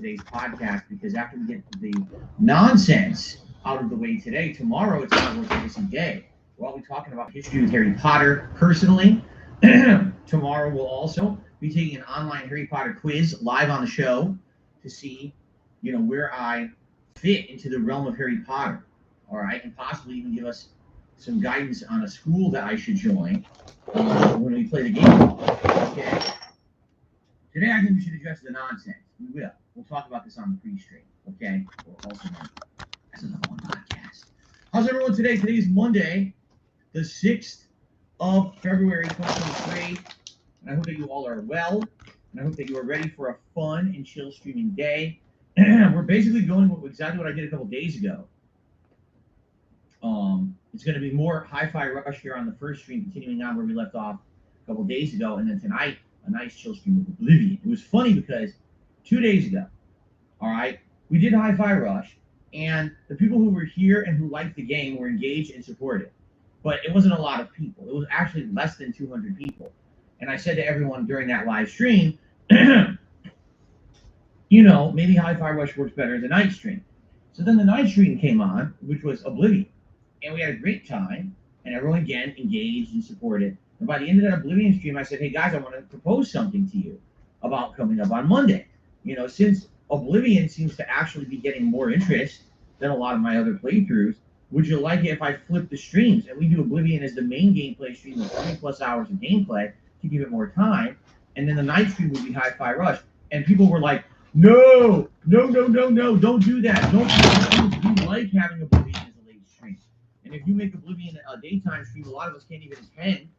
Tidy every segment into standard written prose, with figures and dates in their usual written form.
today's podcast because after we get the nonsense out of the way today, tomorrow it's Hogwarts Legacy Day. We'll be talking about history with Harry Potter personally. Tomorrow we'll also be taking an online Harry Potter quiz live on the show to see, where I fit into the realm of Harry Potter. All right, and possibly even give us some guidance on a school that I should join when we play the game. Okay. Today I think we should address the nonsense. We will. We'll talk about this on the pre-stream. Okay. Or also that's another one podcast. How's everyone today? Today is Monday, the 6th of February, 2023. And I hope that you all are well. And I hope that you are ready for a fun and chill streaming day. We're basically going with exactly what I did a couple days ago. It's going to be more Hi-Fi Rush here on the first stream, continuing on where we left off a couple days ago. And then tonight, a nice chill stream with Oblivion. It was funny because 2 days ago, all right, we did Hi-Fi Rush, and the people who were here and who liked the game were engaged and supportive. But it wasn't a lot of people. It was actually less than 200 people. And I said to everyone during that live stream, maybe Hi-Fi Rush works better as a night stream. So then the night stream came on, which was Oblivion. And we had a great time, and everyone again engaged and supported. And by the end of that Oblivion stream, I said, hey guys, I want to propose something to you about coming up on Monday. Since Oblivion seems to actually be getting more interest than a lot of my other playthroughs, would you like it if I flip the streams and we do Oblivion as the main gameplay stream with 20+ hours of gameplay to give it more time, and then the night stream would be Hi-Fi Rush? And people were like, no, don't do that. Don't we like having Oblivion as a late stream. And if you make Oblivion a daytime stream, a lot of us can't even attend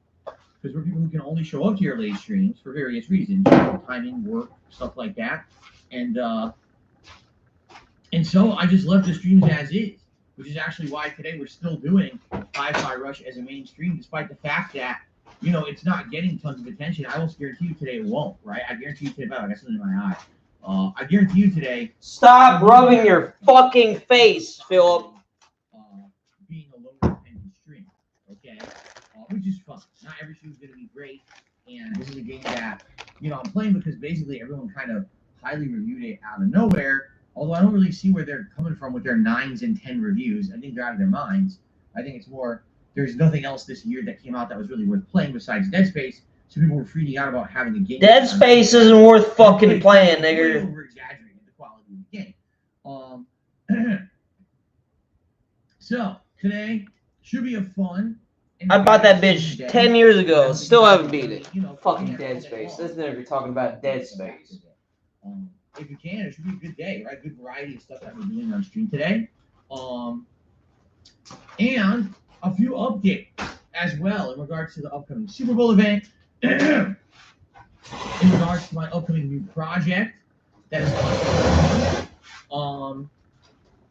because we're people who can only show up to your late streams for various reasons, timing, work, stuff like that. And so I just left the streams as is, which is actually why today we're still doing Hi-Fi Rush as a main stream, despite the fact that, it's not getting tons of attention. I almost guarantee you today it won't, right? I guarantee you today, I got something in my eye. I guarantee you today. Stop rubbing your fucking face, Philip. Being a low attention stream, okay? Which is fun. Not every stream is going to be great, and this is a game that, I'm playing because basically everyone kind of highly reviewed it out of nowhere. Although I don't really see where they're coming from with their 9s and 10 reviews. I think they're out of their minds. I think it's more there's nothing else this year that came out that was really worth playing besides Dead Space. So people were freaking out about having a game. Dead Space isn't worth fucking playing, nigga. We're exaggerating the quality of the game. So today should be a fun. I bought that bitch 10 years ago. Still haven't beat it. Fucking Dead Space. Let's never talk about Dead Space. If you can, it should be a good day, right? Good variety of stuff that we're doing on stream today. And a few updates as well in regards to the upcoming Super Bowl event. In regards to my upcoming new project that is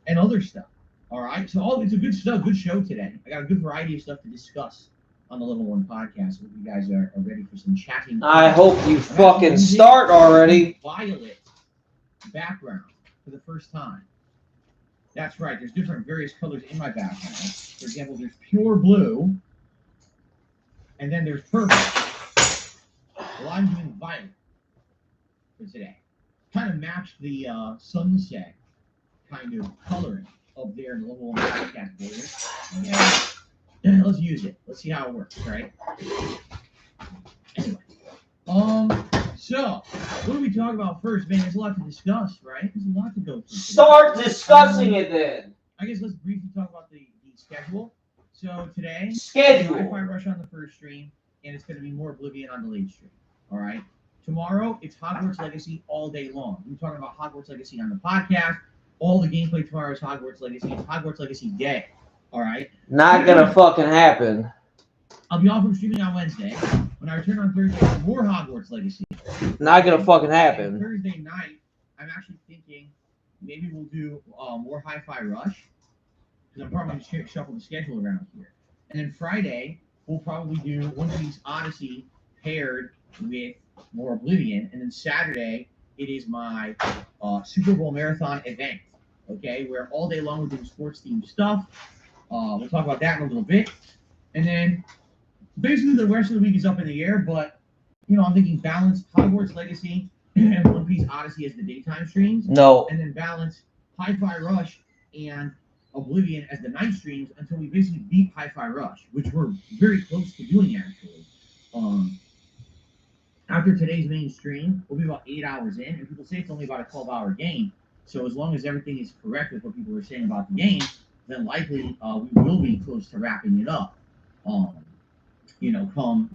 and other stuff. All right, so it's a good show today. I got a good variety of stuff to discuss on the Level 1 podcast. Hope you guys are ready for some chatting. I hope you fucking start already. Violet background for the first time. That's right. There's different various colors in my background. For example, there's pure blue, and then there's purple. Well, I'm doing violet for today. Kind of match the sunset kind of coloring up there in the Level 1 podcast border. Yeah, let's use it. Let's see how it works, right? Anyway, so what do we talk about first, man? There's a lot to discuss, right? There's a lot to go through. Start discussing it then. I guess let's briefly talk about the schedule. So today, schedule Hi-Fi Rush on the first stream, and it's going to be more Oblivion on the late stream. All right. Tomorrow, it's Hogwarts Legacy all day long. We're talking about Hogwarts Legacy on the podcast. All the gameplay tomorrow is Hogwarts Legacy. It's Hogwarts Legacy Day. All right. Not gonna fucking happen. I'll be off from streaming on Wednesday. When I return on Thursday, more Hogwarts Legacy. Not gonna fucking happen. And Thursday night, I'm actually thinking maybe we'll do more Hi-Fi Rush because I'm probably going to shuffle the schedule around here. And then Friday, we'll probably do One Piece Odyssey paired with more Oblivion. And then Saturday, it is my Super Bowl marathon event, okay, where all day long we're doing sports-themed stuff. We'll talk about that in a little bit. And then basically the rest of the week is up in the air, but, I'm thinking balanced Hogwarts Legacy, and One Piece Odyssey as the daytime streams, No. and then balance Hi-Fi Rush and Oblivion as the night streams until we basically beat Hi-Fi Rush, which we're very close to doing actually. After today's main stream, we'll be about 8 hours in, and people say it's only about a 12-hour game. So as long as everything is correct with what people are saying about the game, then likely we will be close to wrapping it up.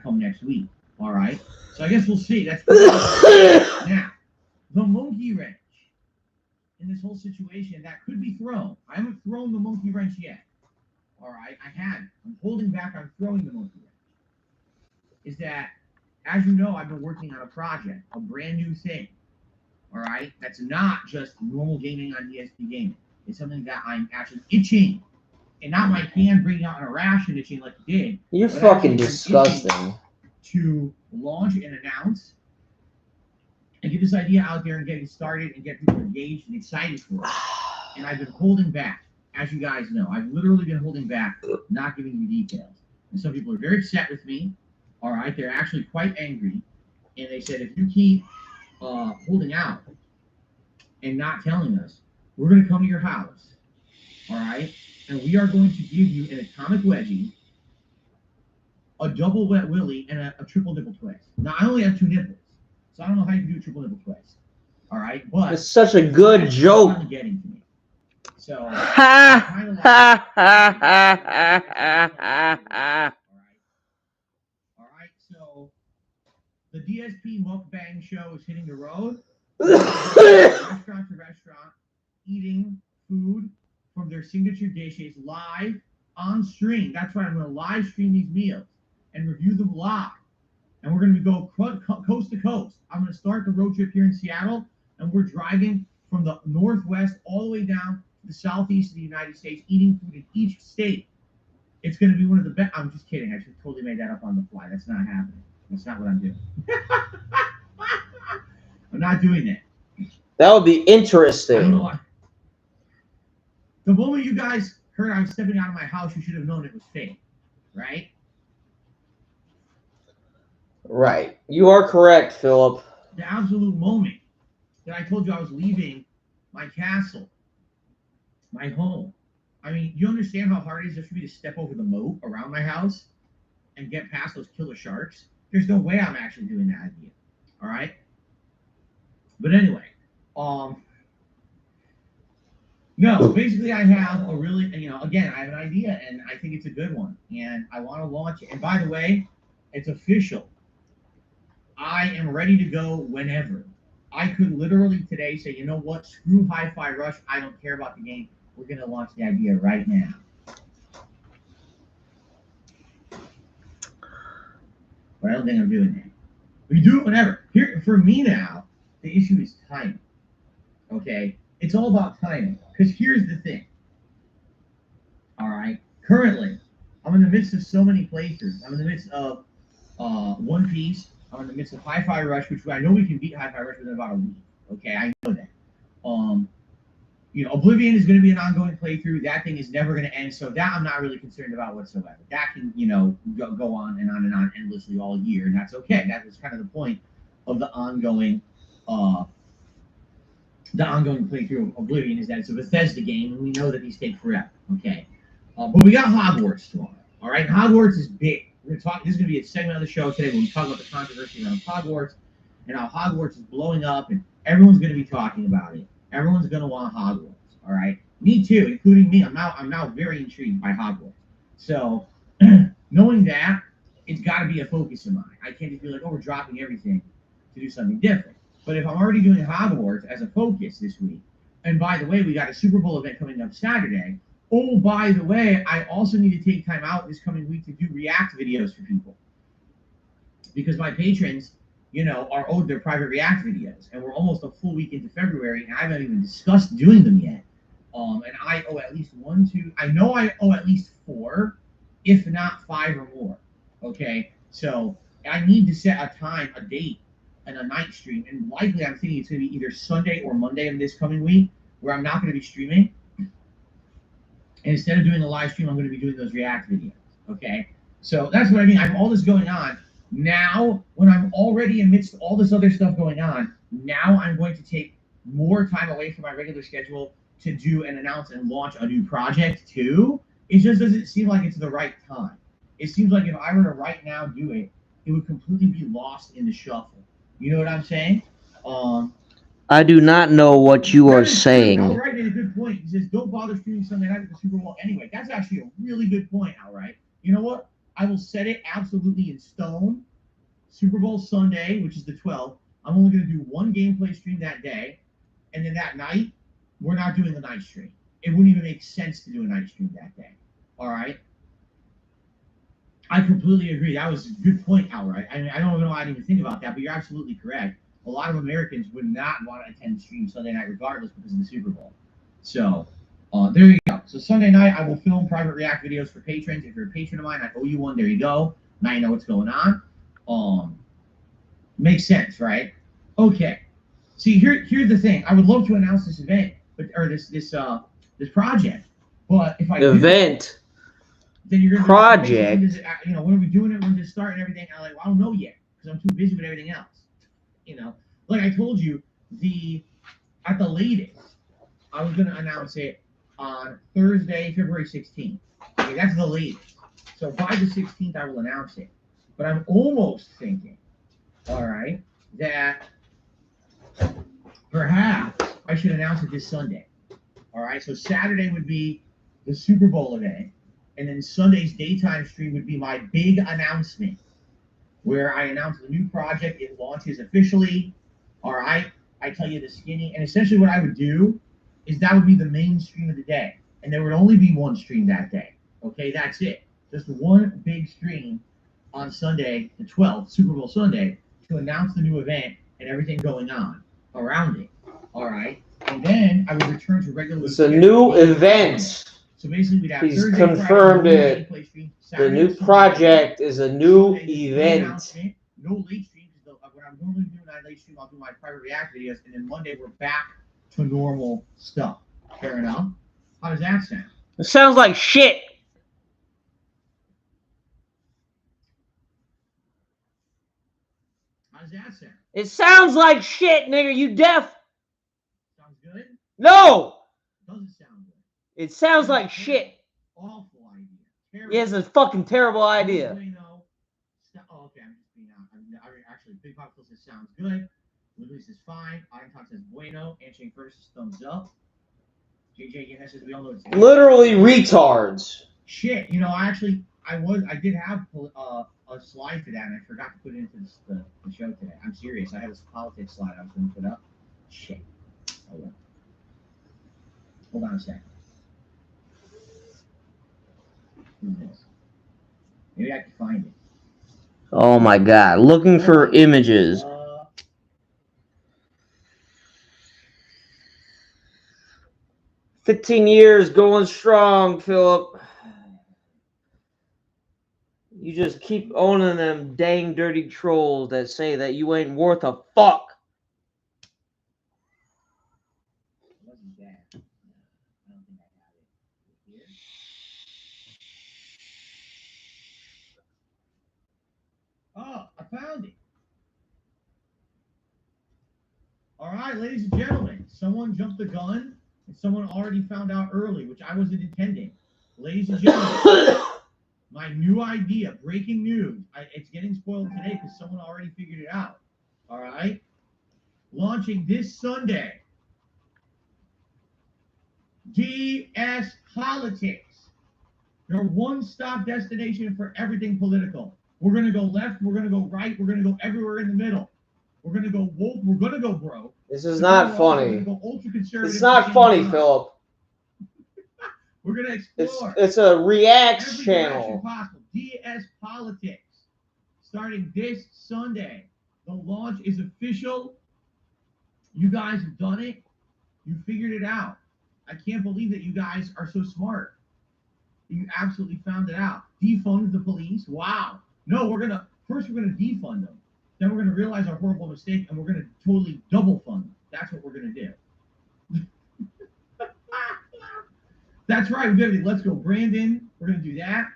Come next week. All right. So I guess we'll see. That's now the monkey wrench in this whole situation that could be thrown. I haven't thrown the monkey wrench yet. All right, I had. I'm holding back on throwing the monkey wrench. Is that, as you know, I've been working on a project, a brand new thing. All right, that's not just normal gaming on DSP Gaming. It's something that I'm actually itching, and not my hand bringing out a rash and itching like you did. You're fucking disgusting. To launch and announce and get this idea out there and get it started and get people engaged and excited for it. And I've been holding back, as you guys know. I've literally been holding back, not giving you details. And some people are very upset with me. All right, they're actually quite angry. And they said, if you keep holding out and not telling us, we're going to come to your house. All right, and we are going to give you an atomic wedgie, a double wet willy, and a triple nipple twist. Now, I only have 2 nipples, so I don't know how you can do a triple nipple twist. All right, but it's such a good joke. It's getting to me. So, Ha ha ha ha ha ha. All right. So, the DSP mukbang show is hitting the road. Restaurant to restaurant, eating food from their signature dishes live on stream. That's right. I'm going to live stream these meals and review them live. And we're going to go coast to coast. I'm going to start the road trip here in Seattle, and we're driving from the Northwest all the way down to the Southeast of the United States, eating food in each state. It's going to be one of the best. I'm just kidding. I just totally made that up on the fly. That's not happening. That's not what I'm doing. I'm not doing that. That would be I don't know interesting. why. The moment you guys heard I was stepping out of my house, you should have known it was fake, right? Right. You are correct, Philip. The absolute moment that I told you I was leaving my castle, my home. I mean, you understand how hard it is just for me to step over the moat around my house and get past those killer sharks? There's no way I'm actually doing that idea. All right? But anyway, no, basically I have a really, again, I have an idea, and I think it's a good one, and I want to launch it. And by the way, it's official. I am ready to go whenever. I could literally today say, you know what, screw Hi-Fi Rush, I don't care about the game. We're going to launch the idea right now. But I don't think I'm doing that. We do it whenever. Here, for me now, the issue is timing. Okay? It's all about timing. Because here's the thing. All right? Currently, I'm in the midst of so many playthroughs. I'm in the midst of One Piece. I'm in the midst of Hi-Fi Rush, which I know we can beat Hi-Fi Rush within about a week. Okay? I know that. Oblivion is going to be an ongoing playthrough. That thing is never going to end. So that I'm not really concerned about whatsoever. That can, go on and on endlessly all year. And that's okay. That was kind of the point of the ongoing playthrough of Oblivion, is that it's a Bethesda game, and we know that these take forever. Okay. But we got Hogwarts tomorrow. All right. Hogwarts is big. We're going to talk. This is going to be a segment of the show today when we talk about the controversy around Hogwarts and how Hogwarts is blowing up, and everyone's going to be talking about it. Everyone's going to want Hogwarts. All right. Me too, including me. I'm now very intrigued by Hogwarts. So knowing that, it's got to be a focus of mine. I can't just be like, oh, we're dropping everything to do something different. But if I'm already doing Hogwarts as a focus this week, and by the way, we got a Super Bowl event coming up Saturday. Oh, by the way, I also need to take time out this coming week to do React videos for people. Because my patrons, are owed their private React videos. And we're almost a full week into February, and I haven't even discussed doing them yet. And I owe at least 1, 2, I know I owe at least 4, if not 5 or more. Okay? So I need to set a time, a date, and a night stream. And likely I'm thinking it's going to be either Sunday or Monday of this coming week, where I'm not going to be streaming. And instead of doing a live stream, I'm going to be doing those React videos. Okay? So that's what I mean. I have all this going on. Now, when I'm already amidst all this other stuff going on, now I'm going to take more time away from my regular schedule to do and announce and launch a new project too. It just doesn't seem like it's the right time. It seems like if I were to right now do it, it would completely be lost in the shuffle. You know what I'm saying? I do not know what you are saying. Outright made a good point. He says, don't bother streaming Sunday night with the Super Bowl anyway. That's actually a really good point, Outright. You know what? I will set it absolutely in stone. Super Bowl Sunday, which is the 12th. I'm only going to do one gameplay stream that day. And then that night, we're not doing the night stream. It wouldn't even make sense to do a night stream that day. All right? I completely agree. That was a good point, Outright. I mean, I don't even know why I didn't even think about that, but you're absolutely correct. A lot of Americans would not want to attend the stream Sunday night regardless because of the Super Bowl. So, there you go. So Sunday night, I will film private react videos for patrons. If you're a patron of mine, I owe you one. There you go. Now you know what's going on. Makes sense, right? Okay. See, here's the thing. I would love to announce this event, or this project, but if I event, then you're gonna project. When are we doing it? When does it start and everything? I'm like, well, I don't know yet because I'm too busy with everything else. Like I told you, at the latest, I was gonna announce it on Thursday, February 16th. Okay, that's the latest. So by the 16th, I will announce it. But I'm almost thinking, all right, that perhaps I should announce it this Sunday. All right, so Saturday would be the Super Bowl event, and then Sunday's daytime stream would be my big announcement, where I announce the new project. It launches officially. All right, I tell you the skinny, and essentially what I would do is that would be the main stream of the day, and there would only be one stream that day. Okay, that's it. Just one big stream on Sunday, the 12th, Super Bowl Sunday, to announce the new event and everything going on around it. All right, and then I would return to regular. It's a new event. So basically, we'd have he's Thursday, confirmed Friday, it. Stream, The new project is a new event. No late streams. What I'm normally doing on late stream, I'll do my private react videos, and then Monday we're back to normal stuff. Fair enough. How does that sound? It sounds like shit. How does that sound? It sounds like shit, nigga. You deaf? Sounds good? No! Doesn't sound good. It sounds like shit. Awful idea. Terrible. Yeah, it's a fucking terrible idea. Oh, okay, I'm just being out. Actually, Big Pop says sounds good. Louis says fine. Irontalk says bueno. Answering first is thumbs up. JJ Guinness says we all know it's literally retards. Shit, I did have a slide for that, and I forgot to put it into the show today. I'm serious. I have a politics slide I was going to put up. Shit. Hold on a second. Who's this? Maybe I can find it. Oh my god. Looking for images. 15 years going strong, Philip. You just keep owning them dang dirty trolls that say that you ain't worth a fuck. Wasn't bad. I don't think I have it here. Oh, I found it. All right, ladies and gentlemen, someone jumped the gun, and someone already found out early, which I wasn't intending. Ladies and gentlemen, my new idea, breaking news. It's getting spoiled today because someone already figured it out. All right? Launching this Sunday, DS Politics, your one-stop destination for everything political. We're going to go left, we're going to go right, we're going to go everywhere in the middle. We're going to go woke, we're going to go bro. This is not funny. Go ultra-conservative. It's not funny, Philip. We're going to explore. It's a reacts channel. Possible. DS Politics. Starting this Sunday. The launch is official. You guys have done it. You figured it out. I can't believe that you guys are so smart. You absolutely found it out. Defund the police. Wow. No, first we're going to defund them. Then we're going to realize our horrible mistake, and we're going to totally double fund them. That's what we're going to do. That's right. We're going to let's go, Brandon. We're going to do that.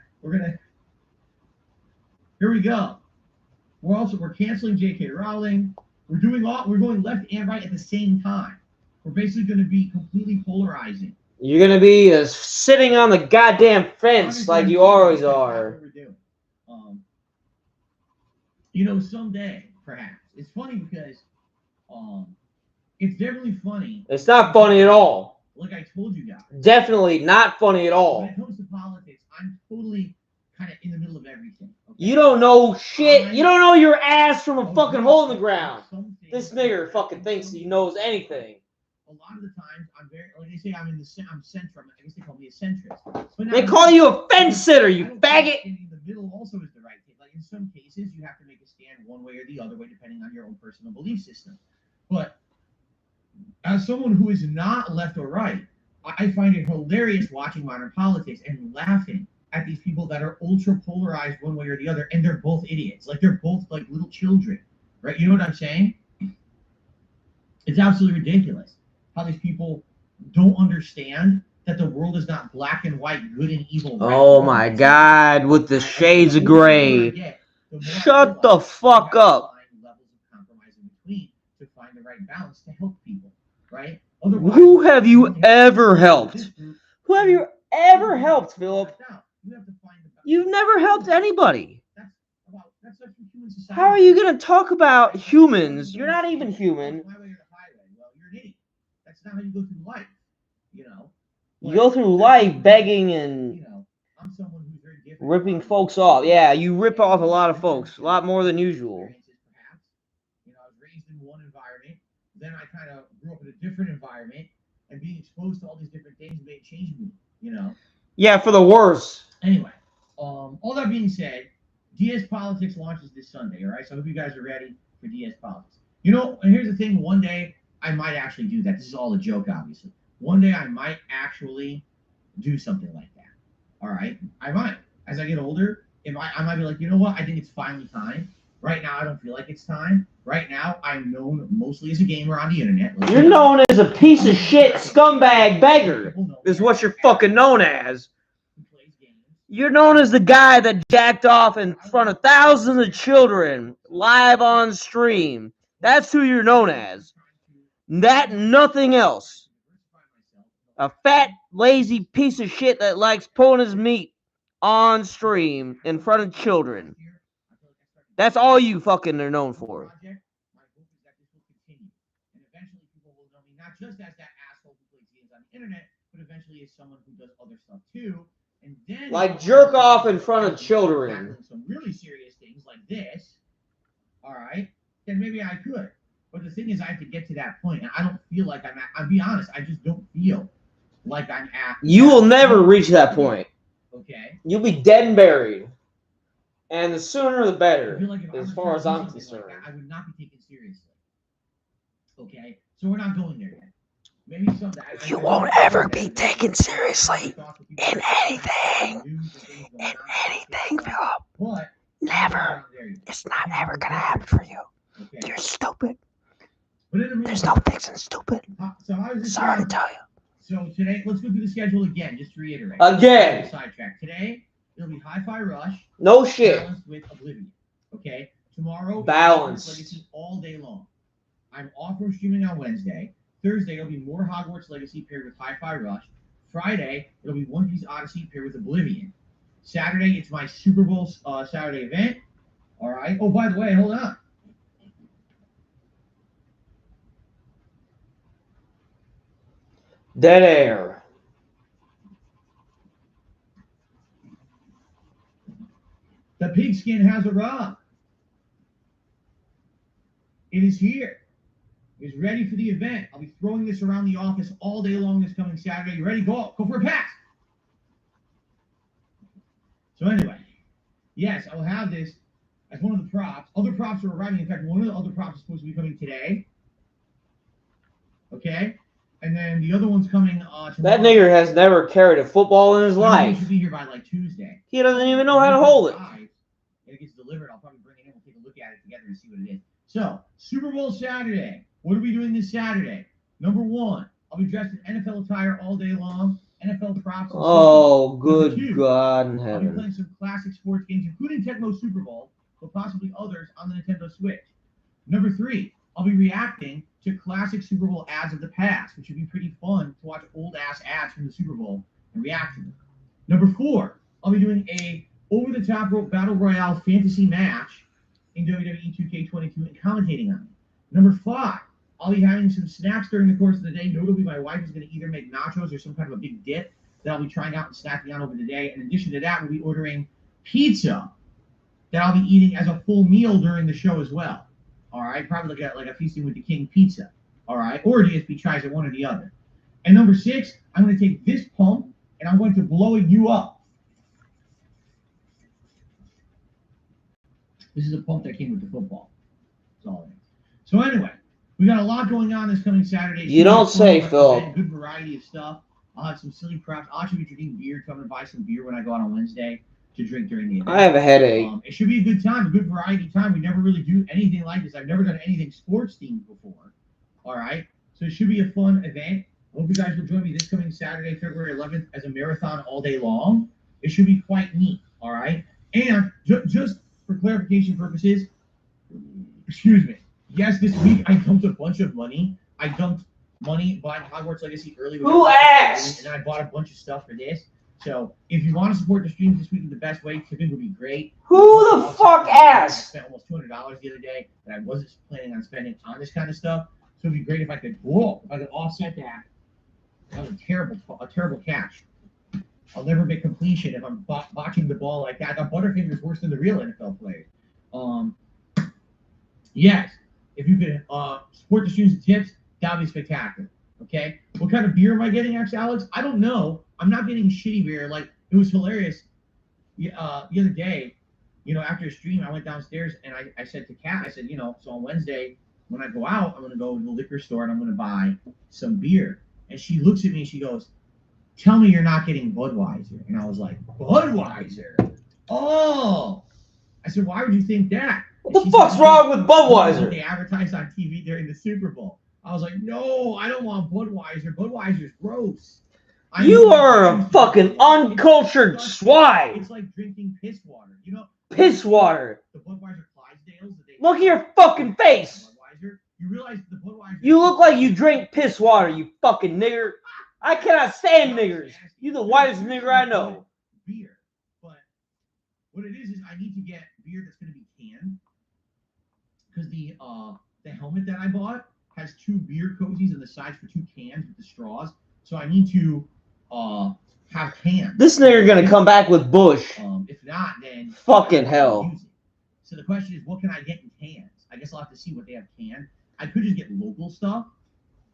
Here we go. We're canceling J.K. Rowling. We're going left and right at the same time. We're basically going to be completely polarizing. You're gonna be sitting on the goddamn fence like you always are. Someday, perhaps. It's funny because it's definitely funny. It's not funny at all. Like I told you guys. Definitely not funny at all. When it comes to politics, I'm totally kind of in the middle of everything. Okay? You don't know shit. You don't know your ass from a fucking hole in the ground. This nigger fucking thinks he knows anything. A lot of the times, I'm very, like they say, I'm centrum. I guess they call me a centrist. But they call you a fence sitter, you faggot. In the middle also is the right thing. Like in some cases, you have to make a stand one way or the other way, depending on your own personal belief system. But as someone who is not left or right, I find it hilarious watching modern politics and laughing at these people that are ultra polarized one way or the other, and they're both idiots. Like they're both like little children, right? You know what I'm saying? It's absolutely ridiculous how these people don't understand that the world is not black and white, good and evil. Right? Oh my God, with the shades of gray. Shut the fuck up. Levels of compromise in between to find the right balance to help people, right? Who have you ever helped? Who have you ever helped, Philip? You've never helped anybody. How are you going to talk about humans? You're not even human. That's not how you go through life, you know. You go through life begging and I'm someone who's very different. Ripping folks off. Yeah, you rip off a lot of folks, a lot more than usual. I was raised in one environment, then I kind of grew up in a different environment, and being exposed to all these different things made change me, Yeah, for the worse. Anyway, all that being said, DS Politics launches this Sunday, all right? So I hope you guys are ready for DS Politics. And here's the thing, one day I might actually do that. This is all a joke, obviously. One day I might actually do something like that. All right? I might. As I get older, I might be like, you know what? I think it's finally time. Right now, I don't feel like it's time. Right now, I'm known mostly as a gamer on the internet. You're known as a piece of shit scumbag beggar, is what you're fucking known as. You're known as the guy that jacked off in front of thousands of children live on stream. That's who you're known as. That nothing else. A fat, lazy piece of shit that likes pulling his meat on stream in front of children. That's all you fucking are known for. My hope is that this will continue. And eventually people will know me not just as that asshole who plays games on the internet, but eventually as someone who does other stuff too. And then like jerk off in front of children. Some really serious things like this. Alright? Then maybe I could. But the thing is, I have to get to that point, and I don't feel like I'm at. I'll be honest, I just don't feel like I'm at. You will never reach that point. Okay. You'll be dead and buried. And the sooner the better, like as far as I'm concerned. Like I would not be taken seriously. Okay? So we're not going there yet. Maybe someday. You won't ever be taken seriously in anything. In anything, Philip. But never. It's not ever going to happen for you. Okay. You're stupid. But there's no fixing stupid. Sorry to tell you. So today, let's go through the schedule again, just to reiterate. Again. Sidetrack. Today, it'll be Hi-Fi Rush. No shit. Balanced with Oblivion. Okay? Tomorrow, Balanced. Legacy all day long. I'm off from streaming on Wednesday. Thursday, it'll be more Hogwarts Legacy paired with Hi-Fi Rush. Friday, it'll be One Piece Odyssey paired with Oblivion. Saturday, it's my Super Bowl Saturday event. All right? Oh, by the way, hold on. Dead air. The pigskin has arrived. It is here. It is ready for the event. I'll be throwing this around the office all day long this coming Saturday. You ready? Go for a pass. So anyway, yes, I'll have this as one of the props. Other props are arriving. In fact, one of the other props is supposed to be coming today. Okay? And then the other one's coming tomorrow. That nigger has never carried a football in his life. He should be here by like Tuesday. He doesn't even know how to hold it. When it gets delivered, I'll probably bring it in. We'll take a look at it together and see what it is. So, Super Bowl Saturday. What are we doing this Saturday? Number one, I'll be dressed in NFL attire all day long. NFL props. Oh, good God in I'll be heaven. playing some classic sports games, including Tecmo Super Bowl. but possibly others on the Nintendo Switch. Number 3, I'll be reacting to classic Super Bowl ads of the past, which would be pretty fun to watch old-ass ads from the Super Bowl and react to them. Number 4, I'll be doing a over-the-top rope battle royale fantasy match in WWE 2K22 and commentating on it. Number 5, I'll be having some snacks during the course of the day. Notably, my wife is going to either make nachos or some kind of a big dip that I'll be trying out and snacking on over the day. In addition to that, we'll be ordering pizza that I'll be eating as a full meal during the show as well. All right, probably like a Feasting with the King pizza. All right, or DSP tries it, one or the other. And number 6, I'm going to take this pump and I'm going to blow you up. This is a pump that came with the football. That's all it is. So anyway, we got a lot going on this coming Saturday. You don't say, Phil. Good variety of stuff. I'll have some silly props. I'll actually be drinking beer. So I'm going to buy some beer when I go out on Wednesday to drink during the event. I have a headache. It should be a good time, a good variety time. We never really do anything like this. I've never done anything sports themed before. All right, so it should be a fun event. I hope you guys will join me this coming Saturday, February 11th, as a marathon all day long. It should be quite neat. All right, and just for clarification purposes, excuse me. Yes, this week I dumped a bunch of money. I dumped money buying Hogwarts Legacy early. Who asked? And then I bought a bunch of stuff for this. So if you want to support the streams this week in the best way, tipping would be great. Who the fuck asked? I spent almost $200 the other day that I wasn't planning on spending on this kind of stuff. So it'd be great if I could offset that. That was a terrible catch. I'll never make completion if I'm botching the ball like that. I thought Butterfinger's worse than the real NFL players. Yes, if you could support the streams and tips, that would be spectacular. Okay, what kind of beer am I getting, Alex? I don't know. I'm not getting shitty beer. Like, it was hilarious. The other day, after a stream, I went downstairs and I said to Kat, I said, so on Wednesday when I go out, I'm gonna go to the liquor store and I'm gonna buy some beer. And she looks at me and she goes, "Tell me you're not getting Budweiser." And I was like, "Budweiser? Oh." I said, "Why would you think that?" What the fuck's wrong with Budweiser? They advertised on TV during the Super Bowl. I was like, "No, I don't want Budweiser. Budweiser's gross." You are a fucking uncultured swine. It's like drinking piss water. Piss water. The Budweiser Clydesdales. Look at your fucking face. Budweiser. You realize the Budweiser. You look like you drink piss water, you fucking nigger. I cannot stand niggers. You the whitest nigger I know. Beer, but what it is I need to get beer that's going to be canned because the helmet that I bought has 2 beer cozies on the sides for 2 cans with the straws. So I need to have cans. This nigger gonna come back with Bush. If not, then fucking hell. So the question is, what can I get in cans? I guess I'll have to see what they have canned. I could just get local stuff,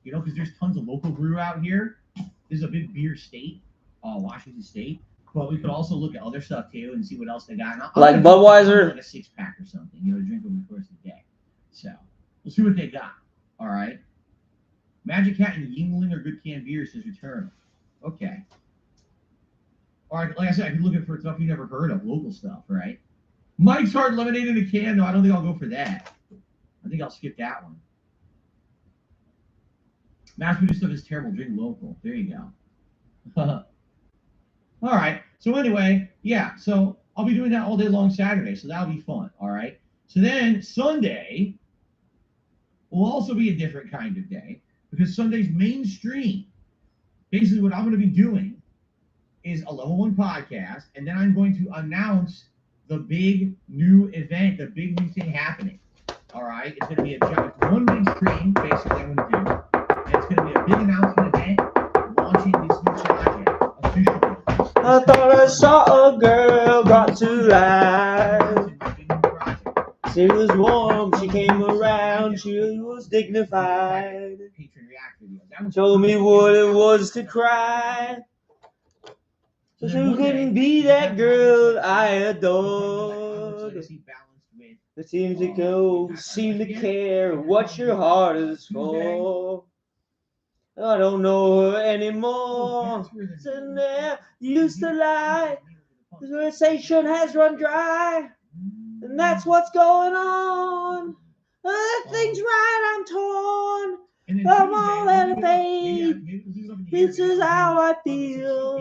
because there's tons of local brew out here. This is a big beer state, Washington State. But we could also look at other stuff too and see what else they got. Like Budweiser? Like a 6-pack or something, to drink over the course of the day. So we'll see what they got. All right. Magic Hat and Yingling are good canned beers, says Return. Okay. All right, like I said, I could look at for stuff you never heard of, local stuff, right? Mike's Hard Lemonade in a can. No, I don't think I'll go for that. I think I'll skip that one. Mass produced stuff is terrible. Drink local. There you go. All right. So anyway, yeah. So I'll be doing that all day long Saturday. So that'll be fun. All right. So then Sunday will also be a different kind of day because Sunday's mainstream, basically what I'm going to be doing is a Level 1 podcast, and then I'm going to announce the big new event, the big new thing happening. All right, it's going to be one big stream, basically, I'm going to do. And it's going to be a big announcement event launching this new project officially. I thought I saw a girl brought to life. She was warm, she came around, she was dignified. Told me what it was to cry. So who couldn't be that girl I adored? It seems to go, seem to care what your heart is for. I don't know her anymore. So now used to lie. The conversation has run dry. And that's what's going on. Things right, I'm torn. Come on, let it fade. This is how I feel.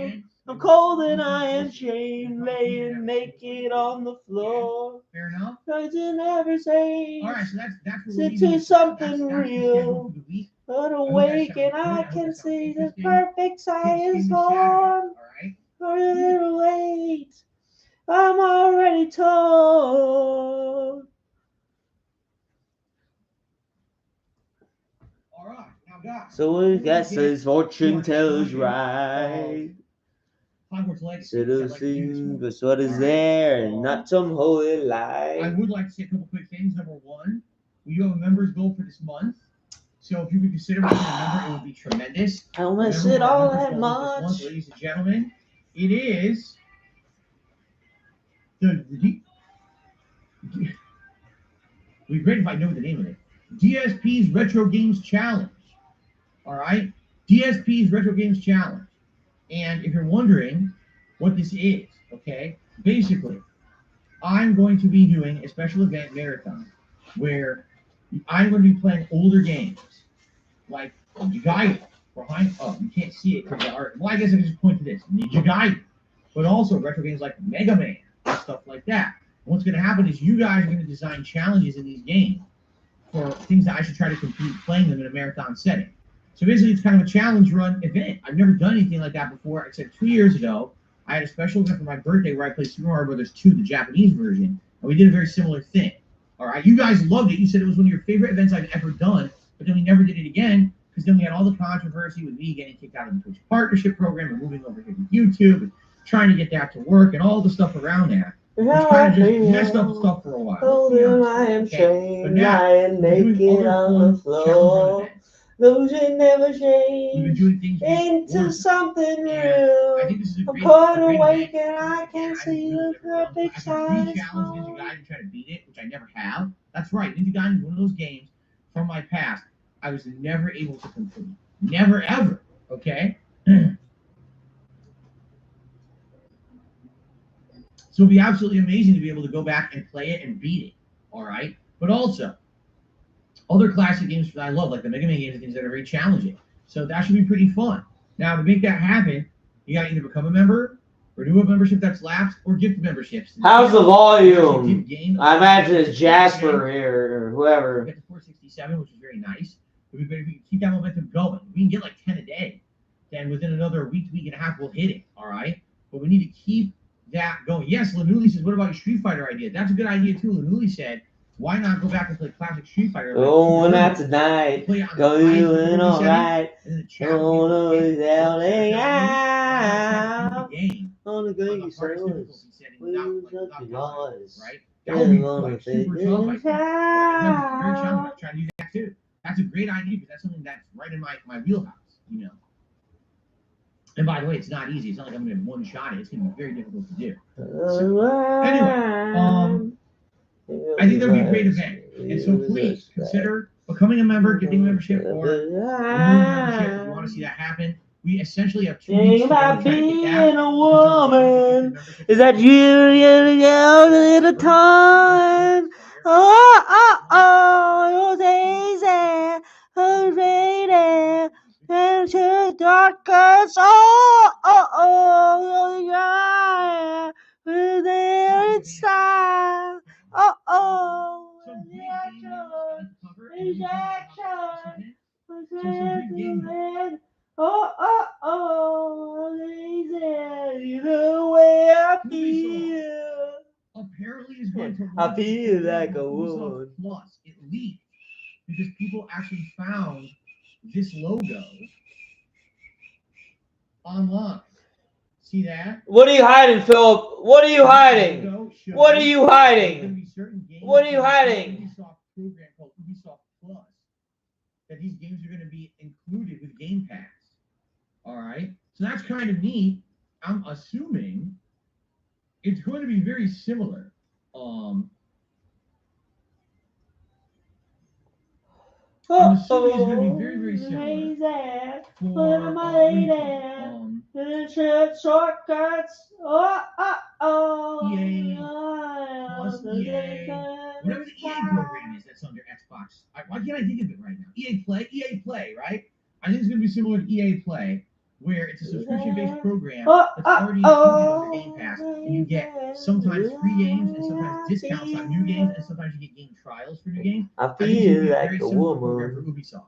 I'm cold and I am chained, laying naked on the floor. Fair enough. Cause you never say. All right, so that's what Sit to something real. for the week. But awake and I can see the perfect science on. All right. A little late. I'm already told. All right, now guys. So I guess his fortune tells right. Hogwarts Legacy. Citizen, but what is there and not some holy light. I would like to say a couple quick things. Number one, we do have a members goal for this month. So if you could consider becoming a member, it would be tremendous. I don't miss it all that Month, much. ladies and gentlemen, it is the we'd be great if I know the name of it. DSP's Retro Games Challenge. All right, DSP's Retro Games Challenge. And if you're wondering what this is, okay, basically, I'm going to be doing a special event marathon where I'm going to be playing older games like Ninja Gaiden. You can't see it because the art. Well, I guess I can just point to this Ninja Gaiden, but also retro games like Mega Man and stuff like that. What's going to happen is you guys are going to design challenges in these games for things that I should try to complete playing them in a marathon setting. So basically, it's kind of a challenge run event. I've never done anything like that before, except 2 years ago, I had a special event for my birthday where I played Super Mario Brothers 2, the Japanese version, and we did a very similar thing. All right, you guys loved it. You said it was one of your favorite events I've ever done, but then we never did it again because then we had all the controversy with me getting kicked out of the Twitch partnership program and moving over here to YouTube and trying to get that to work and all the stuff around that. Which kind of just messed up stuff for a while. Holding I am chained, lying naked on the floor. Those you never change into something real. I'm caught awake and I can see the perfect sign. Challenge Ninja Gaiden and try to beat it, which I never have. That's right, Ninja Gaiden is one of those games from my past I was never able to complete. Never ever. Okay? So it'd be absolutely amazing to be able to go back and play it and beat it. All right? But also, other classic games that I love, like the Mega Man games and things that are very challenging. So that should be pretty fun. Now, to make that happen, you got to either become a member, renew a membership that's lapsed, or gift memberships. How's the volume? I imagine it's Jasper here or whoever. We get to 467, which is very nice. But if we can keep that momentum going, we can get like 10 a day. Then within another week and a half, we'll hit it. All right? But we need to keep that going. Yes, Lanuli says, what about your Street Fighter idea? That's a good idea, too. Lanuli said, why not go back and play classic Street Fighter? Oh, not tonight. Going all right. Oh, no, it's yelling out. On the good service. We love the noise. Right? That would be like super tough. Very challenging. Try to do that too. That's a great idea because that's something that's right in my wheelhouse, you know. And by the way, it's not easy. It's not like I'm going to one-shot it. It's going to be very difficult to do. So, anyway, I think that would be a great event. And so please consider becoming a member, getting a membership, or renewing a membership if you want to see that happen. We essentially have 2 weeks about being a woman. Is that you at a time? Oh, daisy, oh, lady, and to darkness. Yeah, there inside. Rejection. Lazy, the way I feel. Apparently, is going to I feel like a woman. Plus, it leaked because people actually found this logo online. See that? What are you hiding, Philip? What are you hiding? What are you hiding? What are you hiding? Ubisoft program called Ubisoft Plus that these games are going to be included with Game Pass. All right, so that's kind of neat. I'm assuming it's going to be very similar. I'm assuming it's going to be very, very similar. Shortcuts. EA plus EA, whatever the EA program is that's under Xbox. Why can't I think of it right now? EA Play, right? I think it's going to be similar to EA Play, where it's a subscription-based program that's already included under Game Pass, and you get sometimes free games and sometimes discounts on new games, and sometimes you get game trials for new games. I I think it would feel be a like very a similar program for woman. Ubisoft.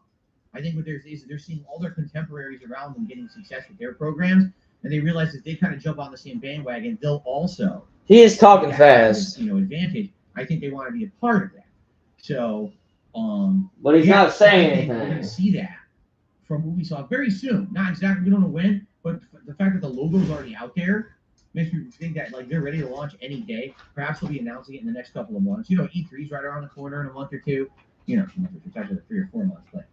I think what they're seeing all their contemporaries around them getting success with their programs, and they realize that they kind of jump on the same bandwagon, they'll also He is talking get that fast. advantage. I think they want to be a part of that. So, But he's yeah, not saying I think we're going anything. to see that from Ubisoft very soon. Not exactly, we don't know when, but the fact that the logo's already out there makes me think that like they're ready to launch any day. Perhaps they'll be announcing it in the next couple of months. E3's right around the corner in a month or two. It's actually 3 or 4 months, but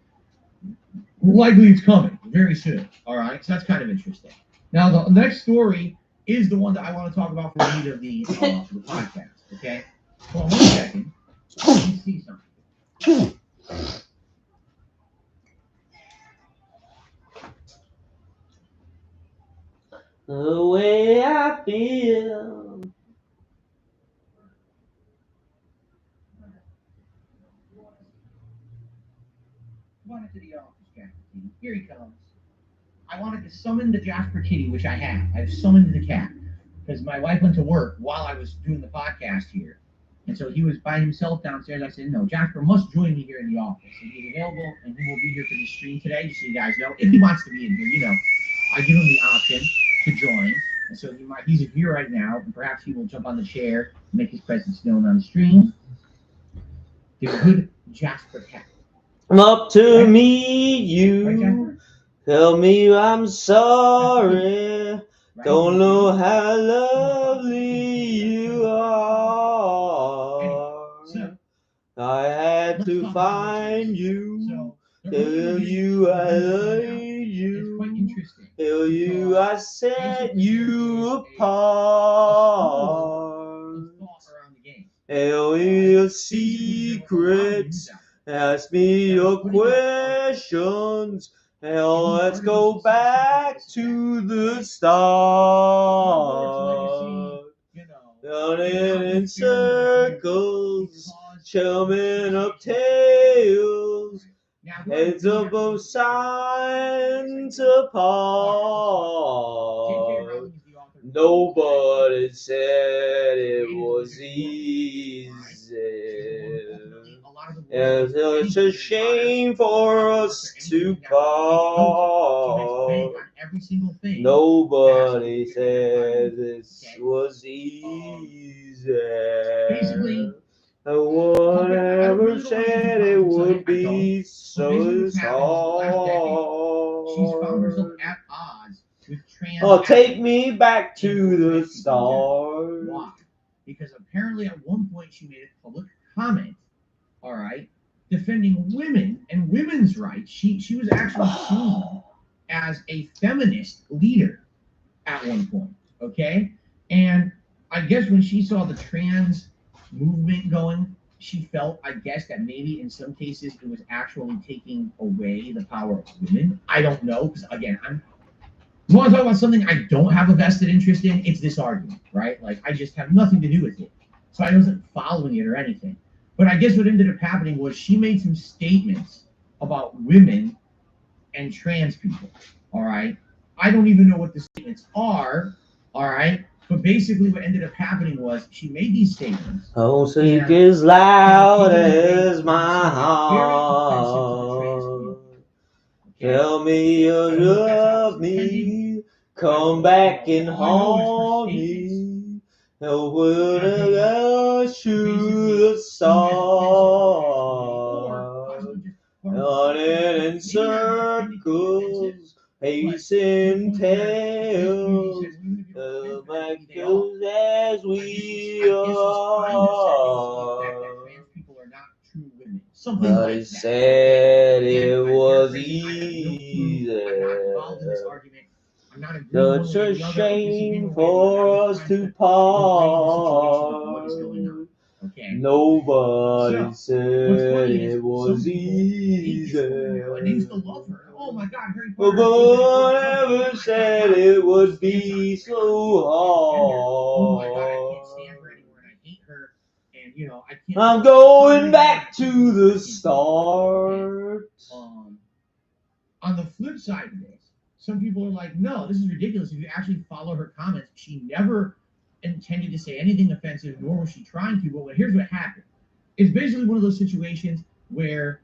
likely it's coming very soon. All right, so that's kind of interesting. Now the next story is the one that I want to talk about for the meat of the podcast. Okay, hold on 1 second. Let me see something. The way I feel. Come on into the office, Jasper Kitty. Here he comes. I wanted to summon the Jasper Kitty, which I have. I've summoned the cat because my wife went to work while I was doing the podcast here. And so he was by himself downstairs. I said, no, Jasper must join me here in the office. And he's available, and he will be here for the stream today, just so you guys know. If he wants to be in here, I give him the option to join. And so he's here right now, and perhaps he will jump on the chair and make his presence known on the stream. The good Jasper cat. Up to me, Right, you. Jasper? Tell me I'm sorry. Right? Don't know how lovely you are. So, I had let's to talk about find this. you. So, Tell you I love it's quite you. interesting. Tell you I set you apart. Around the game. Tell me your secrets. Ask me your questions. Hell, let's go back to the start. Running in circles, chumming up tails, heads of both sides apart. Nobody said it was easy. It's a shame for us to part. Nobody said this was easy. No one ever said it would be so hard. She's found herself at odds with trans. Oh, take me back to the start. Why? Because apparently at one point she made a public comment, all right, defending women and women's rights. She was actually seen as a feminist leader at one point, okay? And I guess when she saw the trans movement going, she felt, I guess, that maybe in some cases it was actually taking away the power of women. I don't know, because again, you want to talk about something I don't have a vested interest in, it's this argument, right? Like, I just have nothing to do with it. So I wasn't following it or anything. But I guess what ended up happening was she made some statements about women and trans people, all right? I don't even know what the statements are, all right? But basically what ended up happening was she made these statements. Oh, speak as loud as my heart. Tell me you love me. Come back and haunt me. No will go through the stars. Running in circles, pacing tails. Like those as we are. But he said it was easy. Such a shame for us to part. Nobody said it was easy. Nobody ever said it would be so hard. I'm going back to the start. On the flip side of this, some people are like, no, this is ridiculous. If you actually follow her comments, she never intended to say anything offensive, nor was she trying to. But here's what happened. It's basically one of those situations where,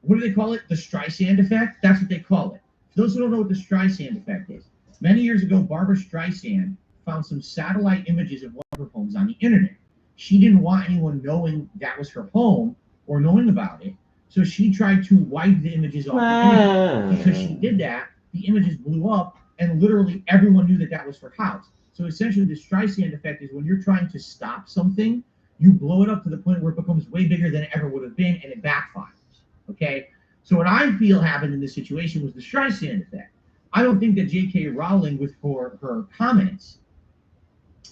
what do they call it? The Streisand effect? That's what they call it. For those who don't know what the Streisand effect is, many years ago, Barbara Streisand found some satellite images of one of her homes on the internet. She didn't want anyone knowing that was her home or knowing about it, so she tried to wipe the images off the internet. Because she did that, the images blew up, and literally everyone knew that that was her house. So essentially, the Streisand effect is when you're trying to stop something, you blow it up to the point where it becomes way bigger than it ever would have been, and it backfires. Okay? So what I feel happened in this situation was the Streisand effect. I don't think that J.K. Rowling, with her comments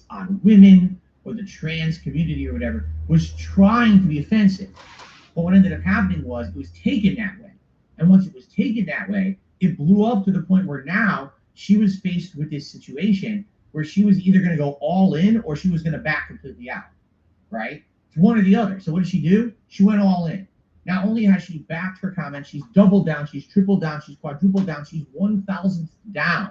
on women or the trans community or whatever, was trying to be offensive. But what ended up happening was it was taken that way. And once it was taken that way, it blew up to the point where now she was faced with this situation where she was either going to go all in or she was going to back completely out, right? It's one or the other. So what did she do? She went all in. Not only has she backed her comments, she's doubled down, she's tripled down, she's quadrupled down, she's 1,000th down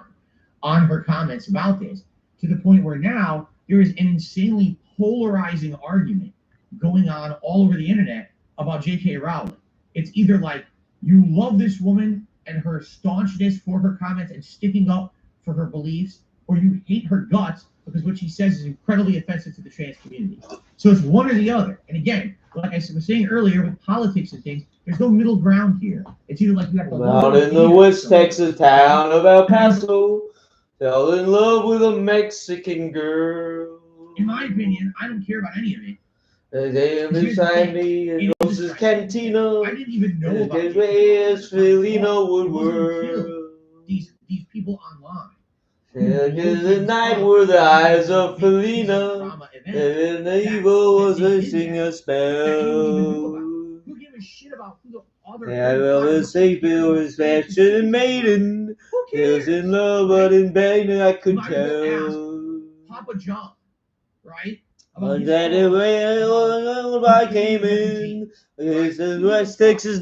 on her comments about this, to the point where now there is an insanely polarizing argument going on all over the internet about J.K. Rowling. It's either like you love this woman and her staunchness for her comments and sticking up for her beliefs, or you hate her guts because what she says is incredibly offensive to the trans community. So it's one or the other. And again, like I was saying earlier with politics and things, there's no middle ground here. It's either like you have to Out in the West Texas town of El Paso, fell in love with a Mexican girl. In my opinion, I don't care about any of it. They beside me in Rose's Cantina. I didn't even know about it. As Felina would work. These people online. Because the night were the eyes of Felina, and the evil was lifting a spell. Who gave a shit about who the other? Yeah, well, the safe bill was fashion and maiden. He was in love, but in vain, I could tell. Papa John, right? But that way I came in, it's the West Texas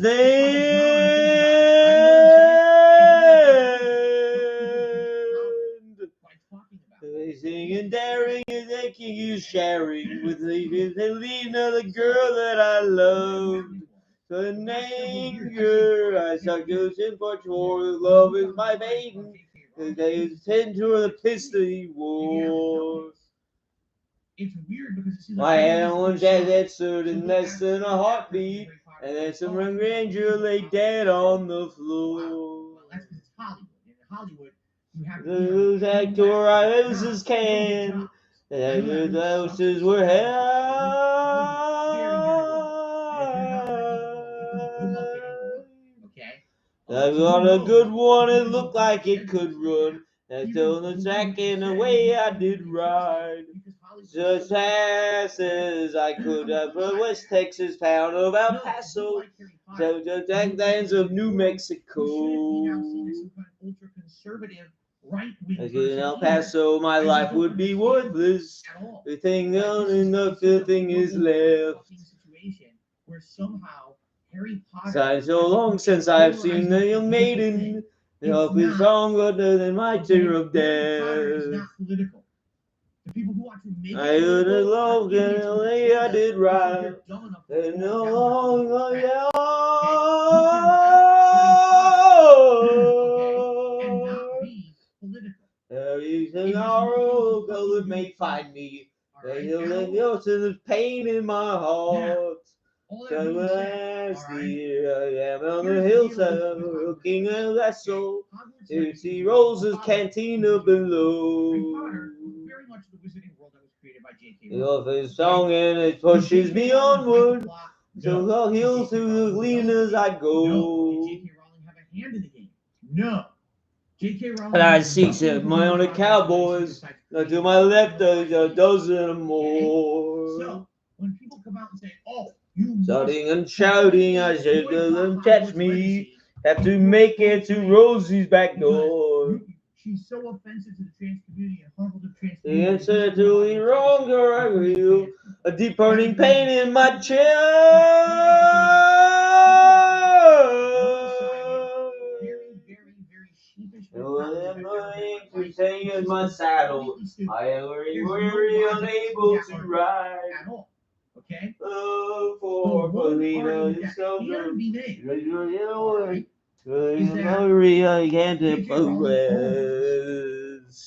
Singing, daring, and thinking you sharing with Helena, the girl that I love. So in anger, I suck those in for love is my maiden. They tend to the pistol he wore. It's weird because it's my animal jack that stood in less than a heartbeat, and then some ranger lay dead on the floor. Well, that's because it's Hollywood. In Hollywood, those actor houses can, and the houses were I've got a good one, it looked like it could run. And still the track in the way I did ride. Just fast as I could have a West Texas town of El Paso. So the Jacklands of New Mexico. In El Paso, my life would be worthless. The thing done and nothing is left. It's so long since I've seen the young maiden. The hope is longer than my tear of death. I heard a love and I did right. And no longer tomorrow God may find me. They'll go to the pain in my heart. So last year I am on the hillside looking at that soul to see Rose's Cantina below. The author's song and it pushes me onward. So I'll heal through the gleam as I go. No. J.K. Rowling. And I see my own cowboys. To my left, there's a dozen more. So when people come out and say, "Oh," shouting and shouting, I said, "Doesn't catch me. Have to make it to Rosie's back door." She's so offensive to the trans community and harmful to trans community. The answer to the wrong or I feel a deep burning pain in my chest. Very, very, very sheepish To stay in my saddle, I am weary, unable to ride. At all. Okay? For Polina is so Can be made. I can't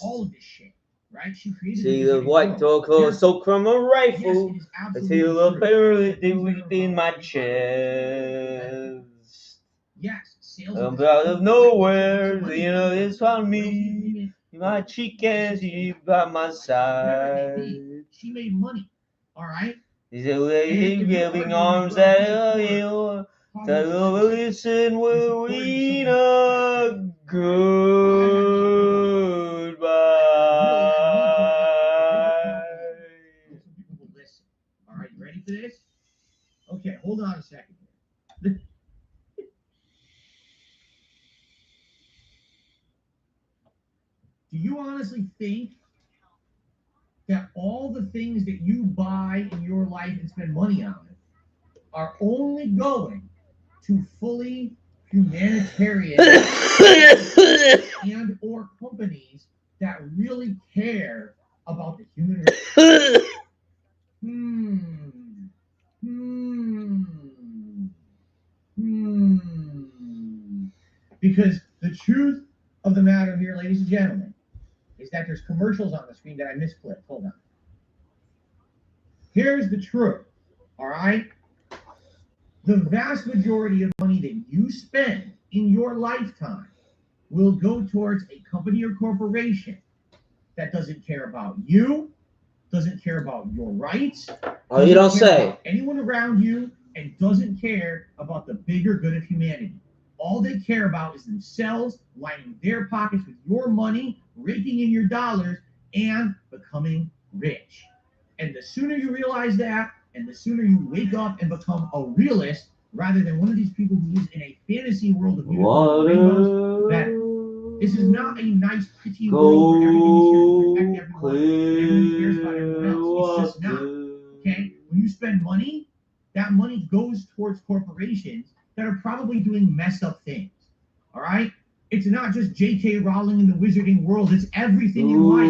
All of this shit, right? She created see a the Wizarding white World. dog Yes, soak from a rifle. yes, it is I absolutely feel a true. parody within my chest. Yes, sales I'm of out this of nowhere, you know, it's on me. My cheek and she by my side. She made money, all right? He's a lady giving arms that you that will listen will read a goodbye. Some people will listen. All right, you ready for this? Okay, hold on a second here. Do you honestly think that all the things that you buy in your life and spend money on are only going to fully humanitarian and or companies that really care about the human race? Because the truth of the matter here, ladies and gentlemen, is that there's commercials on the screen that I misclicked. Hold on. Here's the truth, all right? The vast majority of money that you spend in your lifetime will go towards a company or corporation that doesn't care about you, doesn't care about your rights. Oh, you don't say. About anyone around you, and doesn't care about the bigger good of humanity. All they care about is themselves, lining their pockets with your money, raking in your dollars, and becoming rich. And the sooner you realize that, and the sooner you wake up and become a realist, rather than one of these people who lives in a fantasy world of unicorns and rainbows, that this is not a nice, pretty world where everybody's here to protect everyone, and everyone cares about everyone else. It's just not. Okay? When you spend money, that money goes towards corporations that are probably doing messed up things. All right? It's not just J.K. Rowling in the Wizarding World. It's everything in life.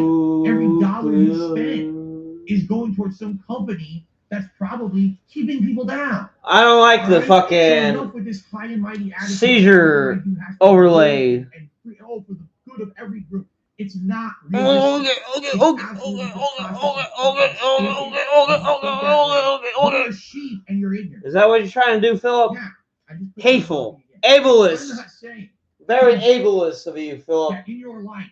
Every dollar you spend is going towards some company that's probably keeping people down. I don't like the So fucking enough with this high and mighty attitude seizure overlay. And for the good of every group. It's not realistic. You're a sheep and you're ignorant. Is that what you're trying to do, Philip? Yeah. Hateful. Ableist. I'm not saying Very ableist of you, Philip. that in your life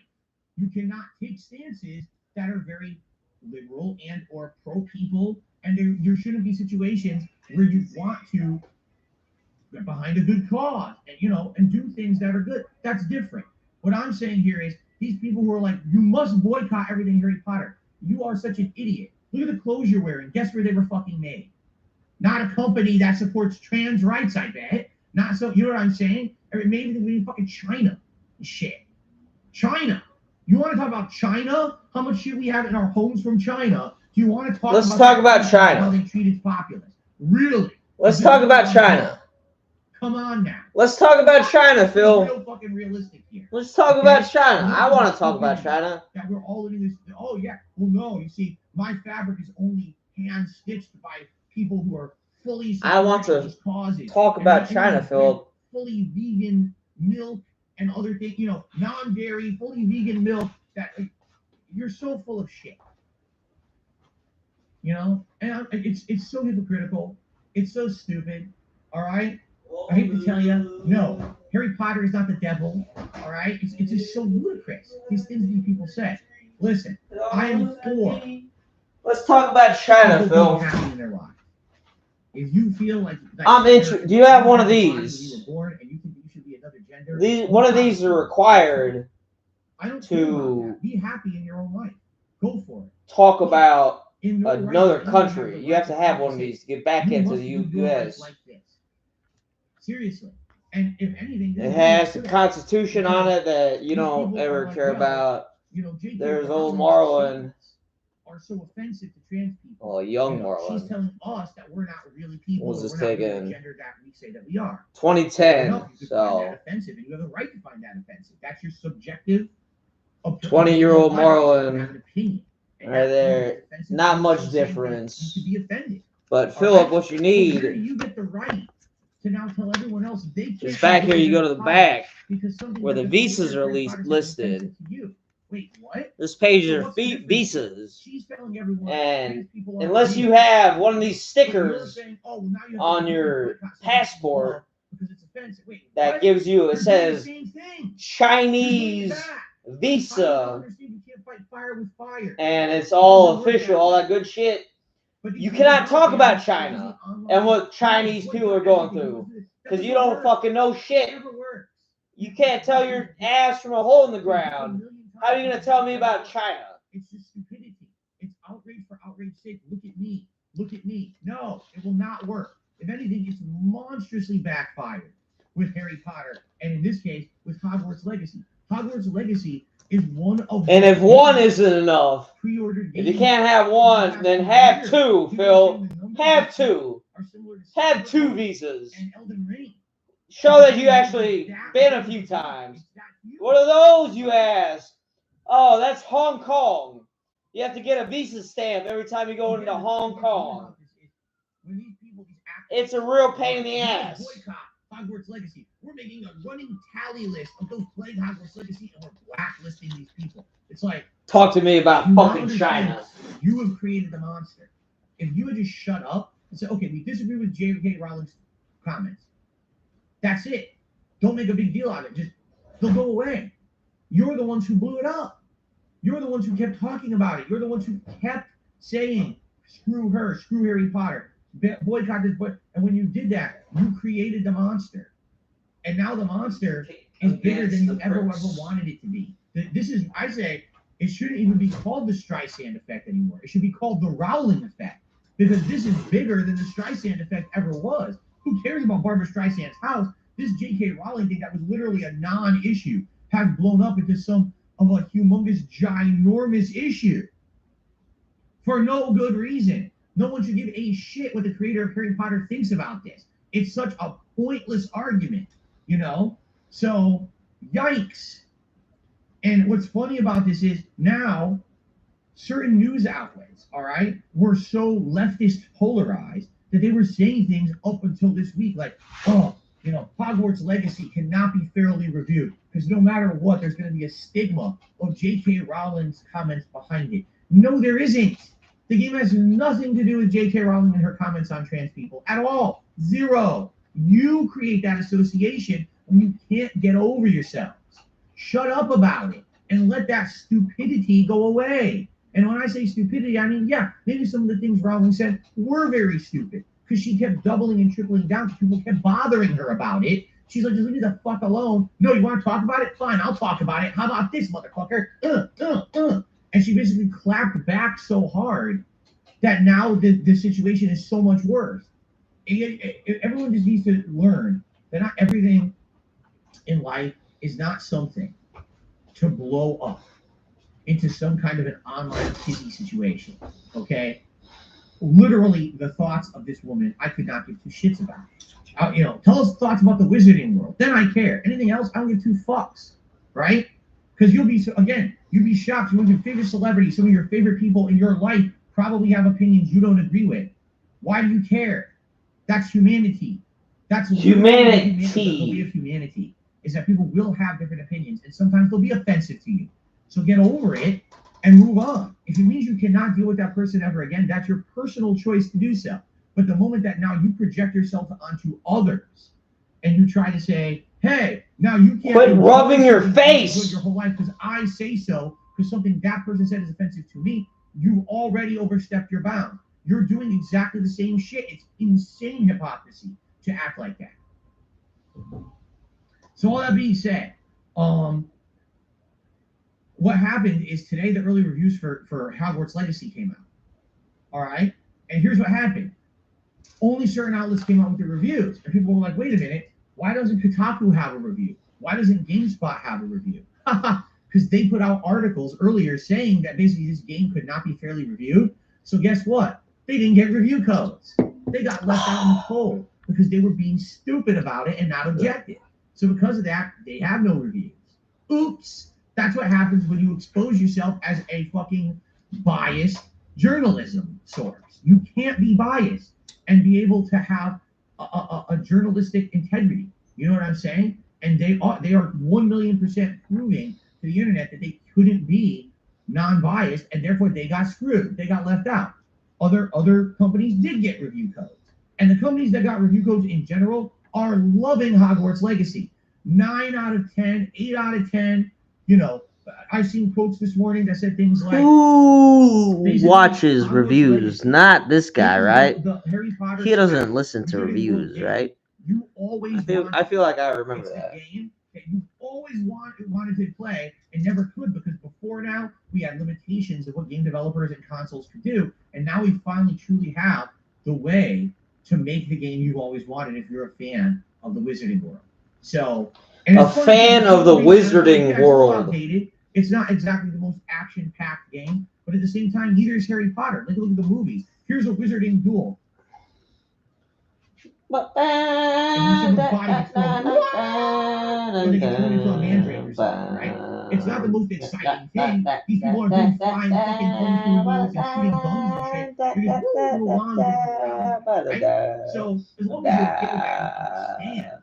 you cannot take stances that are very liberal and or pro people, and there shouldn't be situations where you want to get behind a good cause and do things that are good. That's different. What I'm saying here is these people who are like, you must boycott everything Harry Potter. You are such an idiot. Look at the clothes you're wearing. Guess where they were fucking made? Not a company that supports trans rights, I bet. Not so, you know what I'm saying? Maybe they're in fucking China. Shit. China. You want to talk about China? How much shit we have in our homes from China? Do you want to talk Let's about talk about China. How they treat its populace? Really? Let's talk about China. Come on now. Let's talk about China, Phil. Real fucking realistic here. Let's talk about China. I want to talk about China. That we're all living this. Oh yeah. Well, no. You see, my fabric is only hand stitched by people who are fully. I want to talk about China, Phil. Fully vegan milk and other things. Non-dairy, fully vegan milk. That you're so full of shit. And it's so hypocritical. It's so stupid. All right. I hate to tell you, no, Harry Potter is not the devil, all right? It's just so ludicrous, these things these people say. Listen, I am for... Let's talk about China, Phil. Happy in their lives. If you feel like I'm interested. Do you have one of these? You were born and you think you should be another gender. One of these are required I don't to be happy in your own life. Go for it. Talk about another country. You have to have one of these to get back into the U.S. Like this. Seriously. And if anything, it has the Constitution on it that you don't ever care about. There's old Marlin. are so offensive to trans people. Oh, young You know, Marlon. She's telling us that we're not really people. Was this we're not really taken the gender that we say that we are. 2010. You could find that offensive, and you have the right to find that offensive. That's your subjective. 20-year-old Marlon. You have an opinion. Right there. Not much difference. You could be offended. But Philip, what you need You get the right to now tell everyone else they can't. is back here. You go to the back where the visas are listed. Wait, what? This page are visas. She's telling everyone. And unless you have one of these stickers saying, oh, now you have on to your passport because it's offensive. Wait, that what? gives you, it says Chinese You visa, can't fight fire with fire. and it's all official, all that good shit. You cannot talk about China and what Chinese people are going through because you don't fucking know shit. You can't tell your ass from a hole in the ground. How are you going to tell me about China? It's just stupidity. It's outrage for outrage's sake. Look at me. Look at me. No, it will not work. If anything, it's monstrously backfired with Harry Potter, and in this case, with Hogwarts Legacy. Hogwarts Legacy is one of. And if one isn't enough, pre-ordered if you can't have one, then have two, Phil. Have two. Have two visas. And Elden Ring. Show that you actually been a few times. What are those, you ask? Oh, that's Hong Kong. You have to get a visa stamp every time you go into Hong Kong. It's a real pain in the ass. Boycott Hogwarts Legacy. We're making a running tally list of those playing Hogwarts Legacy, and we're blacklisting these people. It's like, talk to me about fucking China. You have created the monster. If you would just shut up and say, okay, we disagree with J.K. Rowling's comments. That's it. Don't make a big deal out of it. Just they'll go away. You're the ones who blew it up. You're the ones who kept talking about it. You're the ones who kept saying, screw her, screw Harry Potter, boycott this boy. And when you did that, you created the monster. And now the monster is bigger than you ever wanted it to be. This is, I say, it shouldn't even be called the Streisand effect anymore. It should be called the Rowling effect. Because this is bigger than the Streisand effect ever was. Who cares about Barbara Streisand's house? This J.K. Rowling thing that was literally a non-issue has blown up into some of a humongous, ginormous issue for no good reason. No one should give a shit what the creator of Harry Potter thinks about this. It's such a pointless argument, you know? So, yikes. And what's funny about this is now certain news outlets, all right, were so leftist polarized that they were saying things up until this week like, oh, you know, Hogwarts Legacy cannot be fairly reviewed because no matter what, there's going to be a stigma of J.K. Rowling's comments behind it. No, there isn't. The game has nothing to do with J.K. Rowling and her comments on trans people at all. Zero. You create that association when you can't get over yourselves. Shut up about it and let that stupidity go away. And when I say stupidity, I mean, yeah, maybe some of the things Rowling said were very stupid because she kept doubling and tripling down because people kept bothering her about it. She's like, just leave me the fuck alone. No, you want to talk about it? Fine, I'll talk about it. How about this, motherfucker? And she basically clapped back so hard that now the situation is so much worse. Everyone just needs to learn that not everything in life is not something to blow up into some kind of an online pity situation, okay? Literally, the thoughts of this woman, I could not give two shits about. You know, tell us thoughts about the wizarding world. Then I care. Anything else, I don't give two fucks, right? Because you'd be shocked. Some of your favorite celebrities, some of your favorite people in your life probably have opinions you don't agree with. Why do you care? That's humanity. That's humanity. The way of humanity is that people will have different opinions, and sometimes they'll be offensive to you. So get over it and move on. If it means you cannot deal with that person ever again, that's your personal choice to do so. But the moment that now you project yourself onto others and you try to say, hey, now you can't quit rubbing your face your whole life because I say so, because something that person said is offensive to me, you've already overstepped your bound. You're doing exactly the same shit. It's insane hypocrisy to act like that. So all that being said, what happened is today the early reviews for Hogwarts Legacy came out. All right? And here's what happened. Only certain outlets came out with the reviews. And people were like, wait a minute, why doesn't Kotaku have a review? Why doesn't GameSpot have a review? because they put out articles earlier saying that basically this game could not be fairly reviewed. So guess what? They didn't get review codes. They got left out in the cold because they were being stupid about it and not objective. So because of that, they have no reviews. Oops. That's what happens when you expose yourself as a fucking biased journalism source. You can't be biased and be able to have a journalistic integrity. You know what I'm saying? And they are 1,000,000% proving to the internet that they couldn't be non-biased, and therefore they got screwed. They got left out. Other companies did get review codes. And the companies that got review codes in general are loving Hogwarts Legacy. 9 out of 10, 8 out of 10. You know, I've seen quotes this morning that said things like, who watches Hogwarts reviews? Legacy. Not this guy, This is right? the Harry Potter He doesn't listen to Wizarding reviews, World right? game you always I feel like I remember it's that. a game that you always wanted to play and never could, because before now we had limitations of what game developers and consoles could do, and now we finally truly have the way to make the game you've always wanted if you're a fan of the Wizarding World. So, and A it's funny fan because of the it's Wizarding it's a little World. outdated. It's not exactly the most action-packed game, but at the same time, neither is Harry Potter. Look at the movies. Here's a Wizarding duel. And someone's body gets thrown, or they get thrown into a mandrake or something, right? It's not the most exciting thing. These people are doing flying fucking kung fu moves and shooting guns and shit. You're just little wands around, right? So as long as you're okay with that, you understand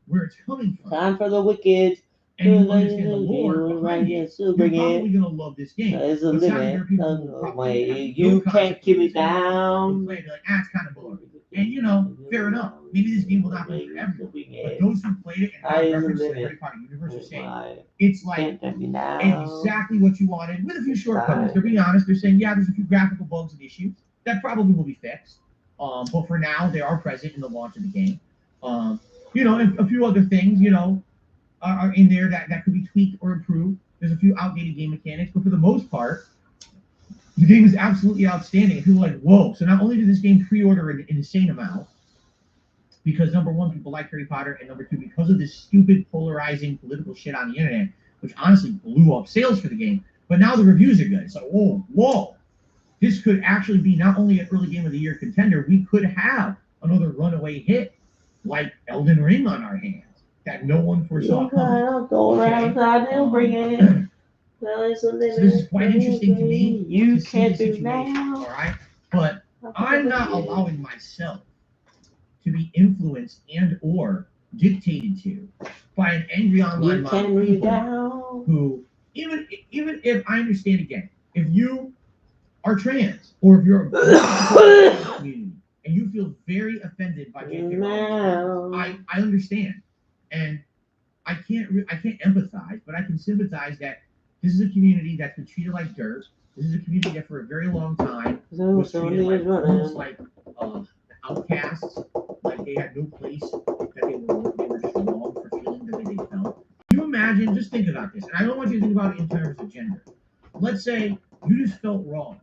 where it's coming from. Time for the wicked. And you understand the lore behind it, you're probably gonna love this game. There's a But sadly, there are limit people who of will the probably way have no you concept can't of keep this it game. They'll down. play it, be like, it's kind of boring. And you know, fair enough. Maybe this game will not be for everyone. But those who played it and have reference to the Harry Potter universe are saying it's like exactly what you wanted, with a few shortcomings. They're being honest. They're saying, yeah, there's a few graphical bugs and issues that probably will be fixed. But for now, they are present in the launch of the game. You know, and a few other things, you know, are in there that could be tweaked or improved. There's a few outdated game mechanics, but for the most part, the game is absolutely outstanding. And people are like, whoa. So not only did this game pre-order an insane amount, because number one, people like Harry Potter, and number two, because of this stupid polarizing political shit on the internet, which honestly blew up sales for the game, but now the reviews are good. It's like, whoa. This could actually be not only an early game of the year contender, we could have another runaway hit like Elden Ring on our hands that no one foresaw coming. Go around, I bring it. So this is quite interesting to me. You to can't see the do situation, now. all right? But I'm not allowing myself to be influenced and or dictated to by an angry online mob of people who, even if I understand again, if you are trans or if you're a community and you feel very offended by J.K. Rowling, I understand, and I can't empathize, but I can sympathize that this is a community that's been treated like dirt. This is a community that for a very long time was treated like almost like outcasts, like they had no place, that they were just wrong for feeling the way they felt. Can you imagine? Just think about this, and I don't want you to think about it in terms of gender. Let's say you just felt wrong.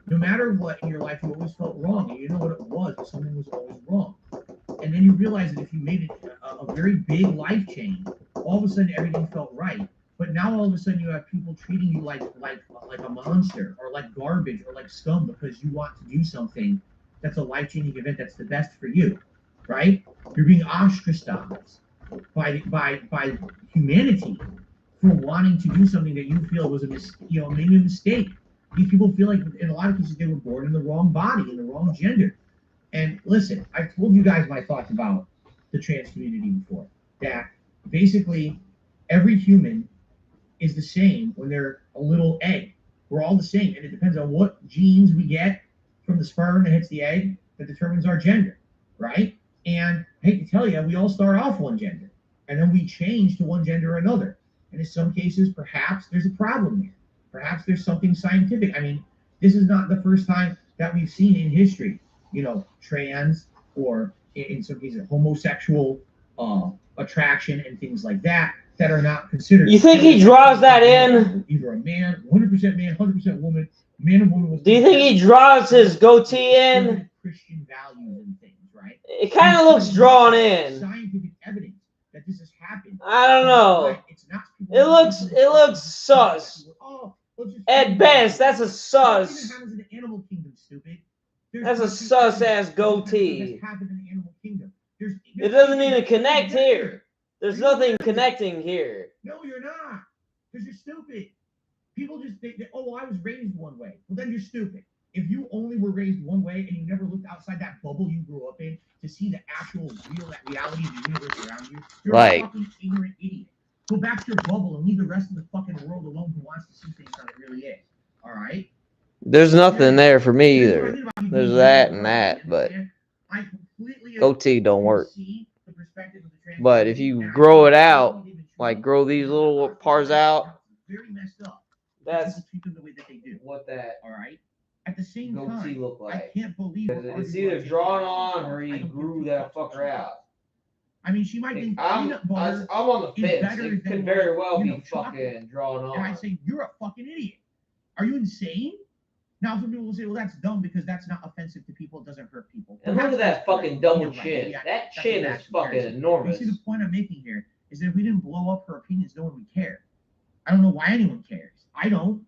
No matter what in your life, you always felt wrong, and you know what it was, but something was always wrong. And then you realize that if you made it a very big life change, all of a sudden everything felt right. But now all of a sudden you have people treating you like a monster or like garbage or like scum because you want to do something that's a life-changing event that's the best for you, right? You're being ostracized by humanity for wanting to do something that you feel was maybe a mistake. These people feel like in a lot of cases they were born in the wrong body, in the wrong gender. And listen, I've told you guys my thoughts about the trans community before. That basically every human is the same when they're a little egg. We're all the same, and it depends on what genes we get from the sperm that hits the egg that determines our gender, right? And I hate to tell you, we all start off one gender, and then we change to one gender or another. And in some cases, perhaps there's a problem there. Perhaps there's something scientific. I mean, this is not the first time that we've seen in history, trans or in some cases homosexual attraction and things like that are not considered. You think he draws that in? Either a man, 100% man, 100% woman, man and woman. Do you think he draws his goatee in? Christian values and things, right? It kind of looks drawn in. Scientific evidence that this has happened. I don't know. It's Not people It looks sus. Oh, let's just At best, that's a That sus. even happens in the animal kingdom, stupid. There's That's a nothing sus that ass goatee. has happened in the animal kingdom. It doesn't even connect here. There's nothing connecting here. No, you're not. Because you're stupid. People just think that, oh, I was raised one way. Well, then you're stupid. If you only were raised one way and you never looked outside that bubble you grew up in to see the actual reality of the universe around you, you're a fucking ignorant idiot. Go back to your bubble and leave the rest of the fucking world alone who wants to see things how it really is. All right? There's nothing there for me either. There's that and that, but goatee don't work. But if you grow it out, like grow these little parts out, very messed up. that's treat them the way that they do. what that All right. At the same goatee time, look I like. can't believe It's either drawn on or he grew that fucker out. I mean, she might think I'm peanut butter on the is fence. better It than, could very well you be know, chocolate. fucking drawn on. And I say, you're a fucking idiot. Are you insane? Now, some people will say, well, that's dumb because that's not offensive to people. It doesn't hurt people. And look at that fucking double chin. That chin is fucking enormous. You see, the point I'm making here is that if we didn't blow up her opinions, no one would care. I don't know why anyone cares. I don't.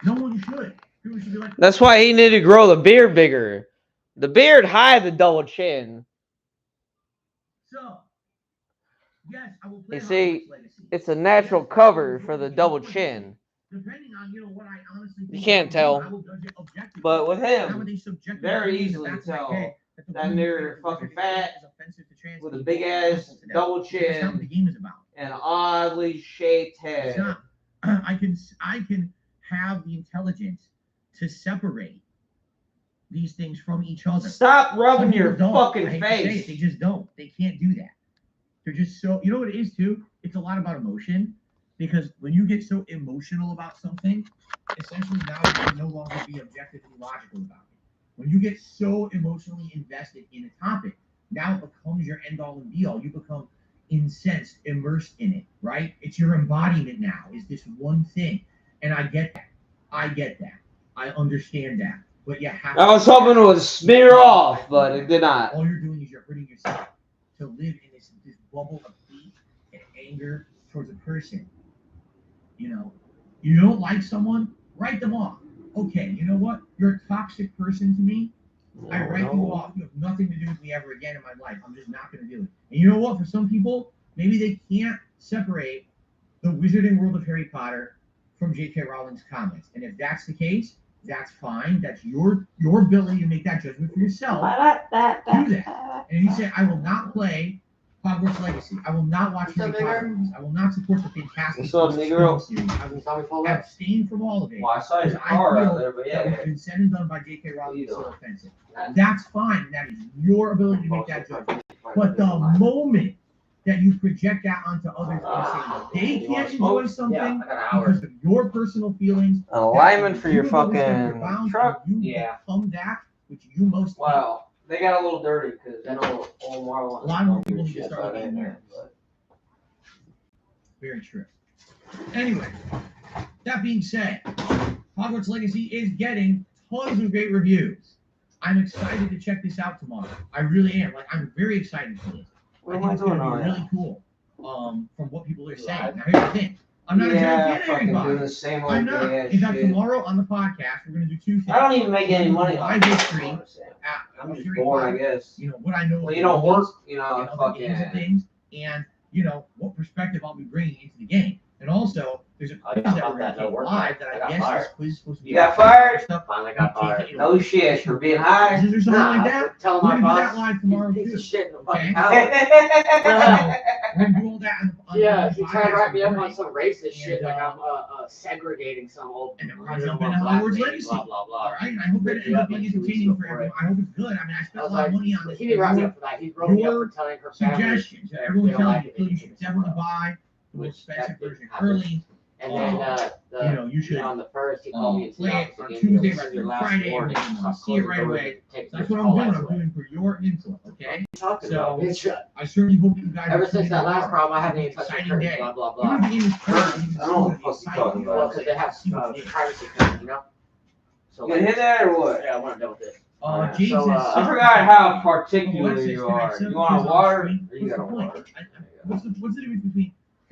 No one should. People should be like, that's why he needed to grow the beard bigger. The beard hide the double chin. So, yes, I will play You see, Hogwarts Legacy. it's a natural cover for the double chin. Depending on, you know, what I honestly think You can't I tell. will judge it objectively. But with him, Nowadays, subjectively, very in the easily back of my tell head that the that woman they're who fucking is fat offensive to trans with a people big is ass awful to them. double That's not what chin the game is about. and an oddly shaped It's head. not. I can have the intelligence to separate these things from each other. Stop rubbing Some your people don't. fucking I hate to say face. it, they just don't. They can't do that. They're just so. You know what it is too? It's a lot about emotion. Because when you get so emotional about something, essentially now you can no longer be objectively logical about it. When you get so emotionally invested in a topic, now it becomes your end all and be all. You become incensed, immersed in it, right? It's your embodiment now, is this one thing. And I get that. I get that. I understand that. But you have I was hoping it would smear off, but it did not. All you're doing is you're hurting yourself to live in this bubble of hate and anger towards a person. You know, you don't like someone, write them off. Okay, you know what? You're a toxic person to me. I write you off. You have nothing to do with me ever again in my life. I'm just not going to do it. And you know what? For some people, maybe they can't separate the Wizarding World of Harry Potter from J.K. Rowling's comments. And if that's the case, that's fine. That's your ability to make that judgment for yourself. Do that. And you say, I will not play Hogwarts Legacy. I will not watch Harry Potter movies. I will not support the Fantastic What's up, Negro? series. I will abstain from all of it. Well, I saw your Because car I out feel there, but that yeah. what's been said and done by J.K. Rowling is so offensive. That's fine. That is your ability to make that judgment. But the moment that you project that onto others and say they can't enjoy something because of your personal feelings, An alignment for your you're the ones that are fucking bound truck? to you become that which you most hate. Wow. They got a little dirty because I know old Marlon. A lot more people need to start being there. Very true. Anyway, that being said, Hogwarts Legacy is getting tons of great reviews. I'm excited to check this out tomorrow. I really am. Like, I'm very excited for this. What I am think I it's going doing to be on really cool. From what people are saying. Now, here's the thing. I'm not a giant fan of Harry Potter. the same I'm not. In fact, tomorrow on the podcast, we're going to do two things. I don't even make any money My on it. history I'm just Harry bored, I Potter, guess. you know, what I know. Well, of you the don't movies, work, you know, and other games and fucking. things, and you know what perspective I'll be bringing into the game. And also, there's a quiz that we're going to take live that I guess this quiz is supposed to be. You got fired? Stuff. Finally got fired. No shit for being high. Is there something like that? Tell We're my gonna do that boss. live tomorrow Piece too. of shit in the Okay. fucking house. We're gonna do all that on Yeah, the she tried to podcast write me up tomorrow. on some racist shit, And, like I'm segregating some old. and then we're black gonna jump man, into black Hogwarts man, Legacy. Blah blah blah. All right, I hope that it ends up being entertaining for everyone. I hope it's good. I mean, I spent a lot of money on this. He didn't write me up for that. He wrote me up for telling her family. Suggestions. Everyone They don't telling like you, it, Phil, they you think should it's definitely wrong. buy the Which expensive that didn't version happen. early. And then You know, you should on the first, he called me and play said, it on "This Tuesday is rather your than last Friday, warning. and Stop see it right closing away. doors. Take That's this what I'm call doing. out I'm away." doing for your input, okay? Talking So, about bitch. I certainly hope you guys. Ever are since that last problem, I haven't even touched the exciting curtain. day. Blah blah Even blah. if the game is crazy, I don't know what the fuck you're talking Well, about. because they have See what it is. privacy curtain, you know. So You gonna hit that or what? yeah, when I'm done with this. James So, says, I forgot how particular Alexis, you can I are. accept You want because water? I'm Or you what's got the water? point? What's the difference between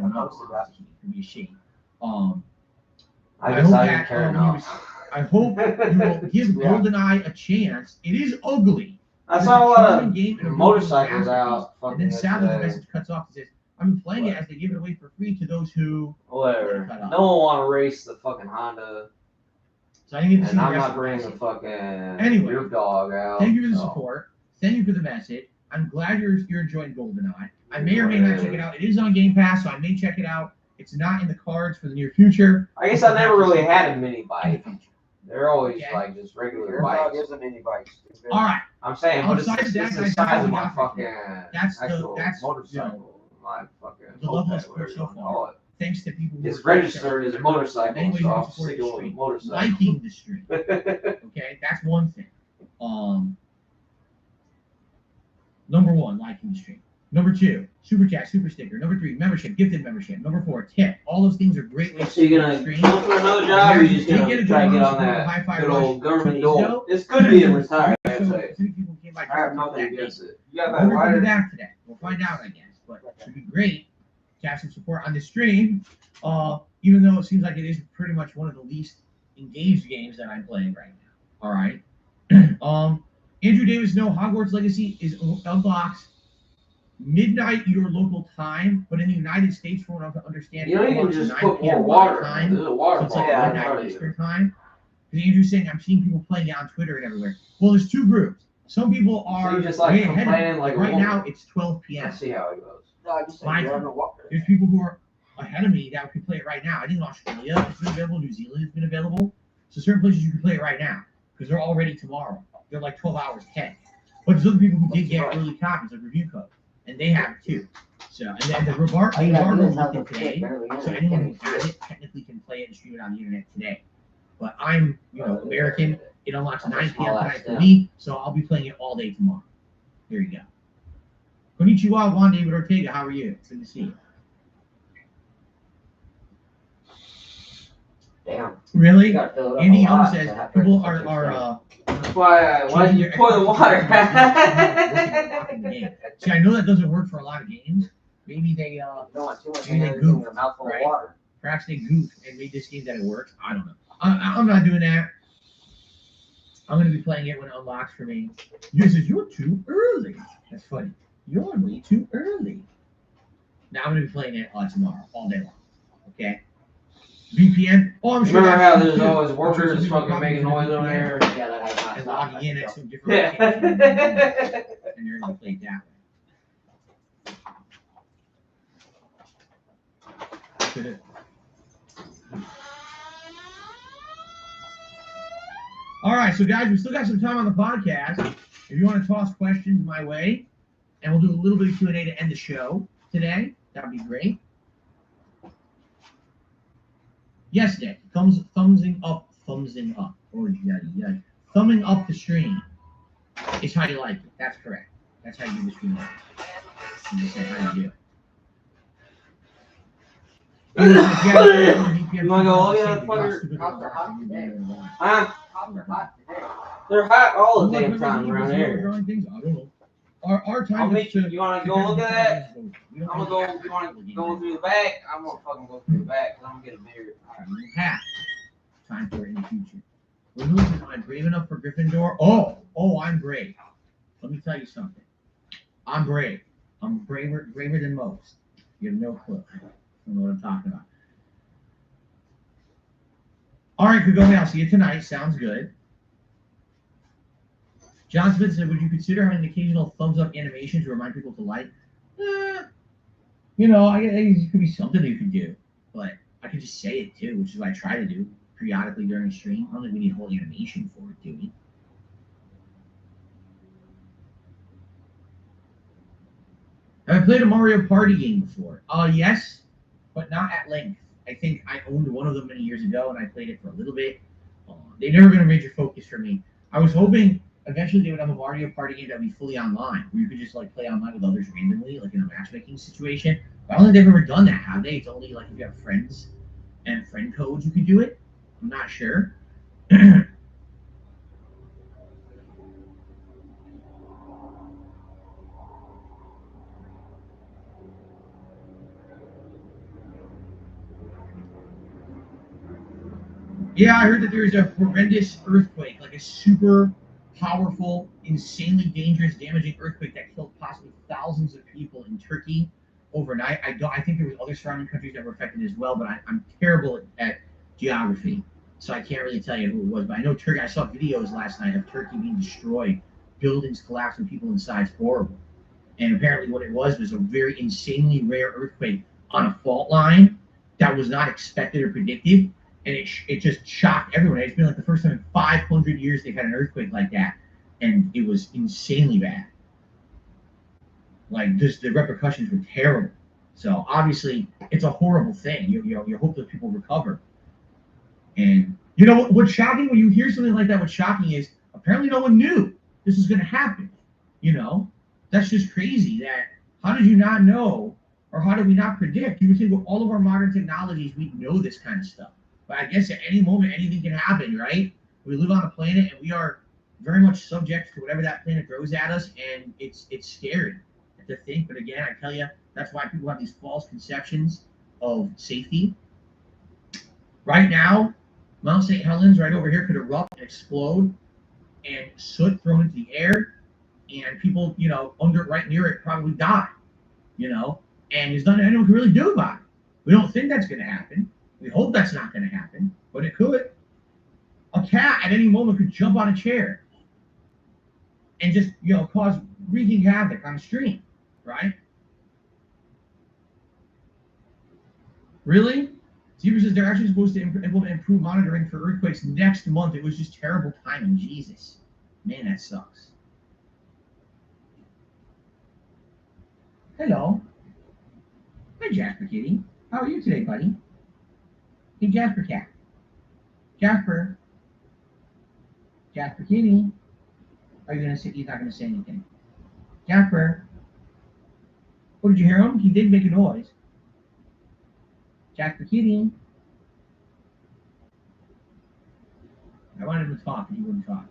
Well, not a prostitute, it could be a she. I I guess hope I that, didn't care when he enough. was- I hope you will give Yeah. GoldenEye a chance. It is ugly. I It's saw a lot charming of game and a motorcycles masterpiece. out. And then Fucking sadly the today. message cuts off and says, I'm playing it as they give it away for free to those who. Whatever. Cut off. No one want to race the fucking Honda, So I didn't get to see and the I'm rest not of the bringing the message. fucking Anyway, rear dog out. Thank you for the so. support. Thank you for the message. I'm glad you're enjoying GoldenEye. I may or may not check it out. It is on Game Pass, so I may check it out. It's not in the cards for the near future. I guess I never really had a mini In the bike. future. They're always Okay. like just regular Your dog bikes. is a mini bike. All right. I'm saying, but it's Outside of that, the I size of definitely my got fucking That's motorcycle. My fucking the level of moped, support whatever you so want to far. call it. Thanks to people who It's are registered as a Anyways, motorcycle, you so can I'm support sticking the with stream. motorcycle. liking the stream. Okay, that's one thing. Number one, liking the stream. Number two, super chat, super sticker. Number three, membership, gifted membership. Number four, tip. All those things are great ways So you're support gonna the stream. look for another job, or you just Did gonna get a try to good get on amount of that Hi-Fi good Rush old government 2 days dole? ago. It's good being retired, I'd So, say. many people came by I have just nothing that against day. it. You got We're that gonna be lighter? back today. We'll find out, I guess. But it would be great to have some support on the stream. Even though it seems like it is pretty much one of the least engaged games that I'm playing right now. All right. Andrew Davis, no, Hogwarts Legacy is unboxed midnight your local time, but in the United States, from what I understand, You know, you can it's just 9 put p.m. more water. time. There's a water So it's like bottle in midnight front of you. Eastern time. Because Andrew's saying I'm seeing people playing it on Twitter and everywhere. Well, there's two groups. Some people are So you just like way ahead of me. complaining like a Right woman. now it's 12 p.m. Let's see how it goes. No, I just said My you're on time. the water. There's people who are ahead of me that could play it right now. I think Australia has been available, New Zealand has been available. So certain places you can play it right now because they're all ready tomorrow. They're like 12 hours ahead. But there's other people who did get early copies of review code, and they have it too. So and then the All you gotta do embargo is have lifted the today, barely in so it. anyone who has it technically can play it and stream it on the internet today. But I'm, American. It unlocks 9 p.m. tonight for me, so I'll be playing it all day tomorrow. There you go. Konnichiwa, Juan David Ortega. How are you? Good to see you. Damn. You Really? gotta fill it up Andy a Young lot says to have people for it to are That's why did you pour the water? See, I know that doesn't work for a lot of games. Maybe they You don't want too much Maybe they everything goof, in a mouthful right? of water. perhaps they goofed and made this game that it works. I don't know. I'm not doing that. I'm gonna be playing it when it unlocks for me. You says you're too early. That's funny. You're way too early. Now I'm gonna be playing it tomorrow, all day long. Okay. VPN. Oh, I'm sure. Remember that's how true, there's too. always I'm sure workers some people fucking probably making do noise over VPN there? Yeah, that has not and stopped. logging in at some different Yeah. locations, and you're gonna play it that way. All right, so guys, we still got some time on the podcast. If you want to toss questions my way, and we'll do a little bit of Q&A to end the show today, that would be great. Yes, Nick, thumbsing up. Oh, yeah. Thumbing up the stream is how you like it. That's correct. That's how you do the stream. You just say how you do it. You wanna go look at that fucker? Huh? They're hot today. They're hot all the You damn want time to around see here. growing things? I don't know. Our time I'll is meet you. to- You wanna to go kind of look at get that? things going. We I'm don't gonna really go. have You wanna to go through the back? I'm gonna fucking go through the back because I'm gonna get a beer. We have time for it in the future. When listen, I'm brave enough for Gryffindor. Oh, I'm brave. Let me tell you something. I'm brave. I'm braver than most. You have no clue. I don't know what I'm talking about. All right, Kagome, I'll see you tonight. Sounds good. John Smith said, would you consider having an occasional thumbs up animation to remind people to like? It could be something you could do, but I could just say it too, which is what I try to do periodically during a stream. I don't think we need a whole animation for it, do we? Have I played a Mario Party game before? Yes, but not at length. I think I owned one of them many years ago, and I played it for a little bit. They've never been a major focus for me. I was hoping eventually they would have a Mario Party game that would be fully online, where you could just like play online with others randomly, like in a matchmaking situation. But I don't think they've ever done that, have they? It's only like if you have friends and friend codes, you could do it. I'm not sure. Yeah, I heard that there was a horrendous earthquake, like a super powerful, insanely dangerous, damaging earthquake that killed possibly thousands of people in Turkey overnight. I think there was other surrounding countries that were affected as well, but I'm terrible at geography, so I can't really tell you who it was. But I know Turkey. I saw videos last night of Turkey being destroyed, buildings collapsing, people inside. It's horrible. And apparently, what it was a very insanely rare earthquake on a fault line that was not expected or predicted, and it just shocked everyone. It's been like the first time in 500 years they've had an earthquake like that, and it was insanely bad. Like just the repercussions were terrible. So obviously, it's a horrible thing. You hope that people recover. And you know what's shocking when you hear something like that? What's shocking is apparently no one knew this was going to happen. You know, that's just crazy. That how did you not know, or how did we not predict? You would think with all of our modern technologies, we know this kind of stuff. But I guess at any moment, anything can happen, right? We live on a planet, and we are very much subject to whatever that planet throws at us, and it's scary to think. But again, I tell you, that's why people have these false conceptions of safety. Right now, Mount St. Helens right over here could erupt and explode, and soot thrown into the air, and people, under right near it probably die, and there's nothing anyone can really do about it. We don't think that's going to happen. We hope that's not going to happen, but it could. A cat at any moment could jump on a chair and just, cause wreaking havoc on the street, right? Really? Zebra says they're actually supposed to implement improved monitoring for earthquakes next month. It was just terrible timing. Jesus. Man, that sucks. Hello. Hi, Jasper Kitty. How are you today, buddy? Hey, Jasper Cat. Jasper. Jasper Kitty. Are you going to say, he's not going to say anything. Jasper. Oh, did you hear him? He did make a noise. Jasper Kitty. I wanted him to talk, and he wouldn't talk.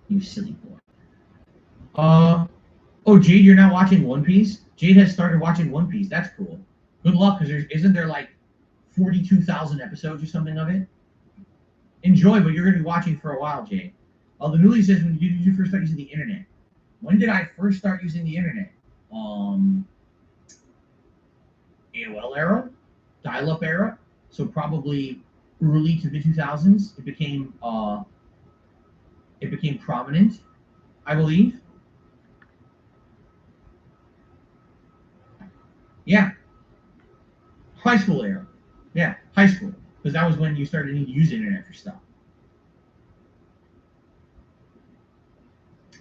You silly boy. Oh, Jade, you're not watching One Piece? Jade has started watching One Piece. That's cool. Good luck, because isn't there like 42,000 episodes or something of it? Enjoy, but you're going to be watching for a while, Jade. The Newly says, when did you first start using the internet? When did I first start using the internet? AOL era, dial-up era, so probably early to mid 2000s. It became prominent, I believe. Yeah, high school era. Yeah, high school, because that was when you started to need to use the internet for stuff.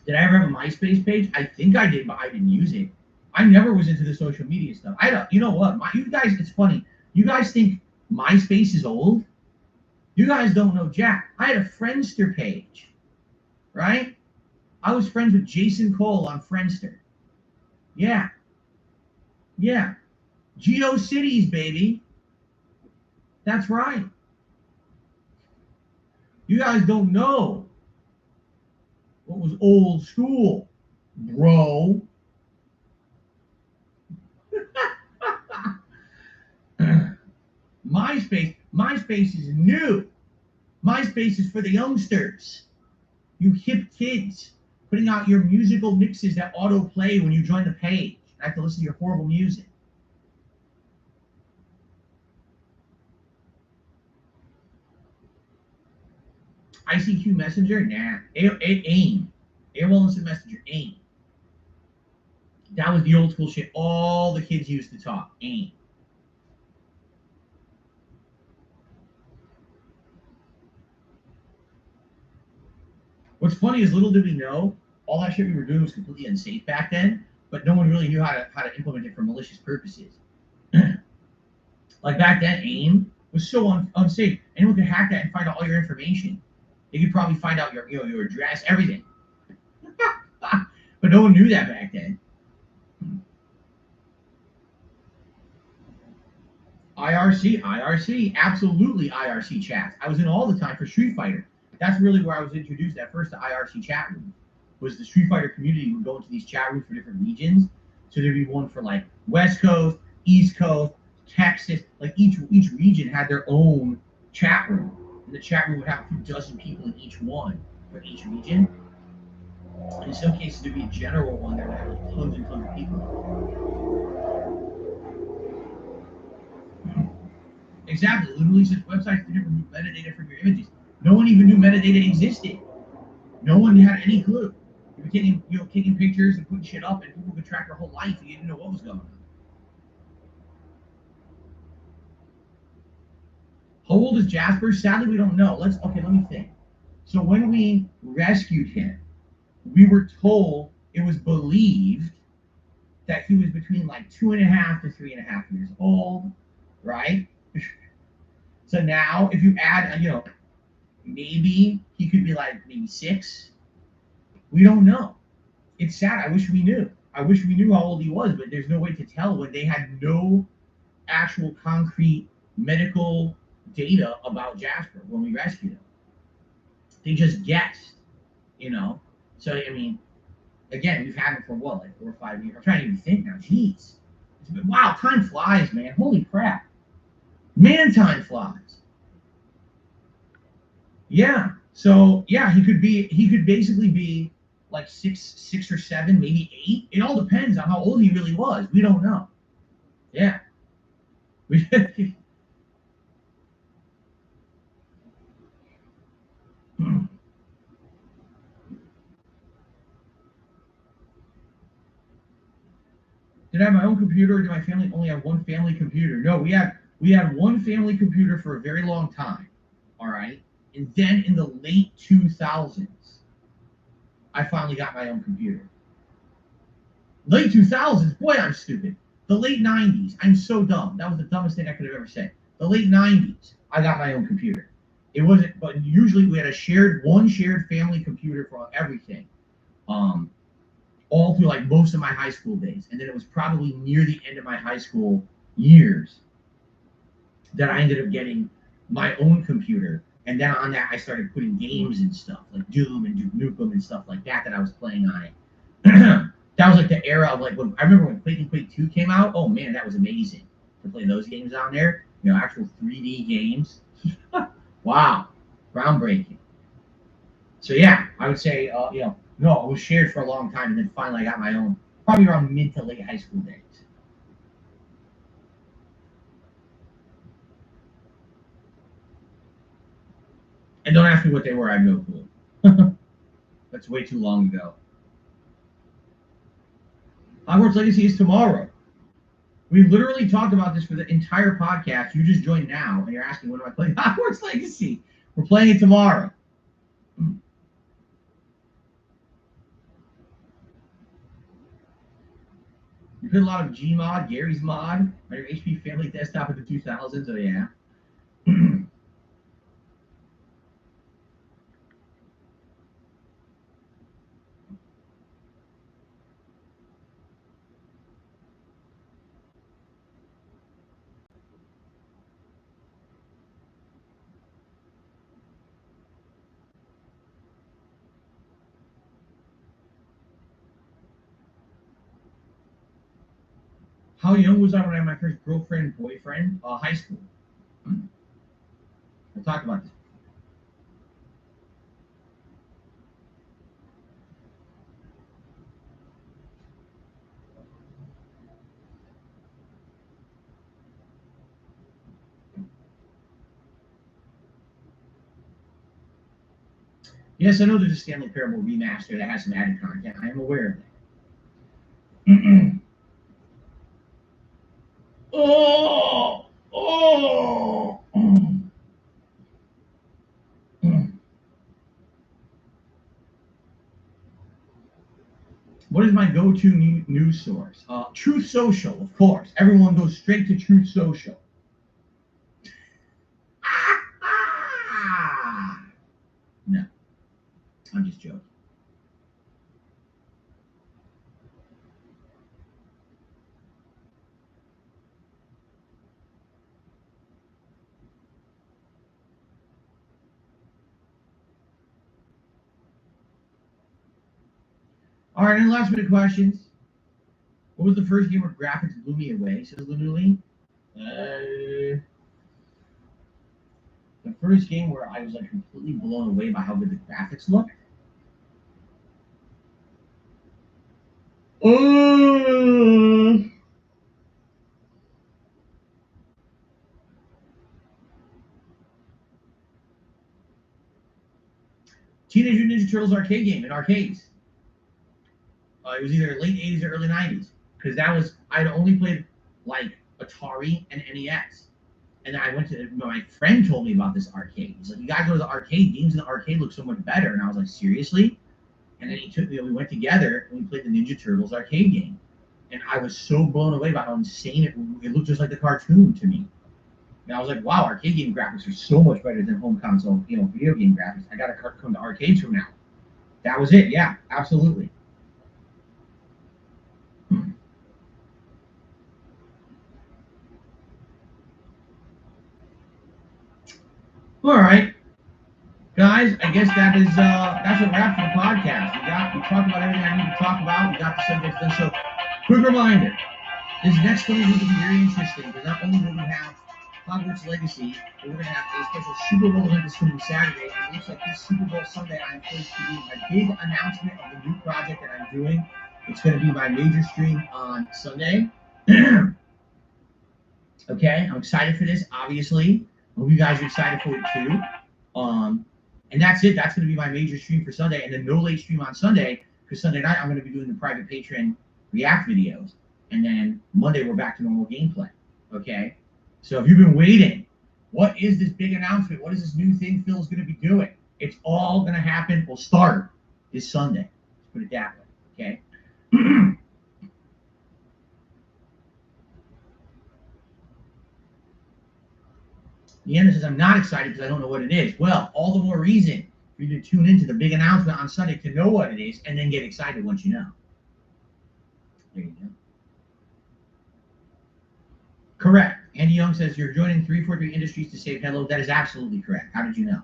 Did I ever have a MySpace page? I think I did, but I didn't use it. I never was into the social media stuff. You know what? You guys, it's funny. You guys think MySpace is old? You guys don't know jack. I had a Friendster page, right? I was friends with Jason Cole on Friendster. Yeah. GeoCities, baby. That's right. You guys don't know what was old school, bro. MySpace is new. MySpace is for the youngsters. You hip kids putting out your musical mixes that autoplay when you join the page. I have to listen to your horrible music. ICQ Messenger? Nah. AIM. AOL Instant Messenger. AIM. That was the old school shit all the kids used to talk. AIM. What's funny is little did we know, all that shit we were doing was completely unsafe back then, but no one really knew how to implement it for malicious purposes. Like back then, AIM was so unsafe. Anyone could hack that and find out all your information. They could probably find out your address, everything. But no one knew that back then. IRC, absolutely IRC chats. I was in all the time for Street Fighter. That's really where I was introduced at first to IRC chat rooms. Was the Street Fighter community would go into these chat rooms for different regions. So there'd be one for like West Coast, East Coast, Texas, like each region had their own chat room, and the chat room would have a few dozen people in each one for each region. In some cases, there'd be a general one that would have like tons and tons of people. Exactly. Literally, such websites didn't remove metadata from your images. No one even knew metadata existed. No one had any clue. You were taking pictures and putting shit up, and people could track your whole life, and you didn't know what was going on. How old is Jasper? Sadly, we don't know. Let me think. So when we rescued him, we were told, it was believed that he was between like 2.5 to 3.5 years old, right? So now, if you add, maybe he could be like maybe 6. We don't know. It's sad. I wish we knew. I wish we knew how old he was, but there's no way to tell when they had no actual concrete medical data about Jasper when we rescued him. They just guessed, So, I mean, again, we've had him for what, like 4 or 5 years? I'm trying to even think now. Jeez. Wow, time flies, man. Holy crap. Man, time flies. Yeah. So, yeah, he could basically be like 6 or 7, maybe 8. It all depends on how old he really was. We don't know. Yeah. Did I have my own computer, or did my family only have one family computer? No, we had one family computer for a very long time. All right. And then in the late 2000s, I finally got my own computer. Late 2000s, boy, I'm stupid. The late 90s, I'm so dumb. That was the dumbest thing I could have ever said. The late 90s, I got my own computer. It wasn't, but usually we had one shared family computer for everything. All through like most of my high school days. And then it was probably near the end of my high school years that I ended up getting my own computer. And then on that, I started putting games and stuff like Doom and Duke Nukem and stuff like that I was playing on it. That was like the era of like, I remember when Quake and Quake 2 came out. Oh man, that was amazing to play those games on there. Actual 3D games. Wow, groundbreaking. So yeah, I would say, no, it was shared for a long time, and then finally I got my own, probably around mid to late high school days. And don't ask me what they were, I have no clue. That's way too long ago. Hogwarts Legacy is tomorrow. We literally talked about this for the entire podcast. You just joined now, and you're asking, when am I playing Hogwarts Legacy? We're playing it tomorrow. You played a lot of Gmod, Gary's Mod, on your HP Family desktop in the 2000s. Oh, yeah. How young was I when I had my first girlfriend, boyfriend? High school. I talked about this. Yes, I know there's a Stanley Parable remaster that has some added content. I am aware of that. Oh! What is my go-to news source? Truth Social, of course. Everyone goes straight to Truth Social. No, I'm just joking. All right, any last minute questions? What was the first game where graphics blew me away? Says Lanuli. The first game where I was like completely blown away by how good the graphics look. Teenage Mutant Ninja Turtles arcade game in arcades. It was either late 80s or early 90s. Because I'd only played like Atari and NES. And I went to, my friend told me about this arcade. He's like, you gotta go to the arcade. Games in the arcade look so much better. And I was like, seriously? And then he took me, we went together and we played the Ninja Turtles arcade game. And I was so blown away by how insane it looked, just like the cartoon to me. And I was like, wow, arcade game graphics are so much better than home console, video game graphics. I gotta come to arcades from now. That was it, yeah, absolutely. All right, guys, I guess that's a wrap for the podcast. We talked about everything I need to talk about. We got the subjects done. So, quick reminder: this next one will be very interesting because not only will we have Hogwarts Legacy, but we're going to have a special Super Bowl event this coming Saturday. And it looks like this Super Bowl Sunday, I'm close to doing my big announcement of the new project that I'm doing. It's going to be my major stream on Sunday. Okay, I'm excited for this, obviously. I hope you guys are excited for it too. And that's it. That's going to be my major stream for Sunday. And then no late stream on Sunday, because Sunday night I'm going to be doing the private patron react videos. And then Monday we're back to normal gameplay. Okay? So if you've been waiting, what is this big announcement? What is this new thing Phil's going to be doing? It's all going to happen. We'll start this Sunday. Let's put it that way. Okay? Leanna says, I'm not excited because I don't know what it is. Well, all the more reason for you to tune into the big announcement on Sunday to know what it is and then get excited once you know. There you go. Correct. Andy Young says, you're joining 343 Industries to save Hello. That is absolutely correct. How did you know?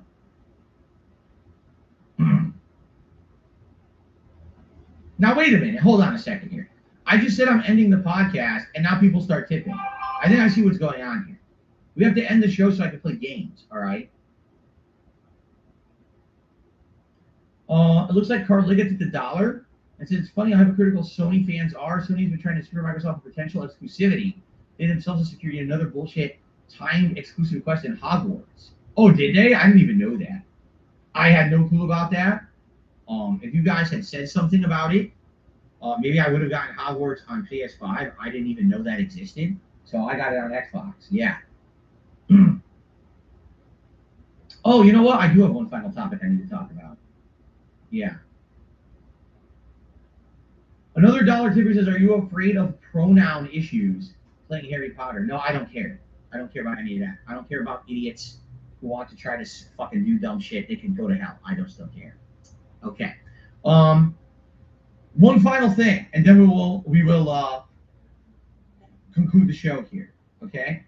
Now, wait a minute. Hold on a second here. I just said I'm ending the podcast, and now people start tipping. I think I see what's going on here. We have to end the show so I can play games, all right? It looks like Carl Liggett at the dollar. And says, it's funny how hypocritical Sony fans are. Sony's been trying to secure Microsoft a potential exclusivity. They themselves have secured another bullshit timed exclusive request in Hogwarts. Oh, did they? I didn't even know that. I had no clue about that. If you guys had said something about it, maybe I would have gotten Hogwarts on PS5. I didn't even know that existed. So I got it on Xbox. Yeah. Oh, you know what? I do have one final topic I need to talk about. Yeah. Another dollar tipper says, are you afraid of pronoun issues playing Harry Potter? No, I don't care. I don't care about any of that. I don't care about idiots who want to try to fucking do dumb shit. They can go to hell. I just don't care. Okay. One final thing, and then we will conclude the show here. Okay.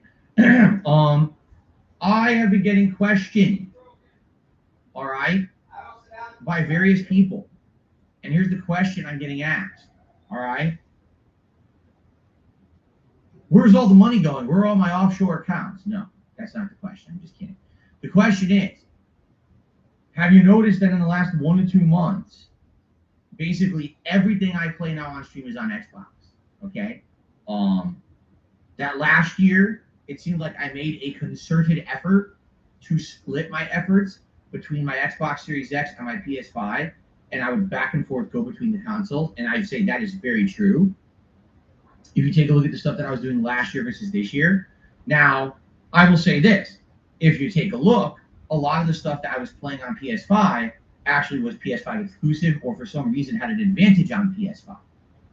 I have been getting questioned, all right, by various people. And here's the question I'm getting asked, all right? Where's all the money going? Where are all my offshore accounts? No, that's not the question. I'm just kidding. The question is, have you noticed that in the last 1 to 2 months, basically everything I play now on stream is on Xbox, okay? That last year, it seemed like I made a concerted effort to split my efforts between my Xbox Series X and my PS5, and I would back and forth go between the consoles, and I'd say that is very true. If you take a look at the stuff that I was doing last year versus this year. Now, I will say this. If you take a look, a lot of the stuff that I was playing on PS5 actually was PS5 exclusive or for some reason had an advantage on PS5.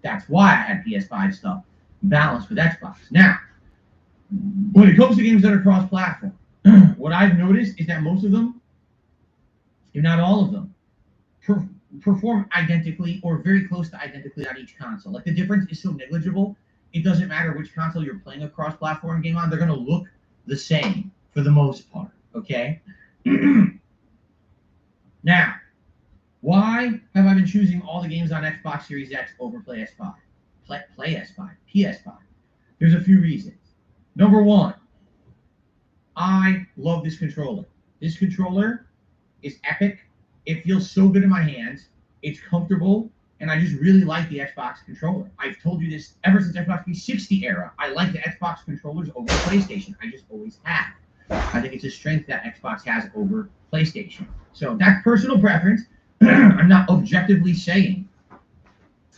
That's why I had PS5 stuff balanced with Xbox. Now, when it comes to games that are cross-platform, what I've noticed is that most of them, if not all of them, perform identically or very close to identically on each console. Like the difference is so negligible, it doesn't matter which console you're playing a cross-platform game on, they're going to look the same for the most part, okay? Now, why have I been choosing all the games on Xbox Series X over PS5? PS5. There's a few reasons. Number one, I love this controller. This controller is epic. It feels so good in my hands. It's comfortable, and I just really like the Xbox controller. I've told you this ever since Xbox 360 era. I like the Xbox controllers over PlayStation. I just always have. I think it's a strength that Xbox has over PlayStation. So that's personal preference. I'm not objectively saying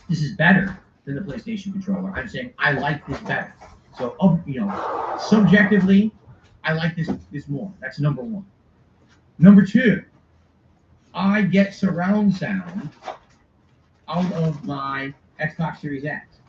this is better than the PlayStation controller. I'm saying I like this better. So, subjectively, I like this more. That's number one. Number two, I get surround sound out of my Xbox Series X.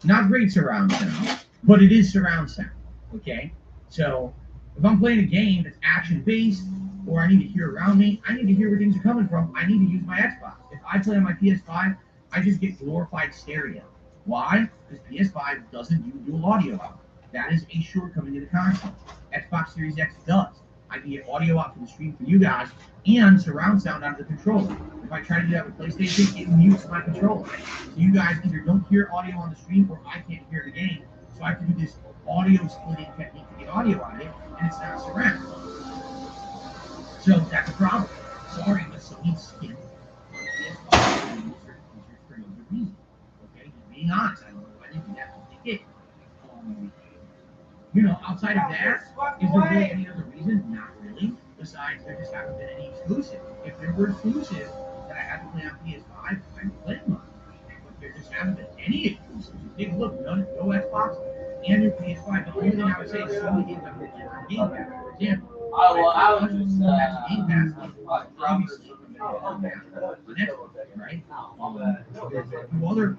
Not great surround sound, but it is surround sound. Okay? So, if I'm playing a game that's action-based, or I need to hear around me, I need to hear where things are coming from, I need to use my Xbox. If I play on my PS5, I just get glorified stereo. Why? Because PS5 doesn't do dual audio out. That is a shortcoming of the console. Xbox Series X does. I can get audio out to the stream for you guys and surround sound out of the controller. If I try to do that with PlayStation, it mutes my controller. So you guys either don't hear audio on the stream or I can't hear the game. So I have to do this audio splitting technique to get audio out of it, and it's not surround. So that's a problem. Sorry, but Sony's skin on PS5 for no good reason. Okay, just being honest, I don't know why they do that, but they did. Outside of that, is there really any other reason? Not really. Besides, there just haven't been any exclusive. If there were exclusives that I had to play on PS5, I'd play them on. But there just haven't been any exclusives. Take a look, no Xbox and your PS5. The only thing I would say is Sony games have been on Game Pass, for example. I was just, Game Pass, obviously, on Xbox, right? There's a few other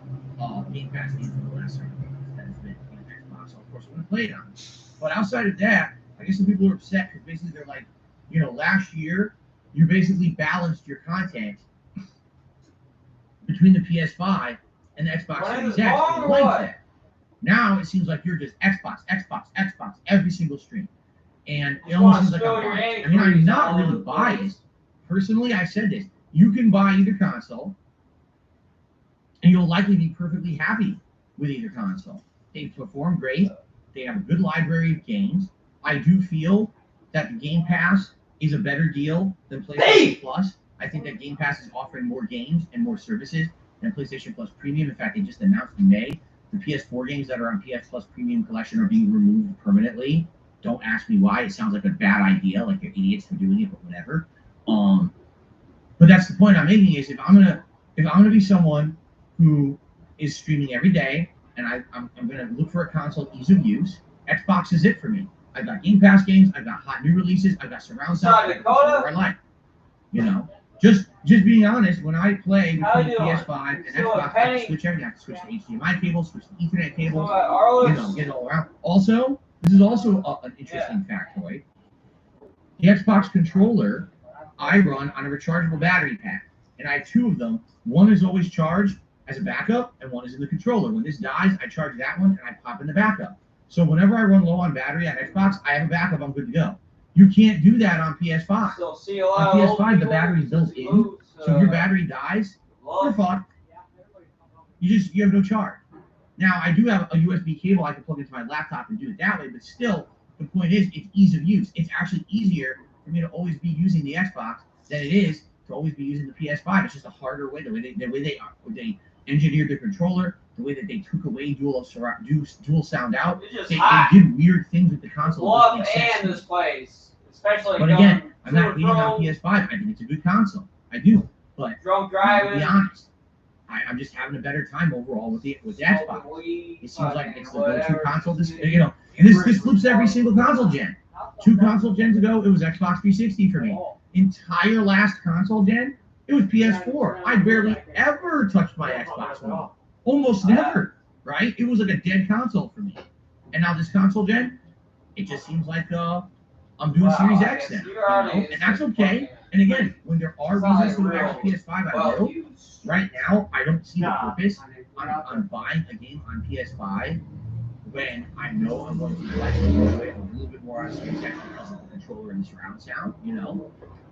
Game Pass games in the last year that has been on Xbox, so of course we're going to play it on. But outside of that, I guess some people are upset because basically they're like, last year you basically balanced your content between the PS5 and the Xbox Series X. You like that. Now it seems like you're just Xbox every single stream. And it almost seems like I'm biased. I mean, I'm not really biased. Personally, I said this. You can buy either console, and you'll likely be perfectly happy with either console. They perform great. They have a good library of games. I do feel that the Game Pass is a better deal than PlayStation Plus. I think that Game Pass is offering more games and more services than PlayStation Plus Premium. In fact, they just announced in May the PS4 games that are on PS Plus Premium Collection are being removed permanently. Don't ask me why. It sounds like a bad idea, like they're idiots for doing it, but whatever. But that's the point I'm making is if I'm gonna be someone who is streaming every day and I'm gonna look for a console ease of use, Xbox is it for me. I've got Game Pass games, I've got hot new releases, I've got surround sound, I like. Just being honest, when I play between PS5 and Xbox, I have to switch everything. I have to switch to HDMI cables, switch to Ethernet cables, get it all around. Also, this is also an interesting factoid. The Xbox controller, I run on a rechargeable battery pack, and I have two of them. One is always charged as a backup, and one is in the controller. When this dies, I charge that one, and I pop in the backup. So whenever I run low on battery on Xbox, I have a backup, I'm good to go. You can't do that on PS5. On PS5, the battery is built in, so if your battery dies, you're fucked. You have no charge. Now, I do have a USB cable I can plug into my laptop and do it that way, but still, the point is, it's ease of use. It's actually easier for me to always be using the Xbox than it is to always be using the PS5. It's just a harder way, the way they engineered the controller, the way that they took away dual sound out. They did weird things with the console. And this place, especially. But again, I'm not hating on PS5. I think it's a good console. I do. But drunk driving. To be honest, I'm just having a better time overall with the Xbox. It seems like it's the go-to console. And this flips every single console gen. 2 console gens ago, it was Xbox 360 for me. Entire last console gen, it was PS4. I barely ever touched my Xbox One. Almost never, right? It was like a dead console for me. And now this console gen, it just seems like I'm doing Series X then. And that's okay. And again, when there are reasons to back to PS5, I will. Right now, I don't see the purpose on buying a game on PS5 when I know I'm going to like enjoy it a little bit more on Series X because of the controller and the surround sound,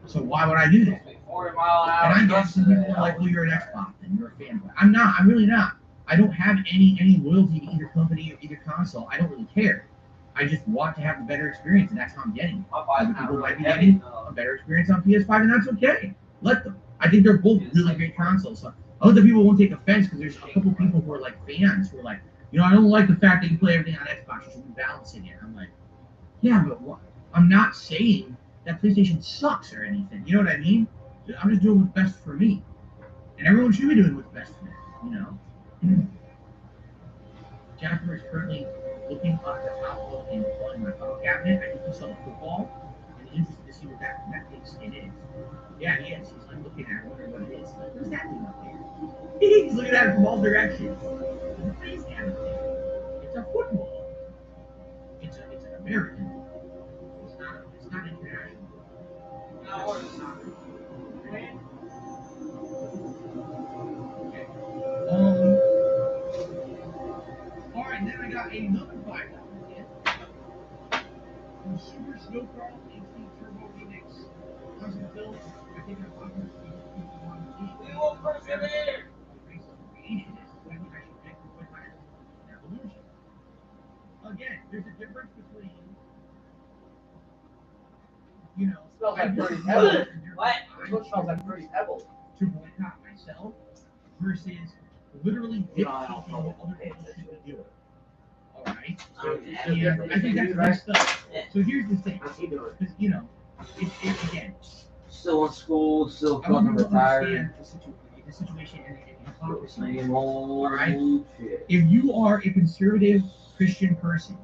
So why would I do that? And I guess some people are like, well, you're an Xbox and you're a fanboy. I'm not. I'm really not. I don't have any loyalty to either company or either console. I don't really care. I just want to have a better experience, and that's how I'm getting it. My body's Other not people really might be heavy, getting though. a better experience on PS5, and that's okay. Let them. I think they're both really great consoles. So other people won't take offense because there's a couple people who are like fans who are like, you know, I don't like the fact that you play everything on Xbox. You should be balancing it. I'm like, yeah, but what? I'm not saying that PlayStation sucks or anything. You know what I mean? I'm just doing what's best for me, and everyone should be doing what's best for them. You know. Jennifer is currently looking at the top of my file cabinet. I think he saw the football and interested to see what that big skin is. Yeah, he is. He's like looking at it, wondering what it is. Like, what's that thing up there? He's looking at it from all directions. What is that up there? It's a football. It's an American. It's not international. No, it's not. Okay. All right, then I got another $5 gift from Super Snowcrawl HD Turbo Remix. Custom built. I think I'm talking to we will persevere. Creationist. I think I should make the quick evolution. Again, there's a difference between, you know, It smells like Fruity Pebbles. What? It Smells like Fruity Pebbles. to boycott myself versus literally dictating what other people should be doing. Alright? So, yeah, I think that's messed up. So here's the thing. How's he doing? Because, you know, it's again, Still in school, still I want fucking people to retired. understand the situation and hypocrisy. Same old Alright. shit. If you are a conservative Christian person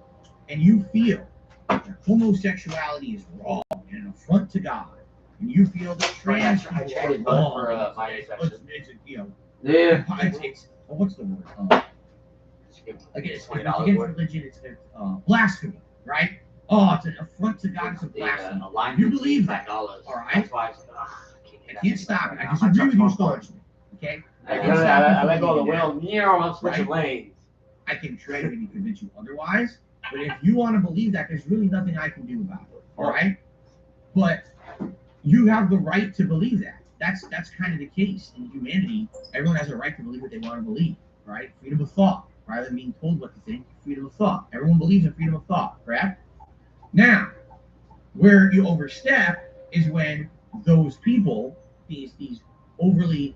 and you feel that homosexuality is wrong and an affront to God, and you feel that trans I people traded are blood wrong, for my section. it's you know, Yeah. it's what's the word? Against $20 worth. religion, it's blasphemy, right? Oh, it's an affront to God, it's a blasphemy. You believe that, $5. all right? That's why I can't stop it. I disagree with you staunchly, okay? I let go of the wheel. I'm switching lanes. I can try to maybe convince you otherwise, but if you want to believe that, there's really nothing I can do about it, all right? But you have the right to believe that. That's kind of the case in humanity. Everyone has a right to believe what they want to believe, right? Freedom of thought, rather than being told what to think. Freedom of thought. Everyone believes in freedom of thought, correct? Now, where you overstep is when those people, these overly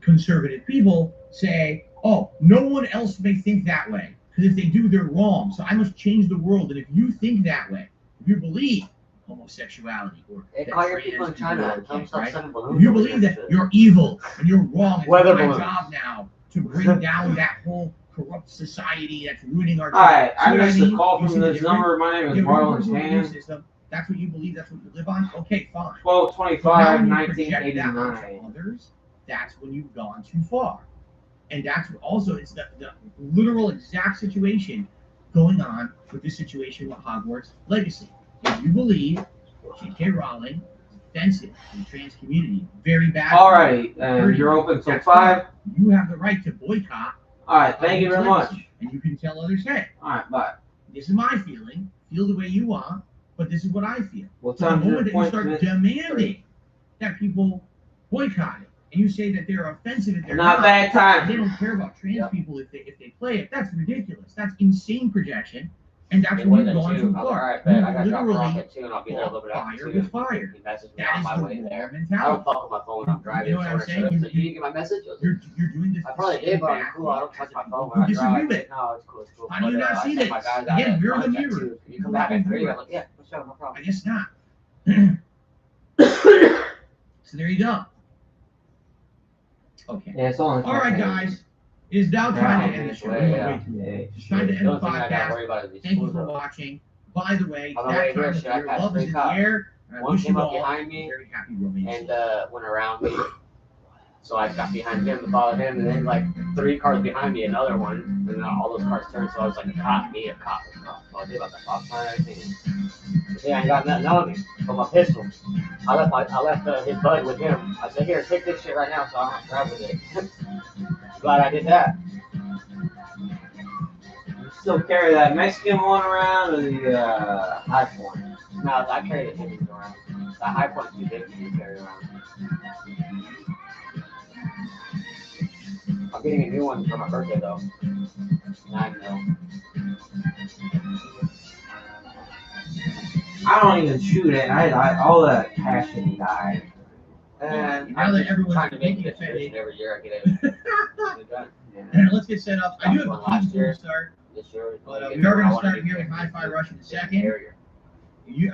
conservative people, say, "Oh, no one else may think that way, because if they do, they're wrong. So I must change the world. And if you think that way, if you believe homosexuality or Hey, that call your trans people in people China. are Tell them okay, stop right? sending balloons. If you over believe here. that you're evil and you're wrong, it's Weather my balloons. job now to bring down that whole corrupt society that's ruining our Alright, See I what missed mean? a call You from see the this difference? number. My name is If you're a Marlon person with a belief Tan. system, that's what you believe, that's what you live on, okay, fine. 12/25, But now when you project that 1989. onto others, that's when you've gone too far. And that's also, it's the literal exact situation going on with the situation with Hogwarts Legacy. If you believe J.K. Rowling is offensive to the trans community, very bad. Alright, and you're open till That's 5. fine. You have the right to boycott. Alright, thank you very Hogwarts much. Legacy. And you can tell others, hey, Alright, bye. this is my feeling, feel the way you want, but this is what I feel. What So the time's your moment that you start appointment? demanding that people boycott it, and you say that they're offensive if they're Not bad and time. they don't care about trans Yep. people if they play it, that's ridiculous. That's insane projection, and that's Hey, when wait you've at gone 2. too I was like, far. alright, bet. I You got dropped off literally at 2 and I'll be there a little bit after fire 2. with fire. He messaged me That on is my the way wrong there. I mentality. don't fuck with my phone when I'm driving. You know what I'm So saying? did you get my message? You're doing this. I probably did, but I'm cool. I don't touch my phone when You I disagree drive. with it. No, it's cool. It's cool. How do you But, not I see sent this? my guys out Again, at mirror the lunch at mirror. 2. Can you come back at 3? I'm like, yeah, for sure, no I problem. guess not. So there you go. Okay. Yeah, it's on. All right, guys. It is now time to end the show. Yeah, We went yeah. way too long. Yeah. It's time to The end the only thing I gotta podcast. worry about is these Thank you schools, for though. watching. By the way, On the way that here, time of should I year, pass love is 3 in the cops? air. And I One wish came you up all behind a me very happy romance. and went around me. So I got behind him to follow him, and then like 3 cars behind me, another one, and then all those cars turned. So I was like, a cop, me, a cop. So I did about the stop sign and everything. But yeah, I ain't got nothing on me but my pistol. I left his buddy with him. I said, here, take this shit right now, so I don't have to drive with it. Glad I did that. You still carry that Mexican one around or the high point? No, I carry the Timmins around. The high point's too big for me to carry around. I'm getting a new one for my birthday though. 9 mil. I don't even shoot it. I all that passion died. And Now that everyone's trying to make making it a fan, every year, I get it. Yeah. let's get set up. I do have a team to start, This year, but we are going to start here with Hi-Fi Rush in a second.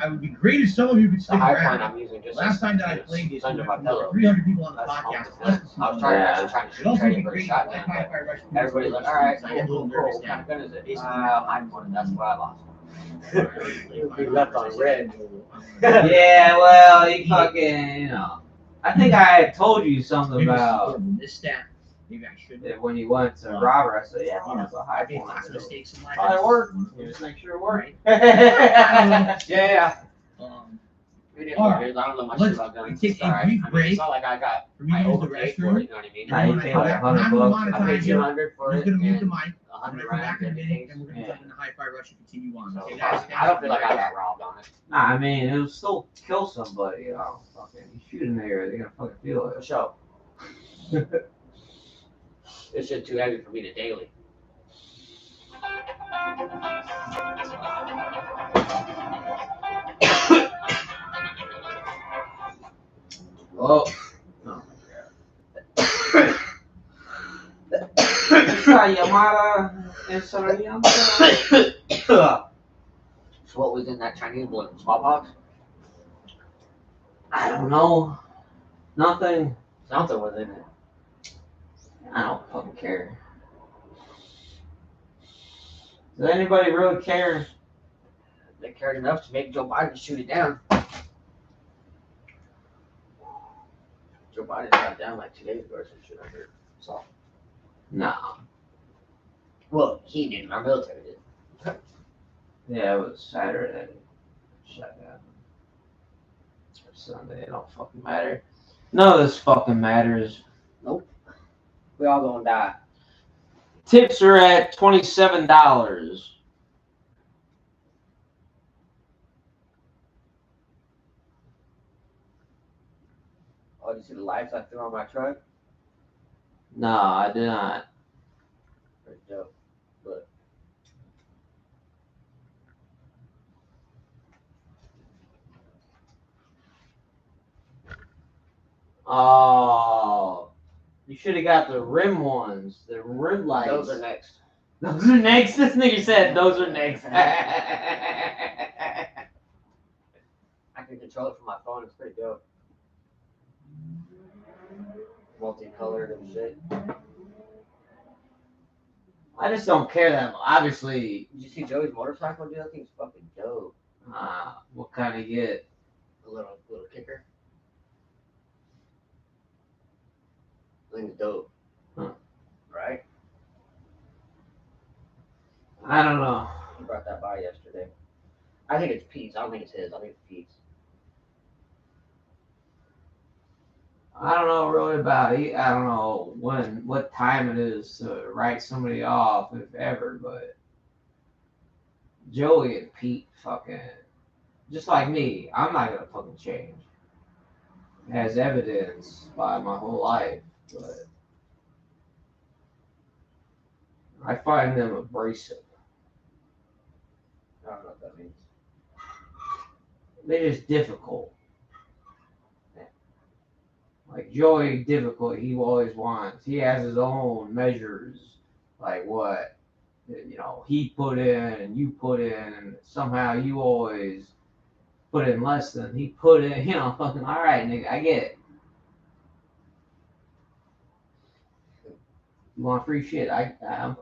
I would be great if some of you could The stick high point around. I'm using just Last time that I played this, we went from about 300 people on the podcast. Less than I was trying, Yeah. actually trying to It shoot also would training be for a great if shotgun. like But Hi-Fi Rush. everybody's like, all right, I am a little cool. nervous What kind of now. gun is it? I'm one. That's why I lost. We left on red. Yeah, well, you fucking, you know. I think I had told you something Maybe about this stat. Maybe I should. it when you went to Robert. I said, yeah, well, that's a high I made point. lots of mistakes in life. Probably worked. Just make sure it worked. Yeah. Um, It is All what right. it is. I don't know much Let's about guns. take a Sorry. brief I mean, break it's not like I got for me to use the overpaid for restroom. it. You know what I mean? Nah, you When I pay come like back, 100 I'm gonna bucks. I monetize paid you. 200 for I'm it. gonna mute the And mic. I'm gonna 100 come back rounds in a in minute case. and we're gonna Yeah. jump into Hi-Fi Rush and continue on. So, Okay, guys? I don't feel like I got robbed on it. Nah, I mean, it'll still kill somebody, you know. Fucking, you shoot in there, they're gonna fucking feel For it. sure. This shit too heavy for me to daily. Oh. Yamada So what was in that Chinese balloon? Smallpox? I don't know. Nothing. Something was in it. I don't fucking care. Does anybody really care? They cared enough to make Joe Biden shoot it down. Joe Biden shot it down like 2 days ago or some shit I heard. So, No. well, he didn't. Our military did. Yeah, it was Saturday. Shut down. Or Sunday, it don't fucking matter. None of this fucking matters. We all gonna die. Tips are at $27. Oh, did you see the lights I threw on my truck? No, I did not. Pretty dope. Look. Oh, you should have got the rim ones, the rim lights. Those are next. Those are next. This nigga said those are next. I can control it from my phone. It's pretty dope. Multicolored and shit. I just don't care that much. Obviously, Did you see Joey's motorcycle, dude? That thing's fucking dope. what kind of get? A little kicker. I think it's dope. Huh. Right? I don't know. He brought that by yesterday. I think it's Pete's. I don't think it's his. I think it's Pete's. I don't know really about it. I don't know what time it is to write somebody off, if ever, but Joey and Pete fucking, just like me, I'm not gonna fucking change. As evidenced by my whole life, but I find them abrasive. I don't know what that means. They're just difficult. Like Joey, difficult. He always wants. He has his own measures, like what he put in and you put in, and somehow you always put in less than he put in. Fucking all right, nigga. I get it. You want free shit? I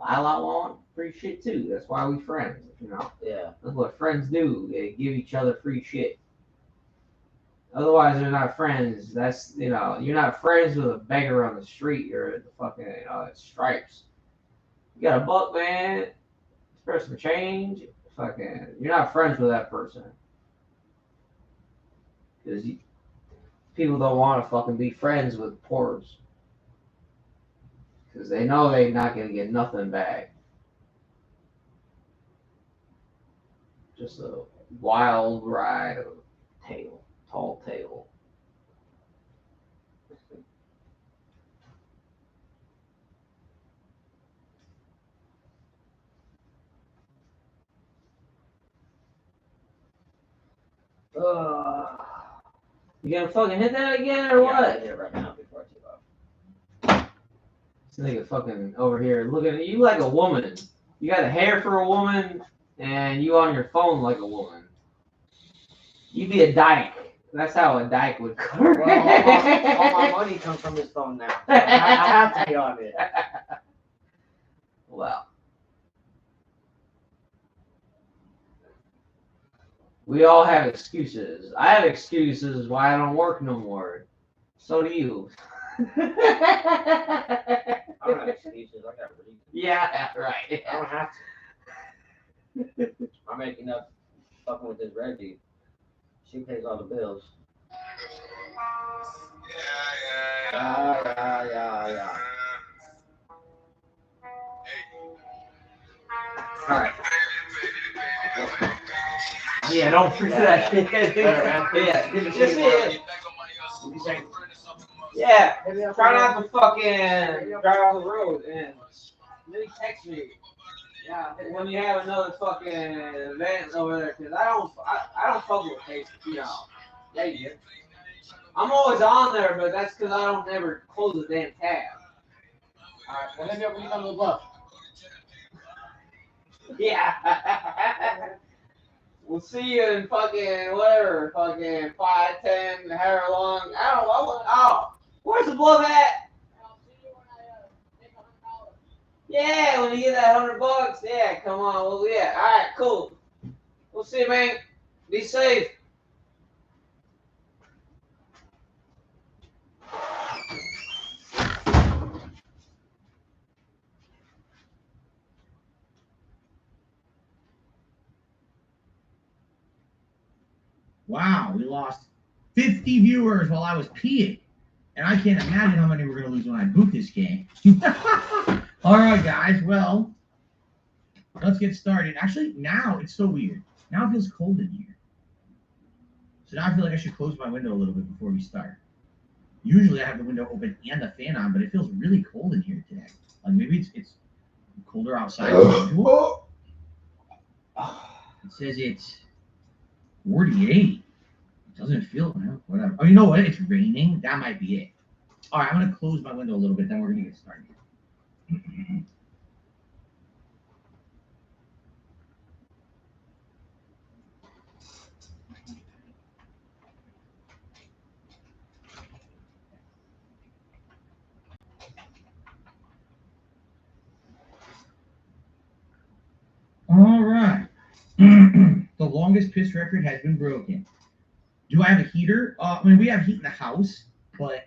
want free shit too. That's why we friends. Yeah. That's what friends do. They give each other free shit. Otherwise, they're not friends. That's you're not friends with a beggar on the street. You're at the fucking at Stripes. You got a buck, man. This person change. Fucking, you're not friends with that person because people don't want to fucking be friends with poors because they know they're not gonna get nothing back. Just a wild ride of tall tale. You gonna fucking hit that again or Yeah, I'll what? hit it right now before I take off. This nigga fucking over here looking at you like a woman. You got the hair for a woman, and you on your phone like a woman. You be a dyke. That's how a dyke would cover. Well, all my money comes from this phone now. I have to be on it. Well, we all have excuses. I have excuses why I don't work no more. So do you. I don't have excuses. I got reasons. Yeah, right. I don't have to. I'm making up fucking with this Reggie. She pays all the bills. Yeah. Alright. Yeah, don't forget that shit. Yeah, Did you just see it. What you say? Yeah, try not to fucking drive off the road and then text me. Yeah, when you have another fucking event over there, cause I don't fuck with Facebook, you know. Yeah, you do. I'm always on there, but that's cause I don't ever close the damn tab. Alright, well, hit me up when you come to the bluff. Yeah. We'll see you in fucking whatever, fucking 5, 10, however long. I don't know. Oh, where's the bluff at? Yeah, when you get that $100, yeah, come on. Well, yeah, all right, cool. We'll see, man. Be safe. Wow, we lost 50 viewers while I was peeing. And I can't imagine how many we're going to lose when I boot this game. All right, guys. Well, let's get started. Actually, now it's so weird. Now it feels cold in here. So now I feel like I should close my window a little bit before we start. Usually I have the window open and the fan on, but it feels really cold in here today. Like maybe it's colder outside than usual. It says it's 48. It doesn't feel, well, whatever. Oh, you know what? It's raining. That might be it. All right, I'm going to close my window a little bit, then we're going to get started. All right. The longest piss record has been broken. Do I have a heater? I mean, we have heat in the house, but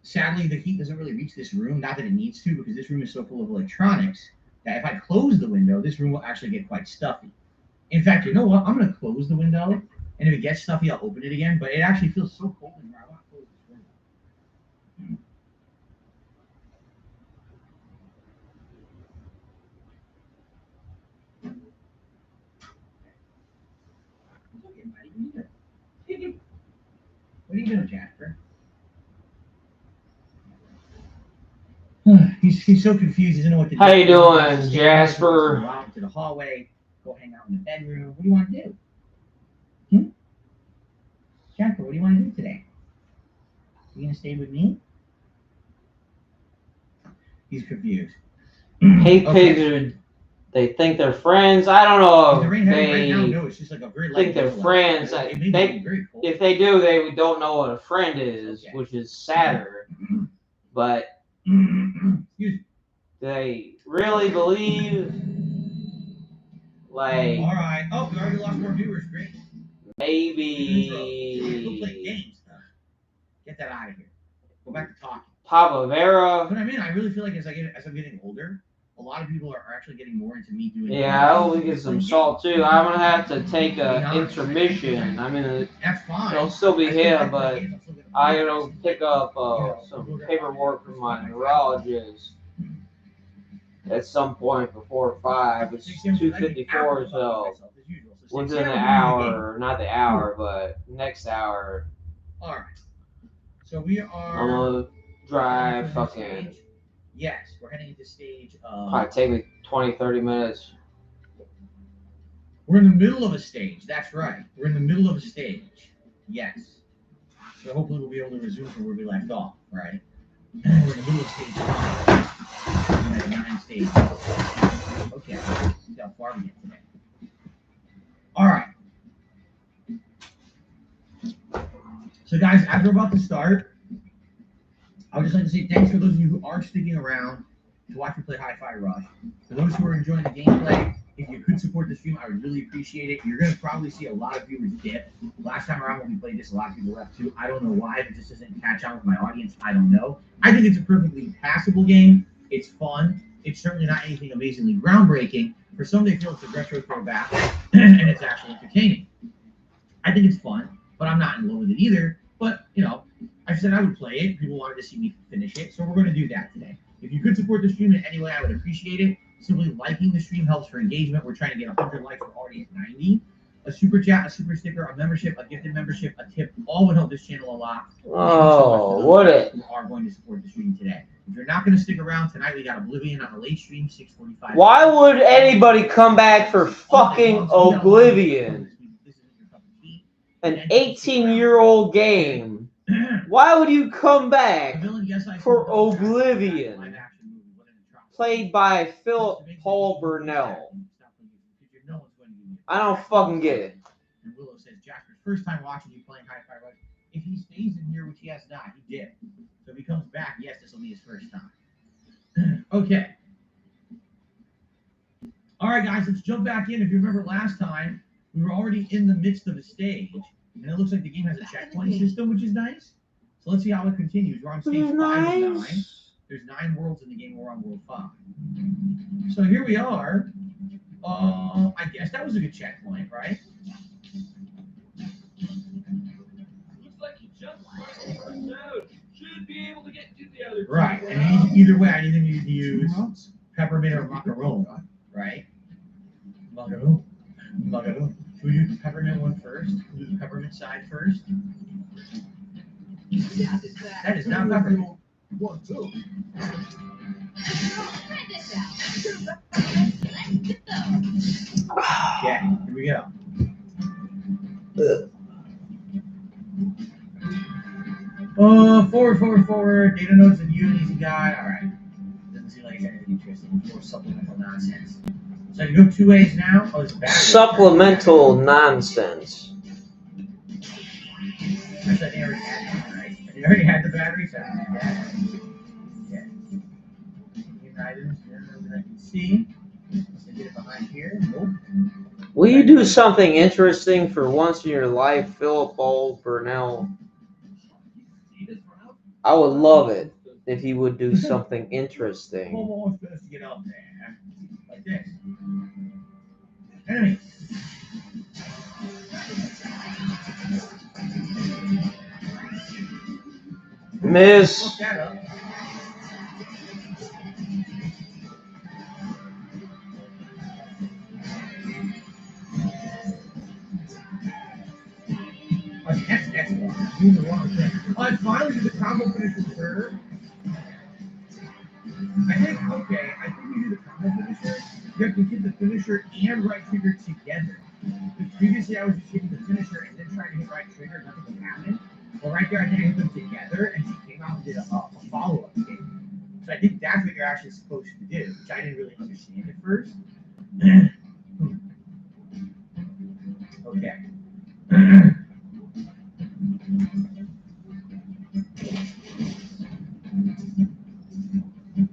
sadly, the heat doesn't really reach this room. Not that it needs to, because this room is so full of electronics that if I close the window, this room will actually get quite stuffy. In fact, you know what? I'm going to close the window, and if it gets stuffy, I'll open it again. But it actually feels so cold in here. I want to close this window. What are you doing, Jasper? He's so confused. He doesn't know what to do. How you doing, Jasper? Go out into the hallway. Go hang out in the bedroom. What do you want to do? Jasper, what do you want to do today? You gonna stay with me? He's confused. Hate pigs they think they're friends. I don't know Is the if rain heavy right they now? No, it's just like a very light think they're drizzle. friends. It may be They, very cold. if they do, they don't know what a friend is, Okay. which is sadder. But Excuse me. they really believe, like, All right. Oh, we already lost more viewers. Great. Go play maybe games. Get that out of here. Go back to talking. Papa Vera. But I mean, I really feel like as I'm getting older, a lot of people are actually getting more into me doing. Yeah, I will get some salt too. I'm gonna have to take a intermission. I mean, That's fine. it'll still be I still here, like but games. I'm still gonna I play gotta games. pick up some paperwork from my neurologist at some point before 5. It's 2:54, so within the hour, not the hour, but next hour, All right. So we I'm are. gonna drive fucking. Yes, we're heading into stage. Probably take me 20, 30 minutes. We're in the middle of a stage. That's right. We're in the middle of a stage. Yes. So hopefully we'll be able to resume from where we left off, right? We're in the middle of stage 5. We had 9 stages. Okay. See how far we get today. All right. So guys, as we're about to start, I would just like to say thanks for those of you who are sticking around to watch me play Hi-Fi Rush. For those who are enjoying the gameplay, if you could support the stream, I would really appreciate it. You're going to probably see a lot of viewers dip. Last time around when we played this, a lot of people left too. I don't know why, if it just doesn't catch on with my audience. I don't know. I think it's a perfectly passable game. It's fun. It's certainly not anything amazingly groundbreaking. For some, they feel it's a retro throwback, and it's actually entertaining. I think it's fun, but I'm not in love with it either. But, you know, I said I would play it. People wanted to see me finish it, so we're going to do that today. If you could support the stream in any way, I would appreciate it. Simply liking the stream helps for engagement. We're trying to get 100 likes. We're already at 90. A super chat, a super sticker, a membership, a gifted membership, a tip, all would help this channel a lot. Oh, what a... You are going to support the stream today. If you're not going to stick around tonight, we got Oblivion on a late stream, 6:45. Why would anybody come back for fucking Oblivion? An 18-year-old game. Why would you come back for Oblivion? Played by Philip Paul Burnell. I don't fucking get it. And Willow says, Jasper's first time watching you playing Hi-Fi Rush. If he stays in here, which he has not, he did. So if he comes back, yes, this will be his first time. Okay. All right, guys, let's jump back in. If you remember last time, we were already in the midst of a stage, and it looks like the game has a checkpoint system, which is nice. So let's see how it continues. We're on stage 5 of 9. There's 9 worlds in the game. We're on world 5. So here we are. I guess that was a good checkpoint, right? Looks like you just should be able to get to the other. Right, and either way, I either need to use peppermint or macaron, right? Macaron. Should we do the peppermint one first? Do the peppermint side first? That is not peppermint. 1, 2. Okay, here we go. Forward. Data nodes and you, an easy guy. All right. Doesn't seem like it's anything interesting. It's more supplemental nonsense. So I can go 2 ways now. Oh, it's battery. Supplemental nonsense. I said I already had one, right? I already had the battery, so I can do that. Okay. Hidden items, that I can see. Let's get it behind here. Nope. Will you do something interesting for once in your life, Philip Paul Burnell? I would love it if he would do something interesting. Almost supposed to get up there. Like this. Enemy. Miss. Look that up. That's one. Doing the wrong thing. I finally did the combo finisher third. I think you do the combo finisher. You have to hit the finisher and right trigger together. Because previously I was just hitting the finisher and then trying to hit right trigger, nothing would happen. But right there I think I hit them together and she came out and did a follow-up game. So I think that's what you're actually supposed to do, which I didn't really understand at first. Okay.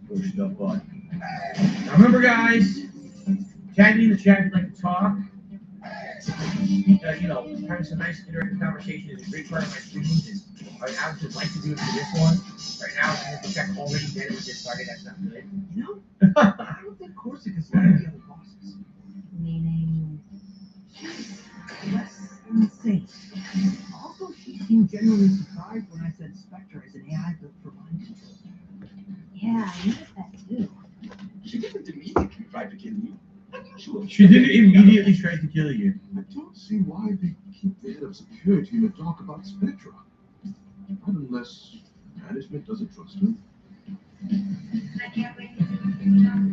Push the button. Now remember, guys, tag me in the chat if you'd like to talk. Having some nice interactive conversation is a great part of my streams. And I would just like to do it for this one. Right now, the check already did it. We just started. That's not good. I don't think Corsica's like the other bosses. Meaning less insane. Also, she seemed genuinely surprised when I said Spectre is an AI built for mind control. Yeah, I noticed that too. She didn't immediately try to kill me. She didn't immediately try to kill you. I don't see why they keep the head of security in the dark about Spectra. Unless management doesn't trust her.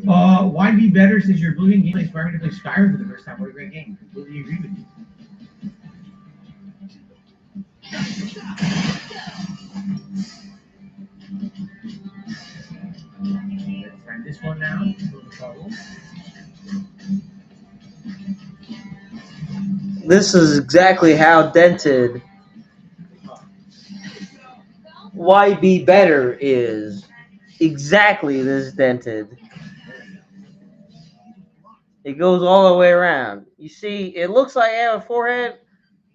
Why be better since your Oblivion gameplay inspired me to play Skyrim for the first time? What a great game. Completely agree with you. Let's try this one now. This is exactly how dented Why Be Better is. Exactly this dented. It goes all the way around. You see, it looks like I have a forehead,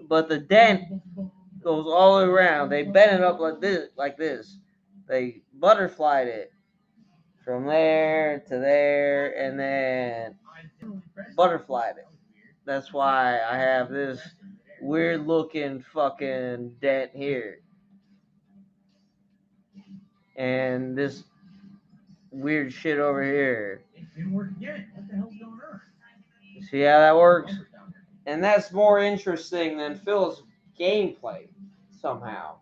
but the dent goes all the way around. They bent it up like this. They butterflied it from there to there, and then butterflied it. That's why I have this weird looking fucking dent here. And this weird shit over here. It didn't work again. What the hell's going on? See how that works? And that's more interesting than Phil's gameplay, somehow.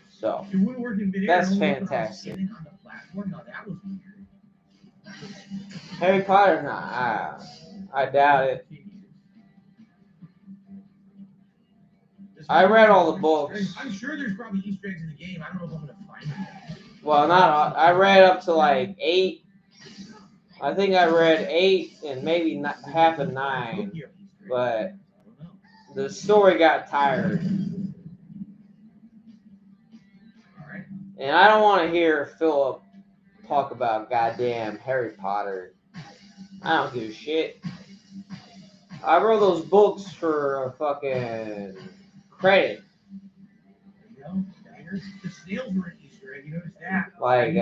So, It wouldn't work in video. that's fantastic. On the platform. Now that was weird. Harry Potter? Nah, I doubt it. I read all the books. I'm sure there's probably Easter eggs in the game. I don't know if I'm gonna find them. Well, not all. I read up to like 8. I think I read 8 and maybe half of 9. But the story got tired. And I don't want to hear Philip talk about goddamn Harry Potter. I don't give a shit. I wrote those books for a fucking credit. The snails were an Easter egg. You noticed that? Like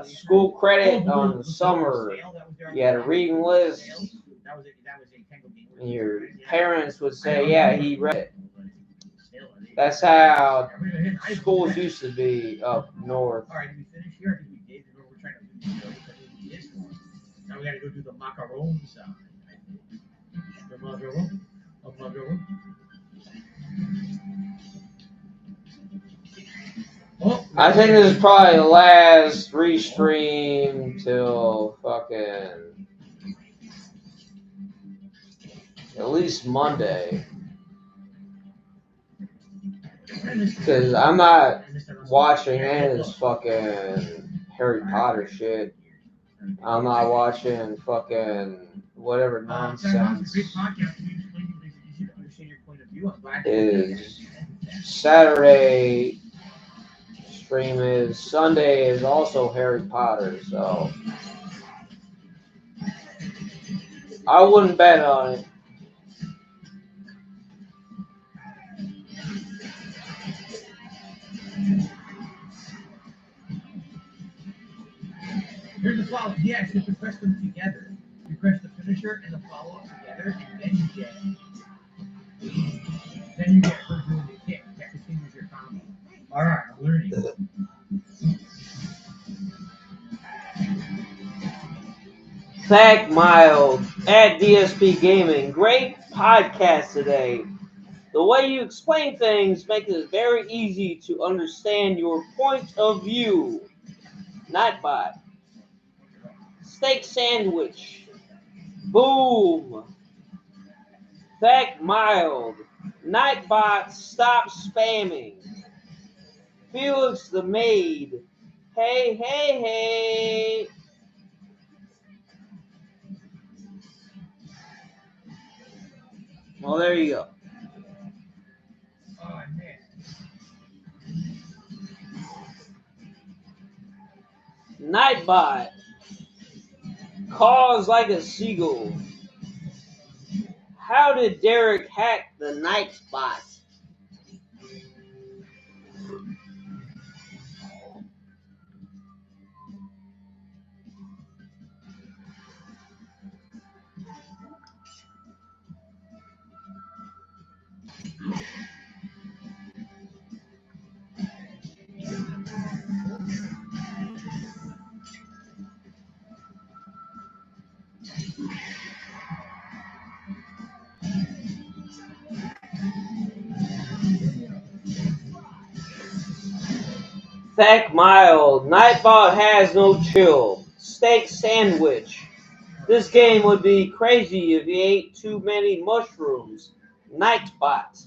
school credit on the summer. You had a reading list. And your parents would say, yeah, he read it. That's how schools used to be up north. All right, did we finish here? Did we get it? We're trying to do this one. Now we got to go do the macarons. The macaron. The macaron. Oh, I think this is probably the last restream till fucking at least Monday. Because I'm not watching any of this fucking Harry Potter shit. I'm not watching fucking whatever nonsense is Saturday stream is. Sunday is also Harry Potter, so I wouldn't bet on it. Here's the follow. Yes, you have to press them together. You press the finisher and the follow-up together, and then you get her doing the kick. That continues your combo. All right, I'm learning. Zach Mild at DSP Gaming. Great podcast today. The way you explain things makes it very easy to understand your point of view. Nightbot. Steak sandwich. Boom. Zach Mild. Nightbot, stop spamming. Felix the Maid. Hey, hey, hey. Well, there you go. Oh, man. Nightbot. Caws like a seagull. How did Derek hack the Nightbot? Thank mild. Nightbot has no chill. Steak sandwich. This game would be crazy if you ate too many mushrooms. Nightbot.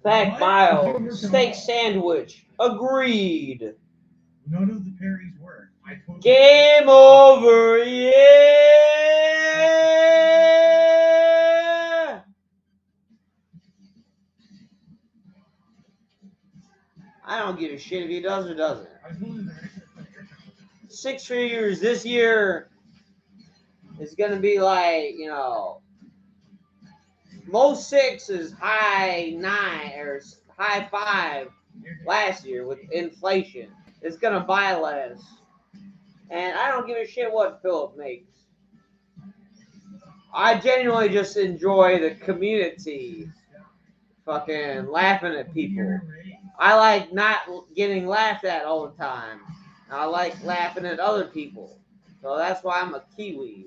Thank What? mild. Steak sandwich. Agreed. None of the parries work. I totally Game over. Yeah. I don't give a shit if he does or doesn't. I totally 6 figures this year is going to be like, you know, most 6 is high 9 or high 5 last year with inflation. It's going to buy less. And I don't give a shit what Philip makes. I genuinely just enjoy the community fucking laughing at people. I like not getting laughed at all the time. I like laughing at other people. So that's why I'm a Kiwi.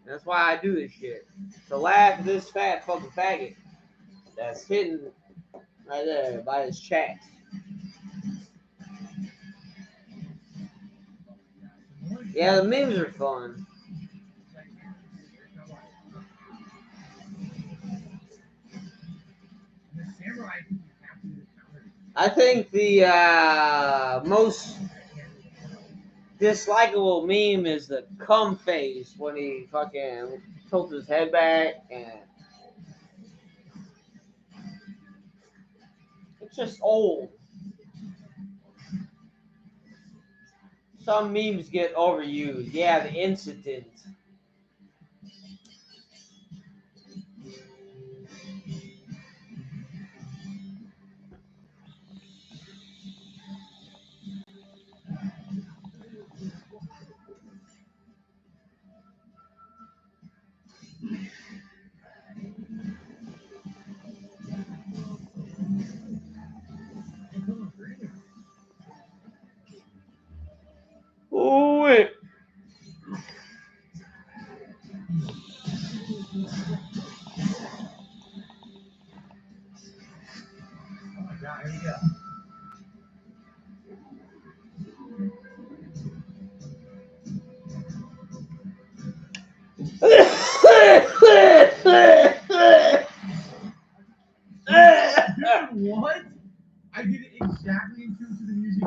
That's why I do this shit. To laugh at this fat fucking faggot that's hidden right there by his chat. Yeah, the memes are fun. I think the most dislikable meme is the cum face when he fucking tilts his head back, and it's just old. Some memes get overused. Yeah, the incident. Oh, wait. Oh my god, here we go. Dude, what? I did it exactly in tune to the music.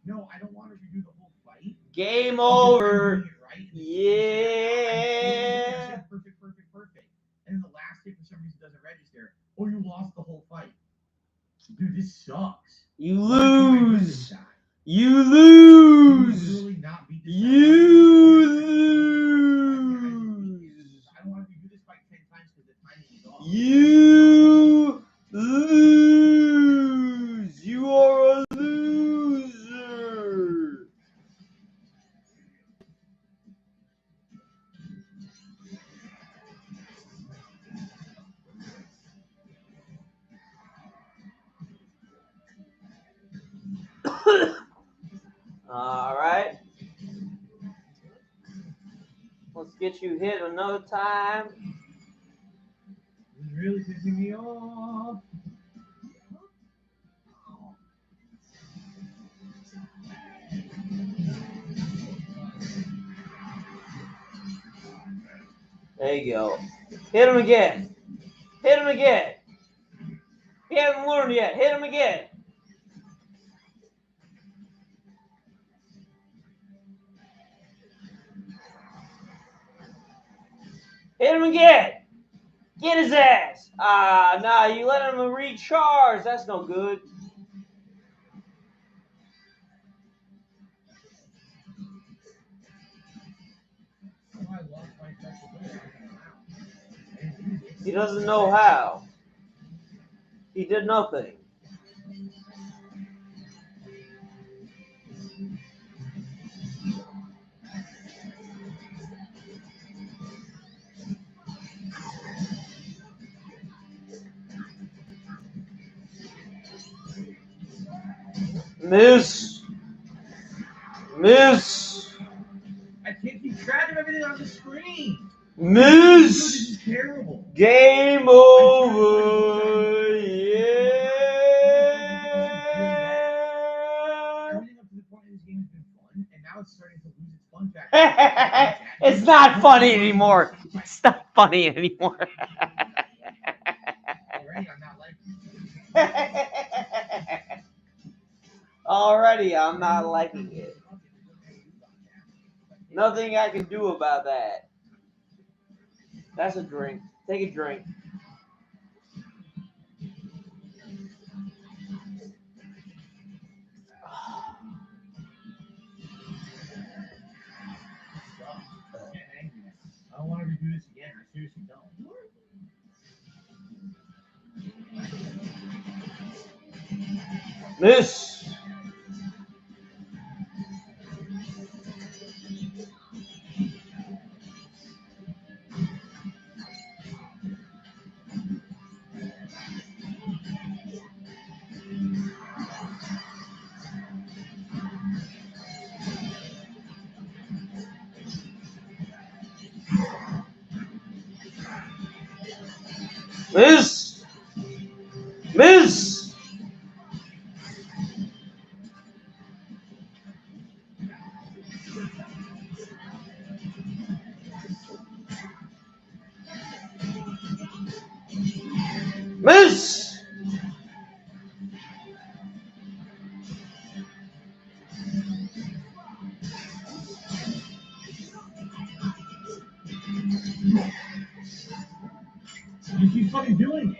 No, I don't want to redo the whole fight. Game over. Right? Yeah. Perfect. And then the last hit for some reason doesn't register, or you lost the whole fight. Dude, this sucks. You Why can't I beat lose. this guy? You Can lose. literally not beat this guy? You lose. I don't want to redo this fight 10 times because the timing is off. You lose. You are a loser. All right. Let's get you hit another time. This is really pissing me off. There you go. Hit him again. Hit him again. He hasn't learned yet. Hit him again. Hit him again. Get his ass. Nah, you let him recharge. That's no good. He doesn't know how. He did nothing. Miss. I can't keep track of everything on the screen. Miss. This is terrible. Game over. Yeah. Everything up to the point of this game has been fun, and now it's starting to lose its fun factor. It's not funny anymore. It's not funny anymore. Already, I'm not liking Already, I'm not liking it. Nothing I can do about that. That's a drink. Take a drink. I don't want to redo this again. I seriously don't. Miss. Miss. Miss. Miss. You keep fucking doing it.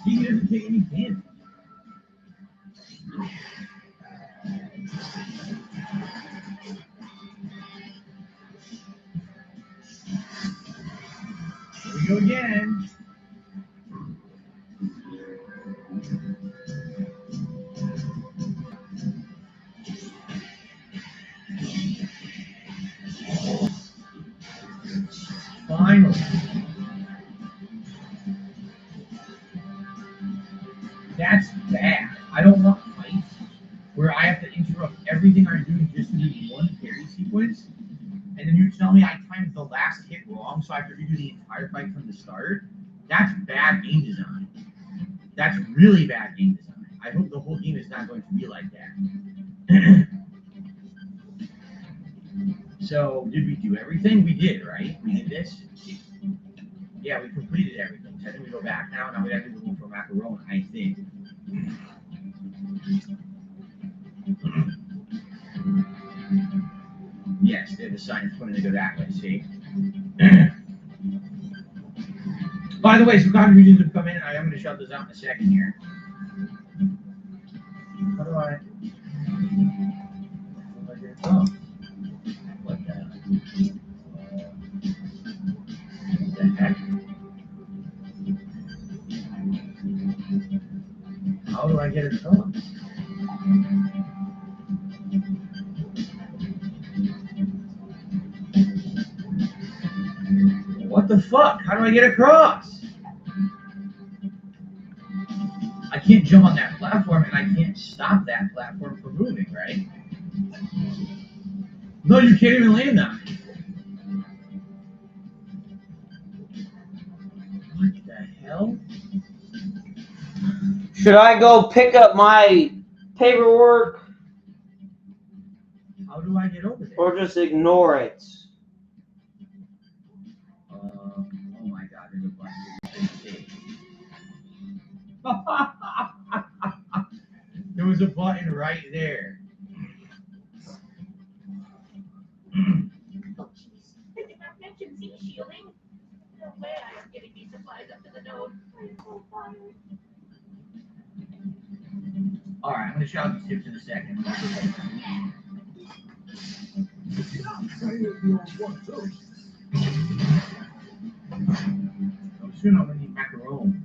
He doesn't take any damage. Here we go again. Finally. That's bad. I don't want fights where I have to interrupt everything I'm doing just to do one parry sequence. And then you tell me I timed the last hit wrong, so I have to redo the entire fight from the start. That's bad game design. That's really bad game design. I hope the whole game is not going to be like that. So, did we do everything? We did, right? We did this? Yeah, we completed everything. So I think we go back now. Now we have to do the one for macaron, I think. Yes, they're the sign is pointing to go that way, see? By the way, some contributions have come in, and I am going to shut this out in a second here. How do I get it? Oh. What the heck? How do I get it across? What the fuck? How do I get across? I can't jump on that platform and I can't stop that platform from moving, right? No, you can't even land on it. What the hell? Should I go pick up my paperwork How do I get over there? or just ignore it? Oh my god, there's a button. There was a button right there. Oh, jeez. Did they not mention Z-shielding? No way I'm getting these supplies up to the node. I'm so tired. Alright, I'm gonna shout these tips in a second. Soon I'm gonna need macaron.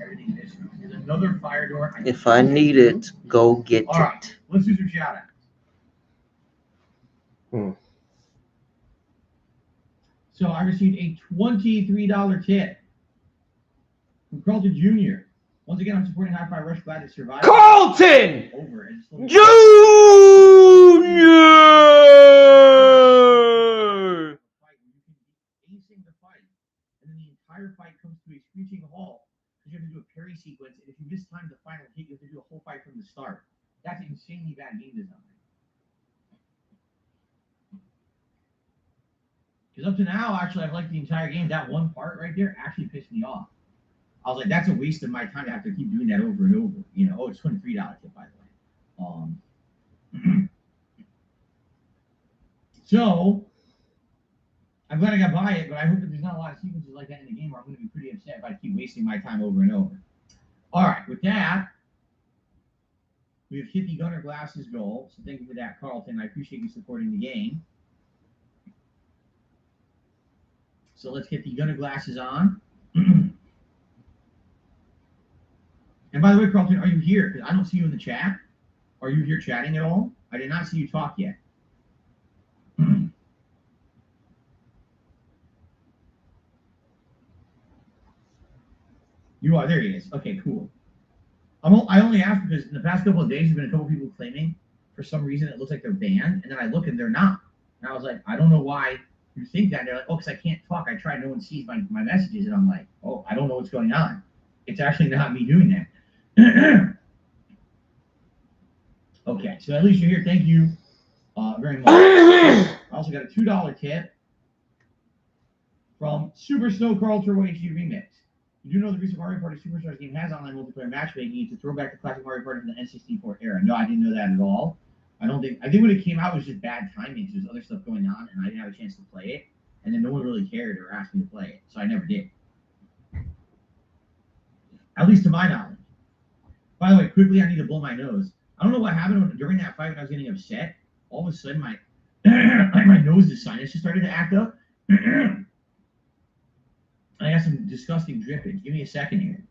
Everything in this room. There's another fire door. If I need it, go get Alright, it. let's do some shout outs. So I received a $23 tip from Carlton Jr. Once again, I'm supporting Hi-Fi Rush. Glad to survive. Carlton Over. And just Jr. fight where you can be acing the fight, and then the entire fight comes to a screeching halt because you have to do a parry sequence, and if you miss time the final hit, you have to do a whole fight from the start. That's insanely bad game design. Because up to now, actually, I've liked the entire game. That one part right there actually pissed me off. I was like, that's a waste of my time to have to keep doing that over and over. You know, oh, it's $23 tip, by the way. So, I'm glad I got by it, but I hope that there's not a lot of sequences like that in the game where I'm going to be pretty upset if I keep wasting my time over and over. All right, with that, we have hit the Gunner Glasses goal. So thank you for that, Carlton. I appreciate you supporting the game. So let's get the Gunner Glasses on. And by the way, Carlton, are you here? Because I don't see you in the chat. Are you here chatting at all? I did not see you talk yet. You are. There he is. Okay, cool. I only asked because in the past couple of days, there's been a couple people claiming for some reason it looks like they're banned. And then I look and they're not. And I was like, I don't know why you think that. And they're like, oh, because I can't talk. I tried. No one sees my messages. And I'm like, oh, I don't know what's going on. It's actually not me doing that. Okay, so at least you're here. Thank you very much. I also got a $2 tip from Super Snow Carl Turbo HD Remix. You do know the recent Mario Party Superstars game has online multiplayer matchmaking to throw back the classic Mario Party from the N64 era. No, I didn't know that at all. I think when it came out, it was just bad timing because there's other stuff going on, and I didn't have a chance to play it. And then no one really cared or asked me to play it, so I never did. At least to my knowledge. By the way, quickly, I need to blow my nose. I don't know what happened during that fight when I was getting upset. All of a sudden, my nose's sinus just started to act up. I got some disgusting drippage. Give me a second here.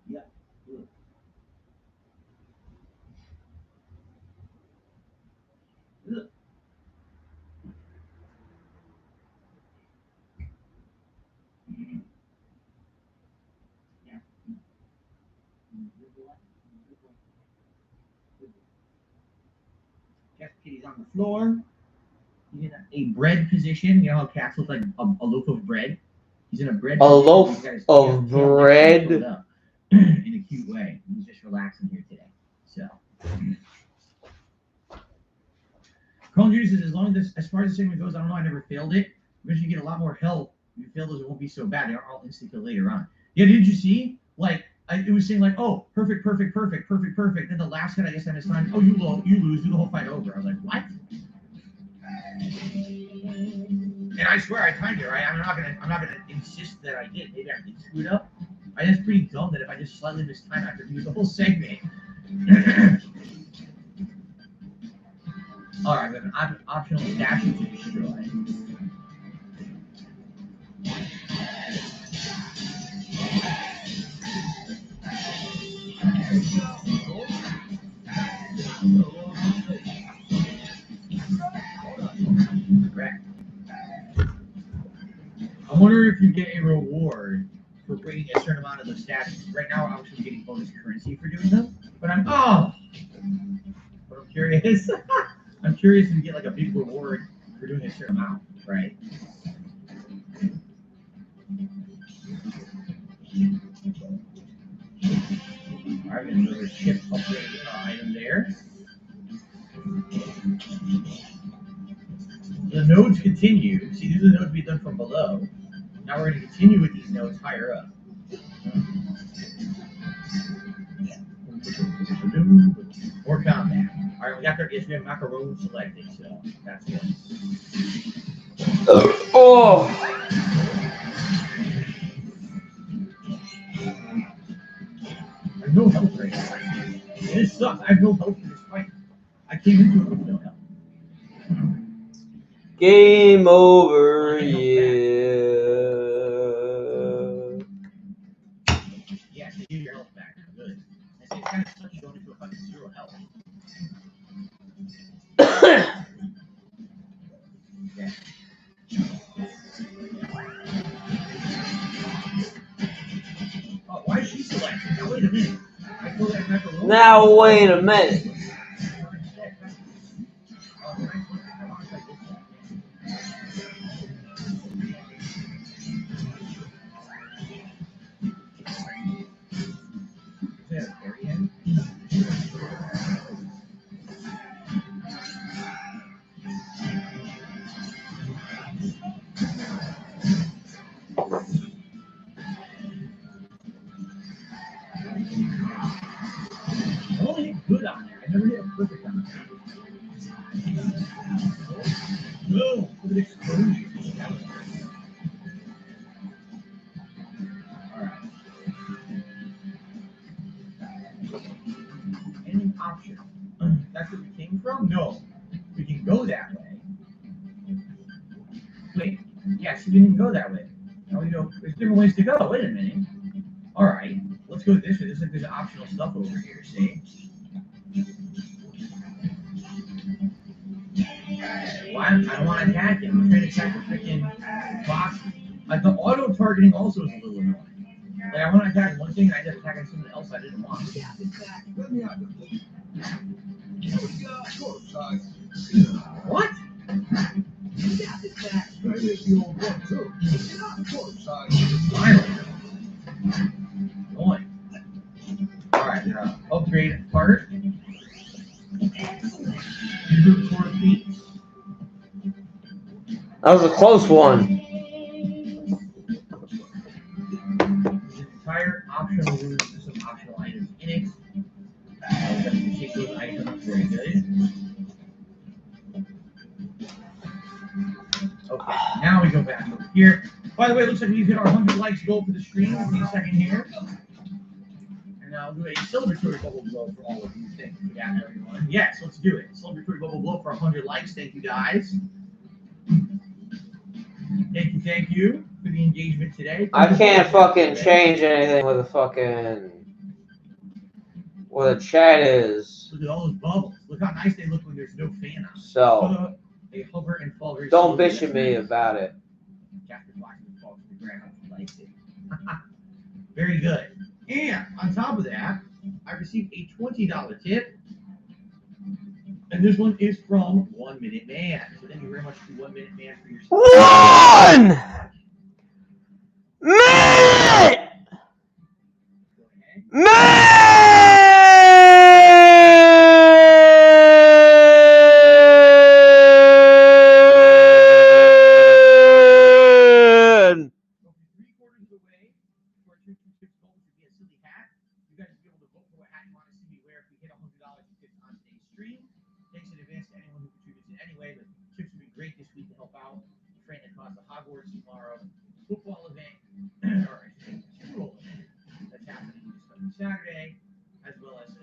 Yeah. Cat Kitty's on the floor. He's in a bread position. You know how cats look like a loaf of bread? He's in a bread position. loaf of bread. In a cute way. He's just relaxing here today. So. Colin Jr. says, as far as the segment goes, I don't know, I never failed it. Because you get a lot more help. If you fail those, it won't be so bad. They are all insta-kill later on. Yeah, did you see? Like, it was saying like, oh, perfect. Then the last hit, I guess I missed time. Oh, you lose, do the whole fight over. I was like, what? And I swear I timed it right. I'm not gonna insist that I did. Maybe I did screw it up. It's pretty dumb that if I just slightly missed time, I have to do the whole segment. All right, we have an optional statue to destroy. Correct. I wonder if you get a reward for bringing a certain amount of those statues. Right now, I'm actually getting bonus currency for doing them, but I'm curious. I'm curious if you get like a big reward for doing a certain amount, right? All right, another ship upgrade item there. The nodes continue. See, these are the nodes we've done from below. Now we're going to continue with these nodes higher up. More combat. All right, we got our Israel macaron selected, so that's good. Oh! I have no health right now. This sucks. I have no health in this fight. I came into it with no health. Game over, yeah. Yeah, so give your health back. Good. It's kind of sucky going into a fight with 0 health. Okay. Now wait a minute. I only hit good on there. I never hit a perfect on there. Boom! Look at the explosion. Alright. Any option. That's where we came from? No. We can go that way. Wait. Yeah, see, we didn't go that way. Now we go. There's different ways to go. Wait a minute. Alright. Let's go this way. There's like there's optional stuff over here, see? Why? I don't want to attack him. I'm trying to attack the freaking box. Like the auto targeting also is a little annoying. Like I want to attack one thing and I just attack something else I didn't want. What? Finally. Going. Alright, upgrade part. That was a close one. The entire optional room with some optional items in it. I'm going to take those items. Very good. Okay, now we go back over here. By the way, it looks like we've hit our 100 likes goal for the stream. Give me a second here. And I'll do a celebratory bubble blow for all of you. Thank you for that, everyone. Yes, let's do it. Celebratory bubble blow for 100 likes. Thank you, guys. Thank you for the engagement today. I can't fucking change anything with a fucking... What a chat is. Look at all those bubbles. Look how nice they look when there's no fan on. So, They hover and fall very don't slowly. bitch at me about it. Jasper's watching it fall to the ground. He likes it. Very good. And on top of that, I received a $20 tip. And this one is from 1 Minute Man. So thank you very much to 1 Minute Man for your support. 1 minute! Football event, or school event that's happening this coming Saturday, as well as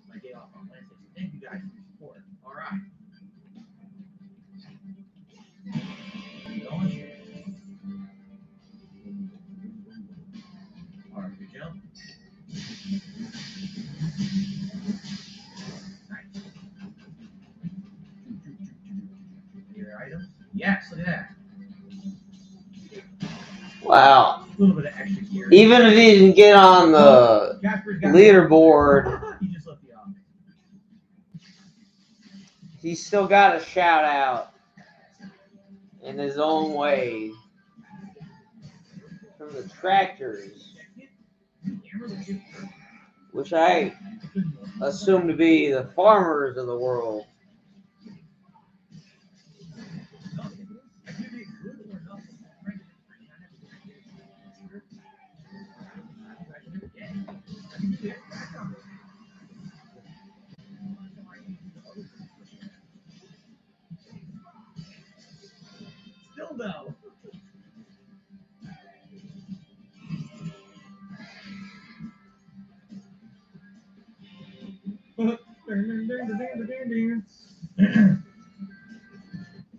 my day off on Wednesday. So thank you guys for your support. All right. All right, good jump. Nice. Any other items? Yes, look at that. Wow. A little bit of extra gear. Even if he didn't get on the leaderboard, He just left the office. he still got a shout out in his own way from the tractors, which I assume to be the farmers of the world. Still though.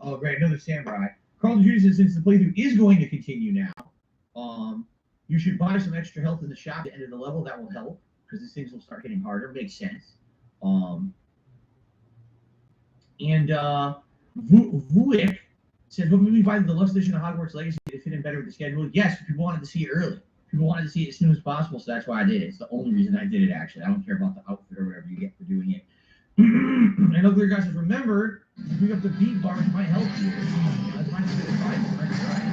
Oh, great, another samurai. Carl Jr. says since the playthrough is going to continue now, you should buy some extra health in the shop at the end of the level. That will help because these things will start getting harder. Makes sense. Vuick said, hopefully we buy the deluxe edition of Hogwarts Legacy to fit in better with the schedule. Yes, people wanted to see it early. People wanted to see it as soon as possible, so that's why I did it. It's the only reason I did it, actually. I don't care about the outfit or whatever you get for doing it. And hopefully you guys just remember, bring up the beat bars might help you. That's my good advice. That's right.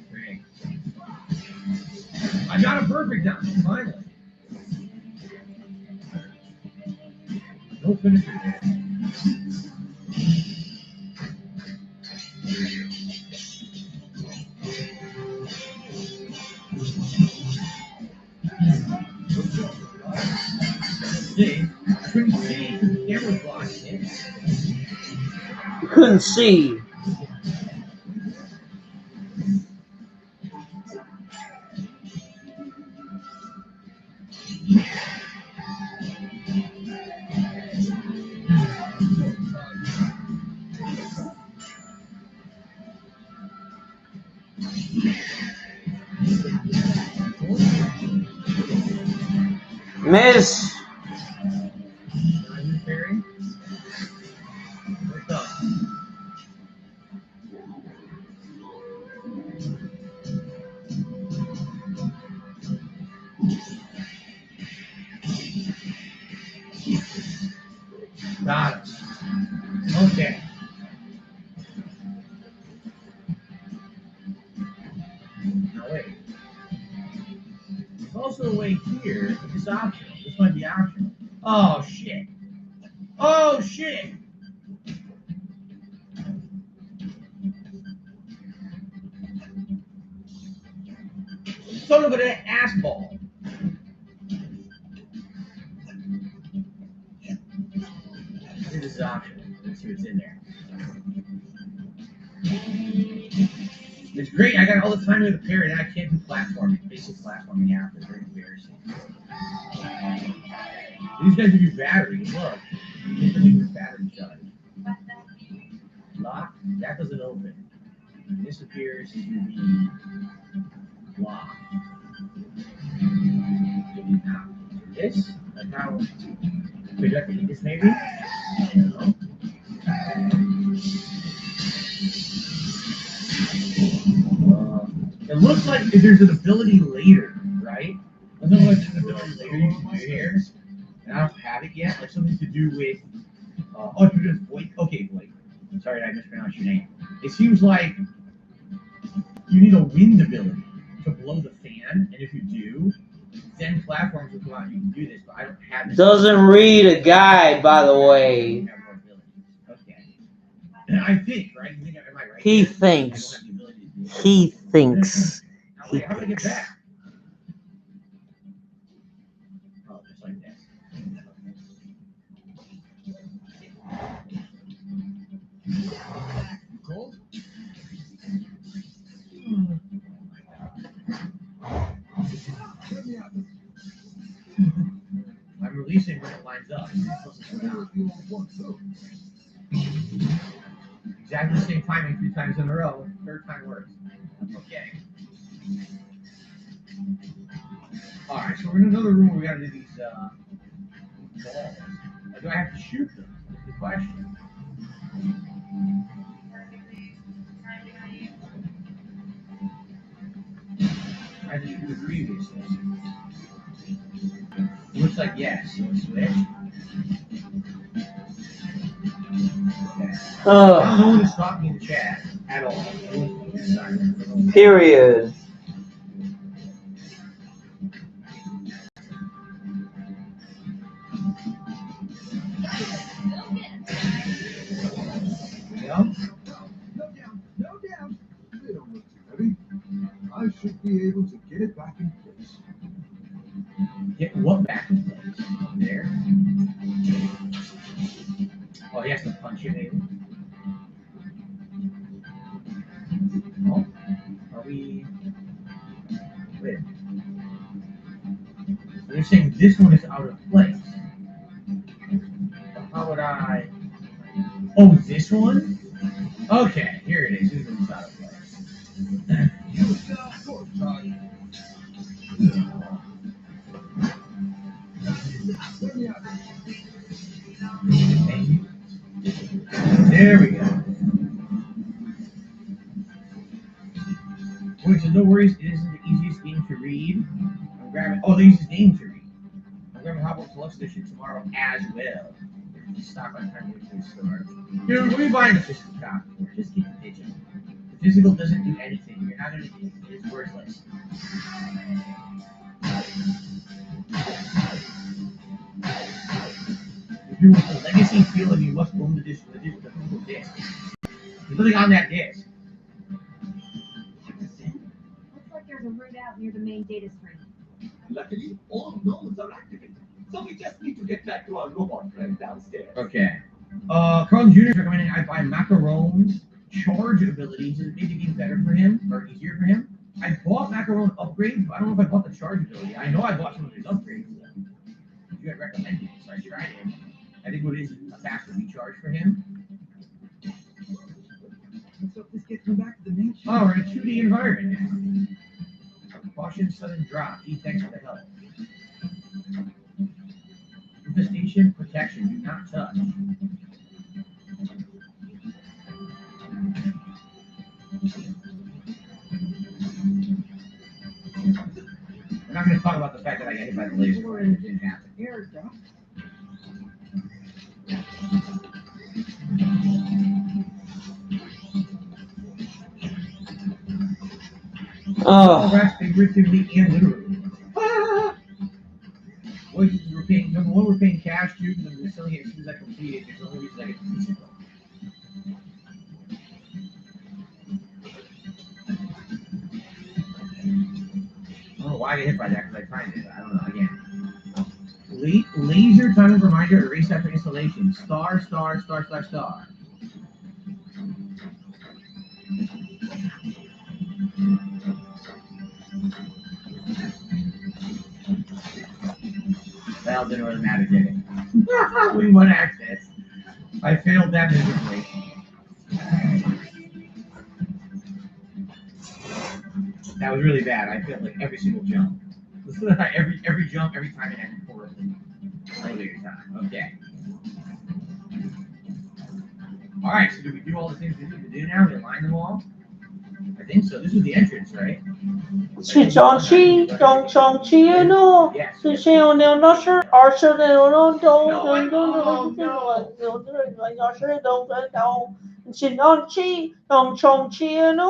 Great. I got it perfect now, finally. No finisher there. See, I couldn't see because the camera was blocking it. You couldn't see. Miss. Barry? What's up? Got it. Okay. Now wait. There's also a way here. It's optional. This might be optional. Oh shit. Oh shit. Son of an ass ball. This is optional. Let's see what's in there. It's great. I got all the time with the parrot, and I can't do platforming, basic platforming after. It's very embarrassing. These guys give you batteries. Look. These are your battery charge. Lock. That doesn't open. This appears to be locked. Now, this? Like how? Could I do this maybe? I don't know. It looks like there's an ability later, right? It looks like there's an ability later you can do here, and I don't have it yet. Like something to do with, oh, you're doing Blake. Okay, Blake. Sorry, I mispronounced your name. It seems like you need a wind ability to blow the fan, and if you do, then platforms will come out and you can do this. But I don't have this. Doesn't read a guide, by the way. Okay. I think, right? You think, am I right? He I don't thinks. have the ability to do this. He thinks. Now, wait, how do I get back? Oh, just like this. Cold? I'm releasing when it lines up. Exactly the same timing 3 times in a row. 3rd time works. Okay. Alright, so we're in another room where we gotta do these balls. Or do I have to shoot them? That's the question. I have to shoot the previous one. It looks like yes. So switch. Okay. No one is talking in the chat at all. Period. Yeah? No doubt. They don't look too heavy. I should be able to get it back in place. Get what back in place? There. Oh, he has to punch it, maybe. Oh, are we? Wait. this one is out of place. How would I? Oh, this one? Okay, here it is. This one's out of place. There we go. Wait, so no worries. It isn't the easiest game to read. I'm grabbing. Oh, the easiest game to read. I'm grabbing Hogwarts Deluxe Edition tomorrow as well. Stock on time to the store. Dude, what are you buying the physical copy for? Just get the digital. The physical doesn't do anything. You're not gonna. It's worthless. If you want the legacy feel, and you must own the physical disc. There's nothing on that disc. Looks like there's a route out near the main data stream. Luckily, all nodes are activated. So we just need to get back to our robot friend downstairs. Okay. Carl Jr. is recommending I buy Macaron's charge ability to make the game better for him, or easier for him. I bought Macaron upgrades, but I don't know if I bought the charge ability. I know I bought some of his upgrades. You had recommended it, so I tried it. I think what it is a faster recharge for him. So this gets me back to the main show. Oh, we're in a 2D environment now. Caution, sudden drop. Gee, thanks for the help. Infestation, protection, do not touch. We're not going to talk about the fact that I got hit by the laser. It didn't happen. Air duct. Oh, Correct, figuratively and literally. Ah! Well, we're paying, number one, we're paying cash too, because we're selling it as soon as I complete it. There's the only reason I get the physical. I don't know why I get hit by that, because I timed it. I don't know, again. Laser timing reminder, erase after installation. Star, star, star, star, star. Well, didn't really matter, did it? We won access. I failed that miserably. That was really bad. I failed like every single jump. every jump, every time it ended horribly. Earlier time. Okay. Alright, so do we do all the things we need to do now? We align them all? I think so. This is the entrance, right? 是张七，张七呢？ Yes. 是先有那是二十的有那都是都有是都是都，是张七，张七呢？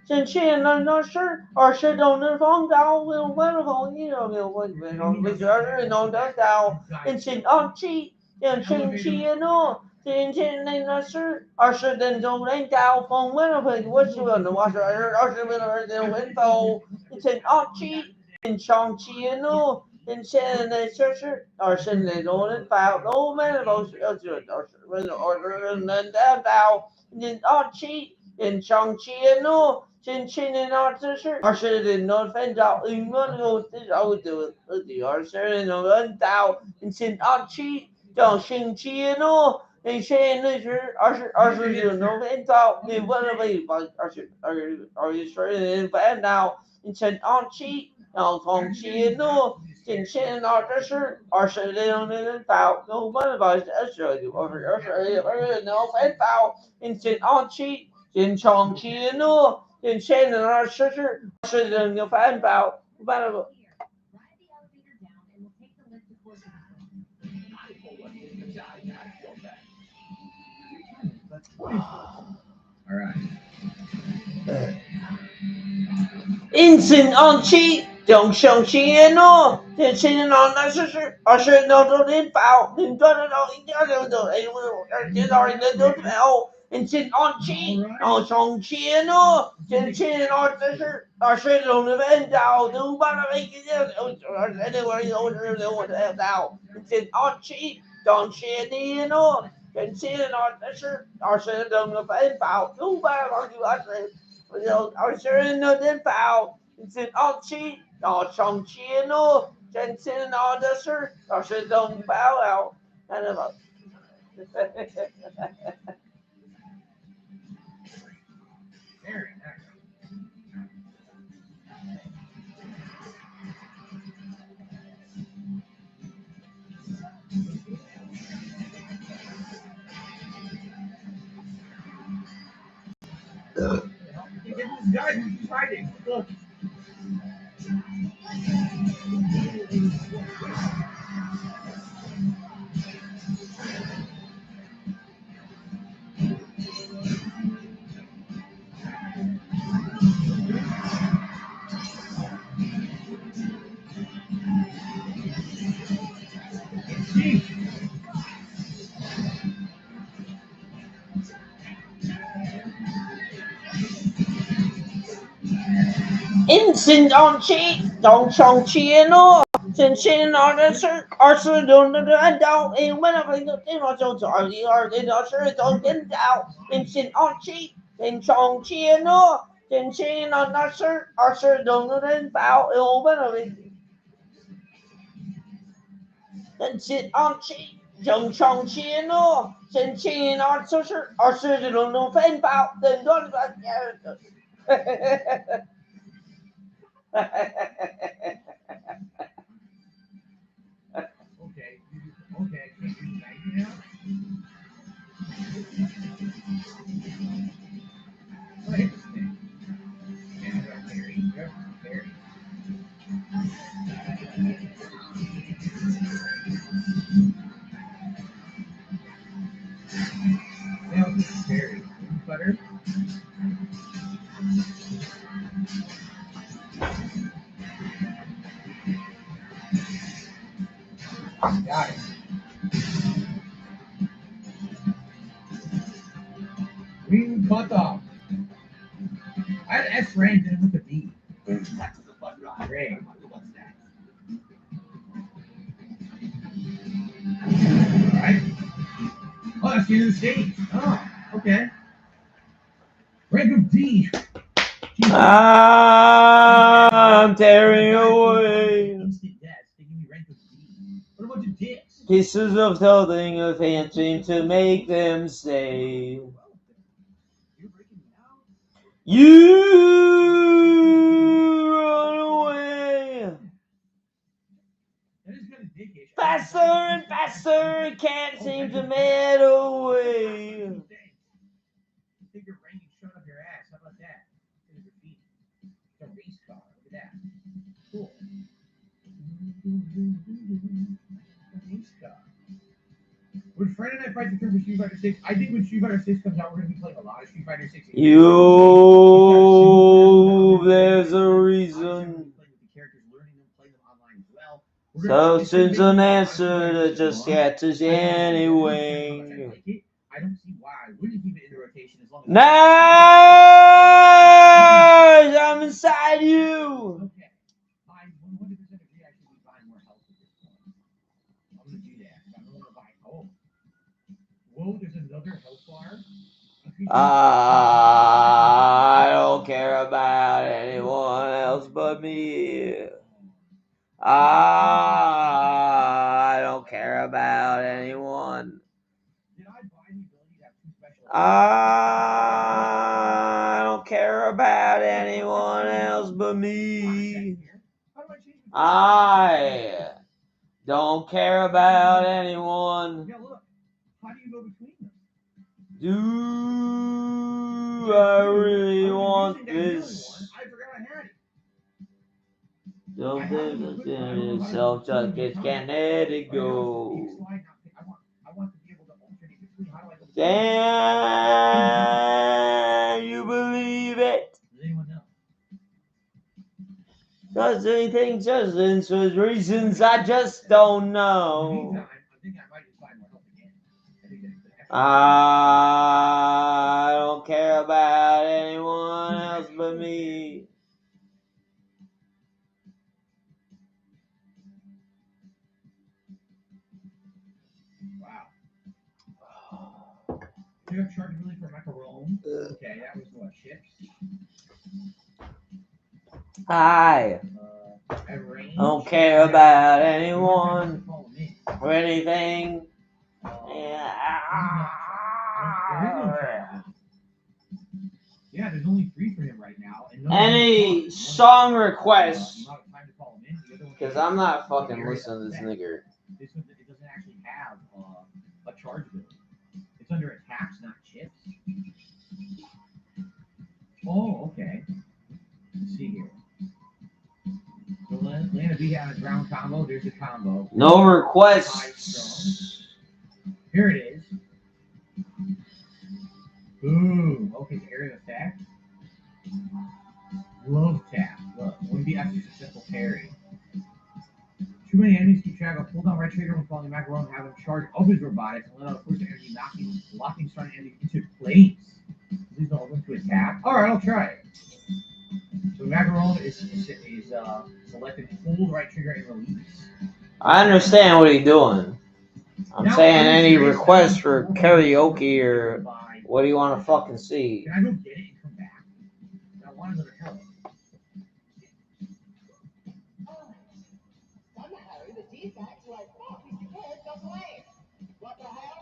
是先那是二十都能放到，我后一有我是能得到，是张七，张七呢？ 今天那是20点钟来到访问了，我是问的我是20分的温度，今天上期呢，现在就是20点钟的到，我们都是要就20分20能得到，今上期呢，今天呢就是20点钟分到，因为我至少就20点钟分到，今到星期呢。 你现在是20点钟分到，你问了没？把20点分到，你趁27，然后从7呢，今天呢这是20点钟分到，我问了把22点分到，你趁27，今从7呢，今现在呢是20点钟分到，问了不？ All right. 因此按期将上线咯，这现在那是20到都能报，你赚得到一点就哎，我接到人家都报，因此按期然后上线咯，这现在那这是20到能分到，都把那个一点20的我得到，因此按期将线的咯。 跟现在那是20人的分包，500往就20，我就20人的分包，是27到上千咯， Jensen Alderser, Usher Don't Bow Out, and about. Very nice. Get this guy who's fighting. Look. Instant on cheat, don't chong chino. Chin on the shirt, Arthur don't and down in when I think of thing I don't are the art in the shirt don't get out. Instant on cheat, then chong chino. Chin on the shirt, Arthur don't and bow in when I think. Then sit on cheat. Chong chong chino. Chin on the shirt, Arthur don't know fan bow. Then don't Okay. Okay. Can't you thank you now? Oh, hit this thing. Yeah, I got Barry. Yep, Barry. Now this is Barry. Butter. Got it. Green cut off. I had S rank and with a D. Great. Alright. Oh, that's the end of the stage. Oh, okay. Rank of D. I'm tearing away Instant death. They give me rank of D. What about the dicks? pieces of clothing of fancy to make them stay. You're breaking me out. You run away That is kind of dickish. faster and faster, can't seem to get away. Take your rank and shove up your ass. How about that? It's a graffiti. It's a race car. Look at that. Cool. A race car. When Fred and I fight the third for Street Fighter 6, I think when Street Fighter 6 comes out, we're going to be playing a lot of Street Fighter 6. There's a reason. So since an answer that just catches anyway. I don't see why I wouldn't keep it in the rotation as long as. Now I'm inside you. Okay. I 100% agree. I should be buying more health at this point. I'm going to do that. I'm going to buy. Oh. Whoa, there's another health bar. I don't care about anyone else but me. I don't care about anyone. Did I buy the ability to have two special? I don't care about anyone else but me. How do I change the I don't care about anyone. Yeah, look. How do you go between them? Do I really want this? I forgot I had it. Something within itself just gets can't let it go. I want to be able to alternate between. How do I go between? Can you believe it? Does anyone know? Does anything just for reasons I just don't know. I think I might just buy more help again. I think that's the extra. I don't care about anyone else but me. Wow. You have charged really for macaron? Okay, that was what, chips? Hi. Everrain? change. I don't care about anyone Follow me. or anything. Yeah, there's only 3 for him right now. And none of them Any are song you requests? don't have time to follow him in. The other one Because is- I'm not fucking listening to this nigger. This one, it doesn't actually have a charge bill. It's under attacks, not chips. Oh, okay. Let's see here. So Lana B had a ground combo. There's a combo. No requests. Here it is. Boom. Okay, so area of effect. Love tap. Look, wouldn't be actually a simple parry. Too many enemies keep track of. Hold down right trigger when falling back around, have him charge of his robotics and let out a push energy, locking starting enemies into place. These don't open to attack. Alright, I'll try it. So Macaron is selected, hold right trigger and release. I understand what he's doing. I'm Now, saying I'm any serious, requests now, for I'm karaoke or by- what do you want to fucking see? Can I go get it and come back? I want another help.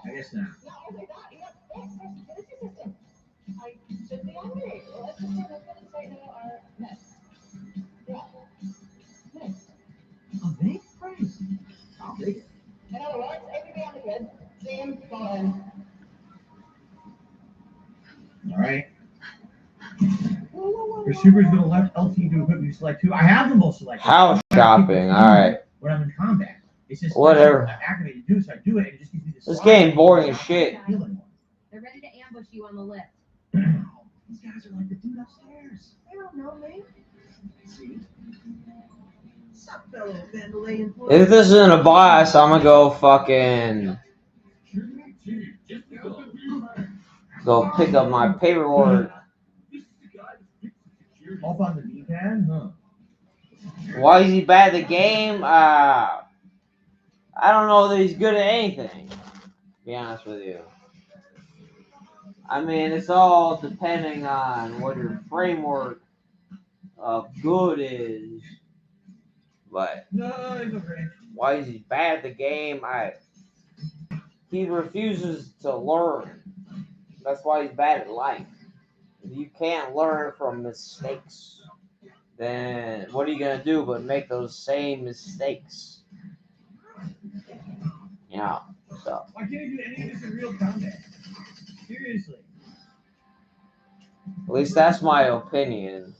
I guess not. A big price. I'll take it. Alright. Your super's gonna left LT to equip you select 2. I have them both selected. House shopping, alright. When I'm in combat. It's just Whatever. activated to do, so I do it, and it just gives me the This slide. game boring as shit. They're ready to ambush you on the lift. These guys are like the dude upstairs. They don't know me. See? Sup, fellow Vandalay If this isn't a boss, I'm gonna go fucking go pick up my paperwork. Up on the D-pad? Huh. Why is he bad at the game? I don't know that he's good at anything, to be honest with you. I mean, it's all depending on what your framework of good is. But No, it's okay. why is he bad at the game? He refuses to learn. That's why he's bad at life. If you can't learn from mistakes, then what are you gonna do but make those same mistakes? You know, so. Why can't you do any of this in real combat? Seriously. At least that's my opinion.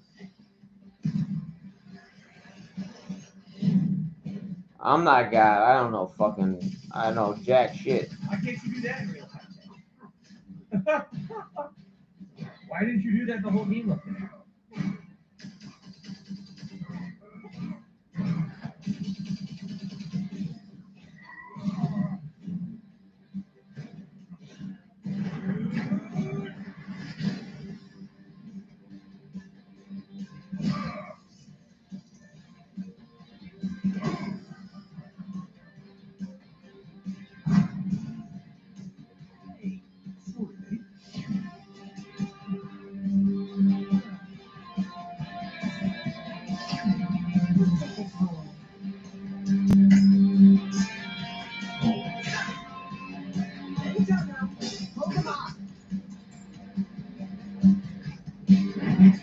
I'm not God. I don't know fucking. I know jack shit. Why can't you do that in real combat? Why didn't you do that the whole game up there?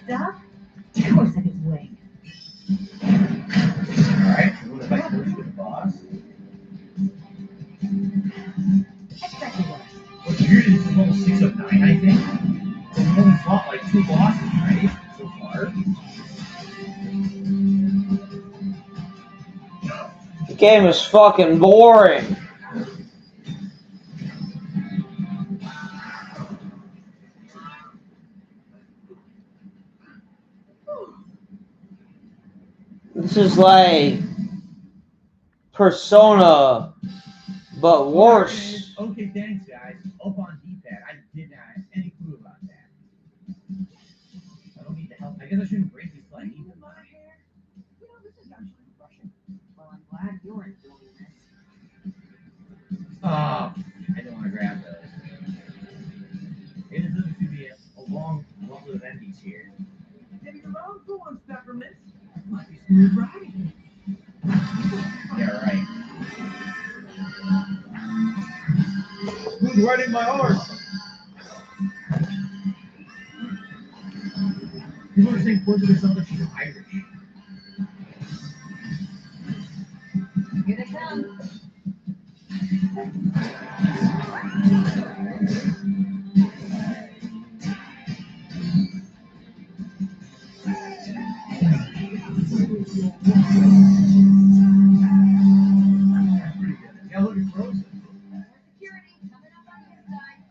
Stuff? Of course I can wait. Alright, you want to fight first with the boss? Expected worse. What's weird is it's level 6 of 9, I think. So we've only fought like 2 bosses, right? So far. The game is fucking boring. This is like Persona, but worse. Okay, thanks, guys. Up on D-pad. I did not have any clue about that. I don't need the help. I guess I shouldn't break this till I need them. You know, this is actually refreshing. Well, I'm glad you're enjoying this. Oh, I didn't want to grab those. It is looking to be a long gauntlet of enemies here. Maybe the wrong for once, Peppermint. Might be smooth riding. riding my horse. People are saying Portugal is something she's Irish. Here they come. Yeah, look, it's frozen. Security coming up on his side.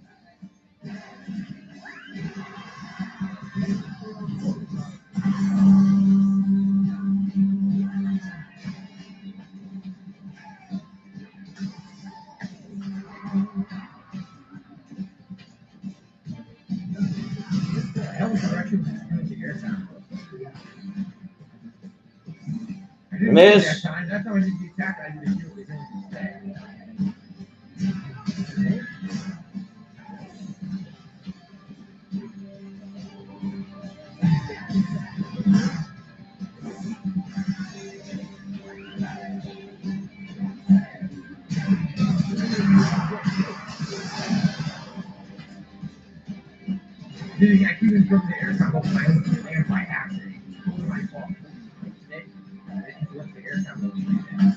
The hell is the direction of the air sound? I didn't Miss. see that time. That's not when you get attacked. I didn't do it. Dude, I keep interrupting the air sound all the time. Land by accident. It's totally my fault. Today, I interrupt the air sound all the time.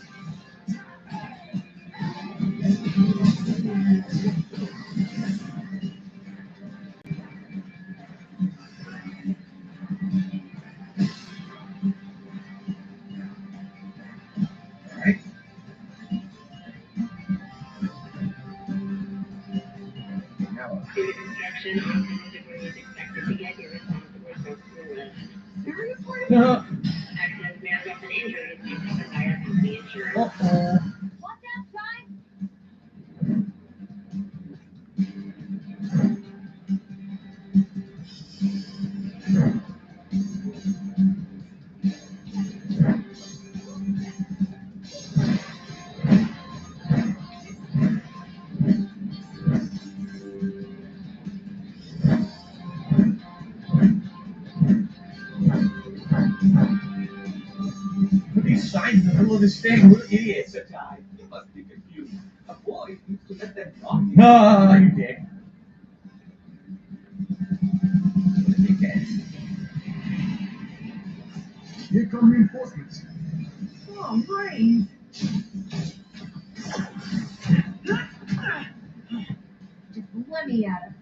Alright. Now, Instructions, the degree is expected to get your responsible for school. Seriously? no. Accidents may result in injuries and covered by our company insurance. Uh-oh. Watch out, sign. Put these signs in the middle of this thing. What idiots. You must be confused. A boy needs to let them talk. Ah, you dick. Dickhead. Here come reinforcements. Oh, great. Just let me at him.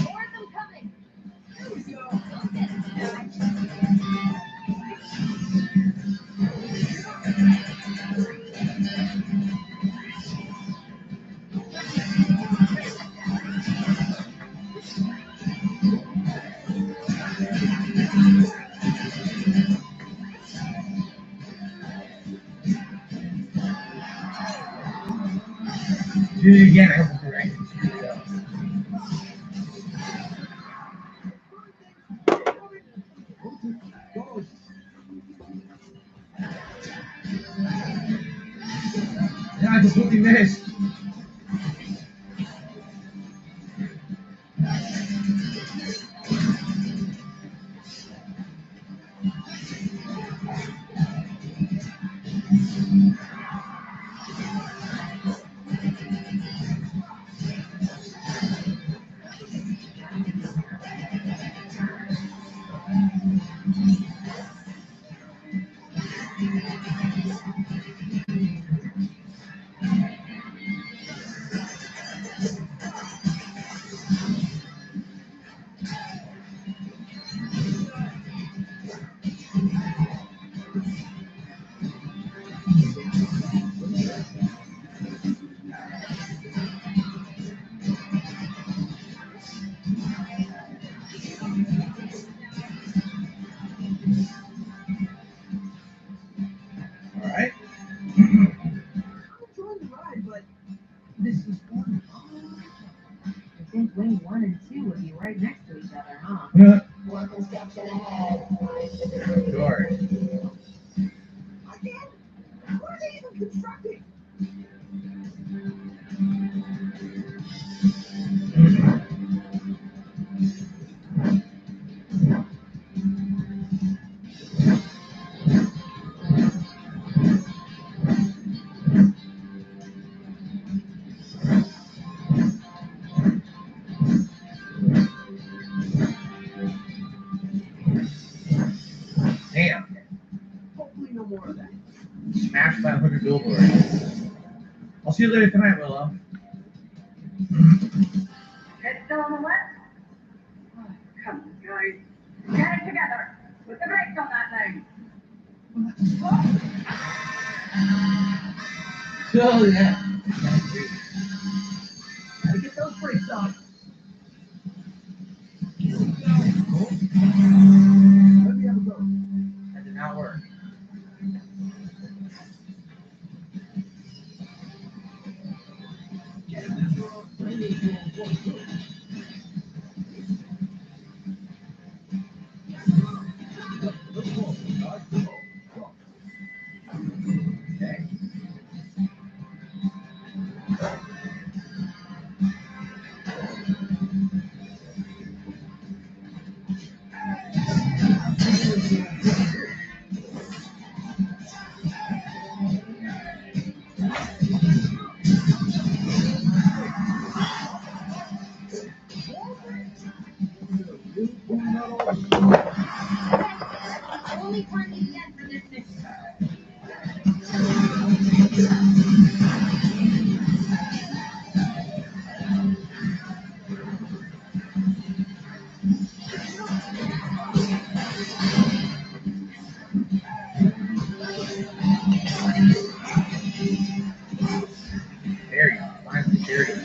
More of them coming. There we go. Don't get it. Do it again. I hope it's correct. Yeah, I completely missed. All right. I'll join the ride, but this is fun. I think wing 1 and 2 would be right next to each other, huh? More construction ahead. Sure. Again? What are they even constructing? Smash 500 billboards. I'll see you later tonight, Willow. Head still on the left? Oh, come on, guys. Get it together. Put the brakes on that thing. Oh, yeah. Gotta get those brakes on. Let me have a go. That did not work. Okay. Only time you get for this mission. There you go. Finally, there you go.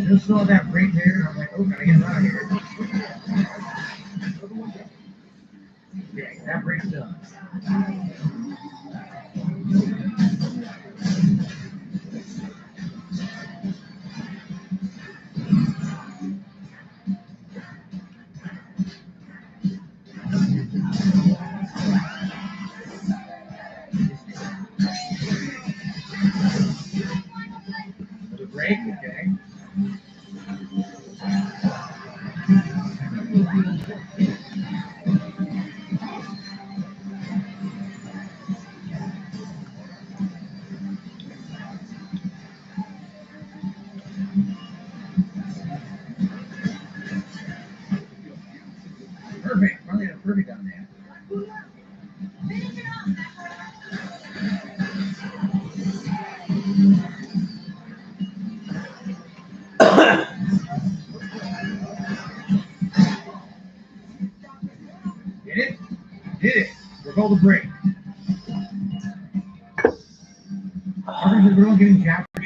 Just saw that break there, and I'm like, oh, gotta get him out of here. Okay, that break's done. Another break, okay. Perfect. Finally got a perfect on that. Did it? Did it. We're called a break. Are we getting jacked on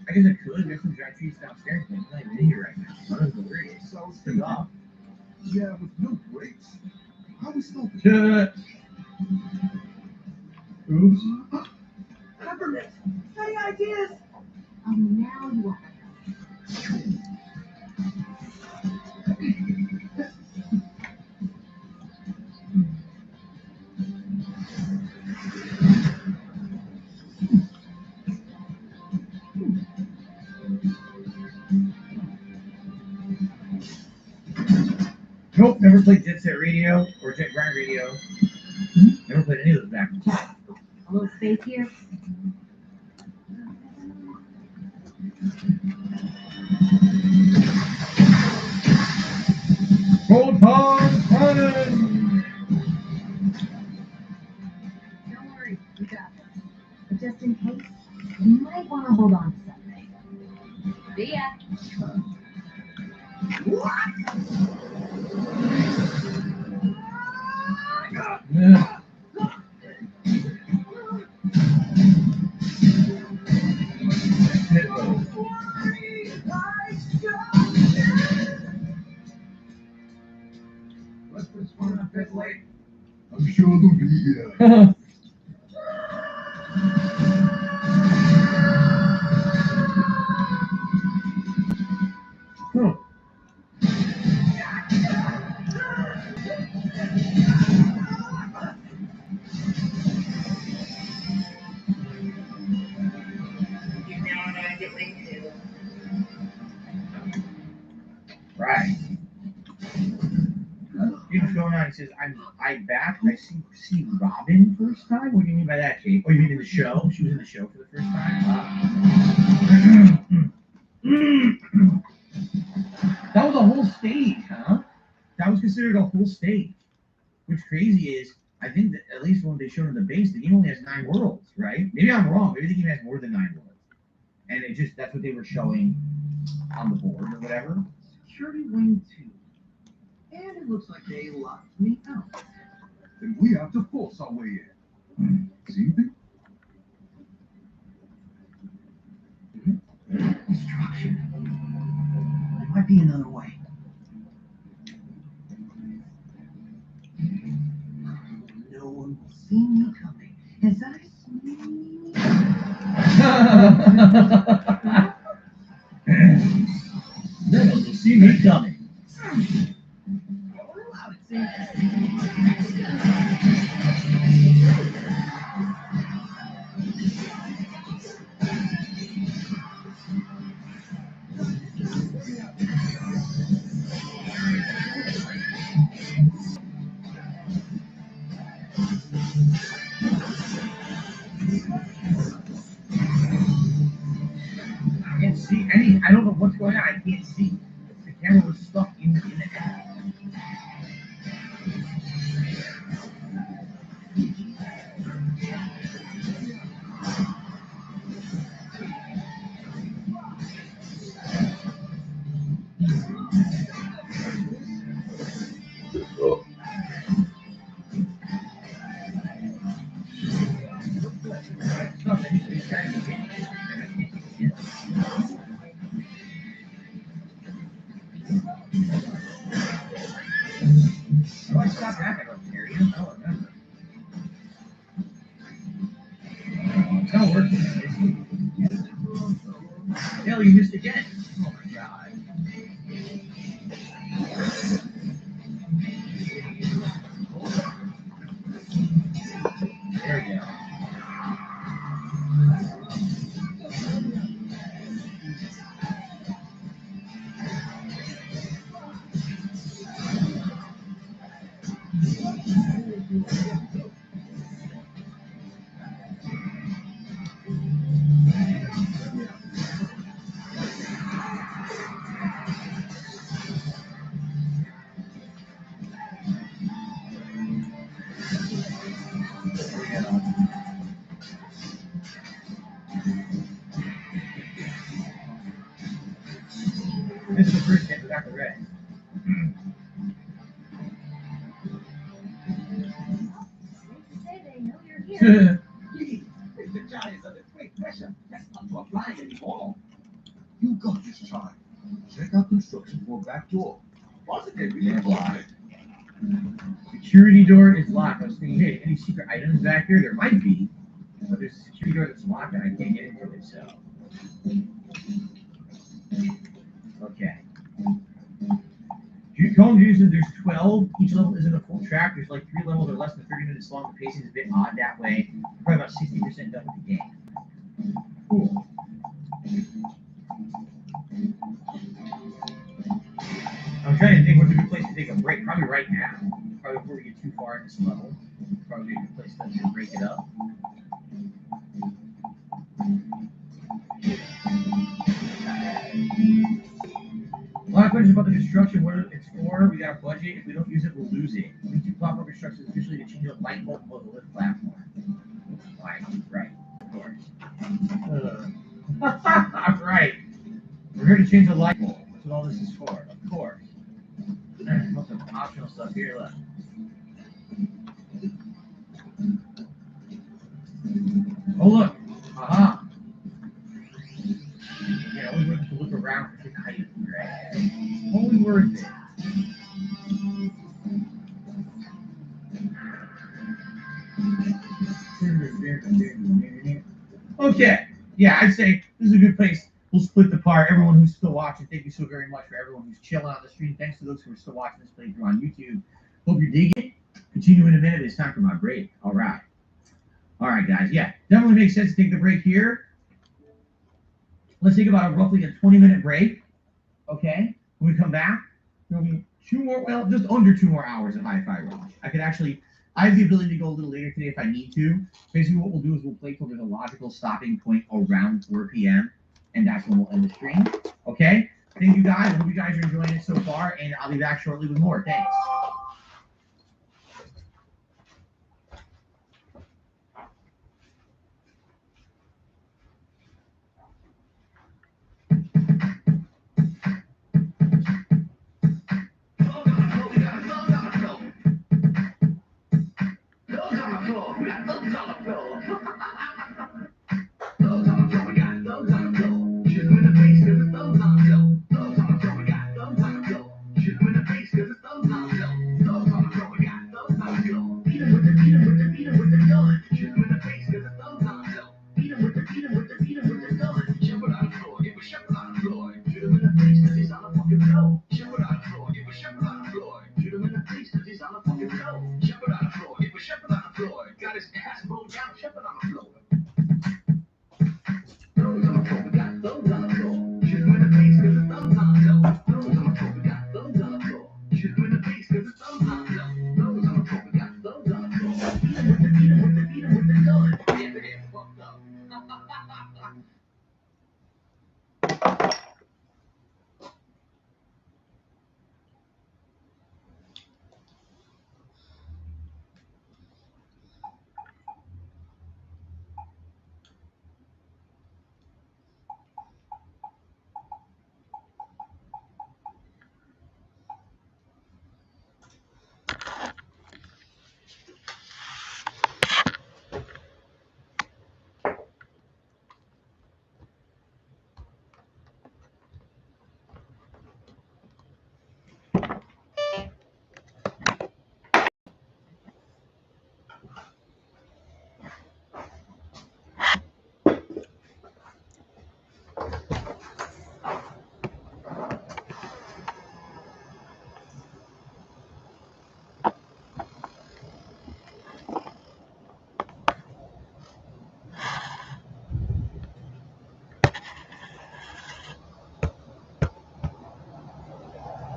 I guess I could. There's some dry treats downstairs, but it's not even in here right now. So I don't know where it is. Sounds good. Yeah, with no brakes. How we stop it? Shut. Oops. Peppermint. Any ideas? Now you are. Nope, never played Jet Set Radio or Jet Grind Radio. Never played any of those back. A little space here. Gold Palm Running! Don't worry, we got this. But just in case, you might want to hold on to something. See ya. Yeah. I'm sure they'll be here. Huh. going on? He says, I back. I see Robin first time. What do you mean by that, Kate? Oh, you mean in the show? She was in the show for the first time. That was a whole stage, huh? That was considered a whole stage. What's crazy is, I think that at least when they showed in the base, the game only has 9 worlds, right? Maybe I'm wrong. Maybe the game has more than 9 worlds. And it just, that's what they were showing on the board or whatever. Security wing 2. And it looks like they locked me out. Then we have to force our way in. See anything? Destruction. There might be another way. No one will see me coming as I sneak. No one will see me coming. I can't see any. I don't know what's going on. I can't see. The camera was stuck in the air. Oh, I stopped rapping over here. I don't remember. It's not working. Hell, you missed again. Oh my god. There we go. This is the first game without the red. Say they know you're here. Mr. Johnny is under great pressure. That's not to apply anymore. You got this, Charlie. Check out construction for a back door. Positively apply. Security door is locked. I was thinking, hey, any secret items back here? There might be, but there's a security door that's locked and I can't get into it, so. Okay. Combs uses there's 12. Each level isn't a full track. There's like 3 levels that are less than 30 minutes long. The pacing is a bit odd that way. Probably about 60% done with the game. Cool. I'm trying to think what's a good place to take a break. Probably right now. Probably before we get too far in this level. Probably a good place to break it up. A lot of questions about the construction, what it's for. We got a budget. If we don't use it, we'll lose it. We do platform construction officially to change a light bulb above the lift platform. Right, of course. I'm right. We're here to change the light bulb. That's what all this is for, of course. There's lots of optional stuff here left. Oh look! Aha! Yeah, always worth it to look around for different items, right? Only worth it. Okay, yeah, I'd say this is a good place. We'll split the part. Everyone who's still watching, thank you so very much for everyone who's chilling on the stream. Thanks to those who are still watching this playthrough on YouTube. Hope you're digging it. Continue in a minute. It's time for my break. All right. All right, guys. Yeah, definitely makes sense to take the break here. Let's take about roughly a 20-minute break. Okay. When we come back, we'll be just under 2 more hours of Hi-Fi Rush. I have the ability to go a little later today if I need to. Basically, what we'll do is we'll play till there's a logical stopping point around 4 p.m. and that's when we'll end the stream. Okay? Thank you guys. I hope you guys are enjoying it so far, and I'll be back shortly with more. Thanks.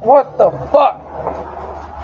What the fuck?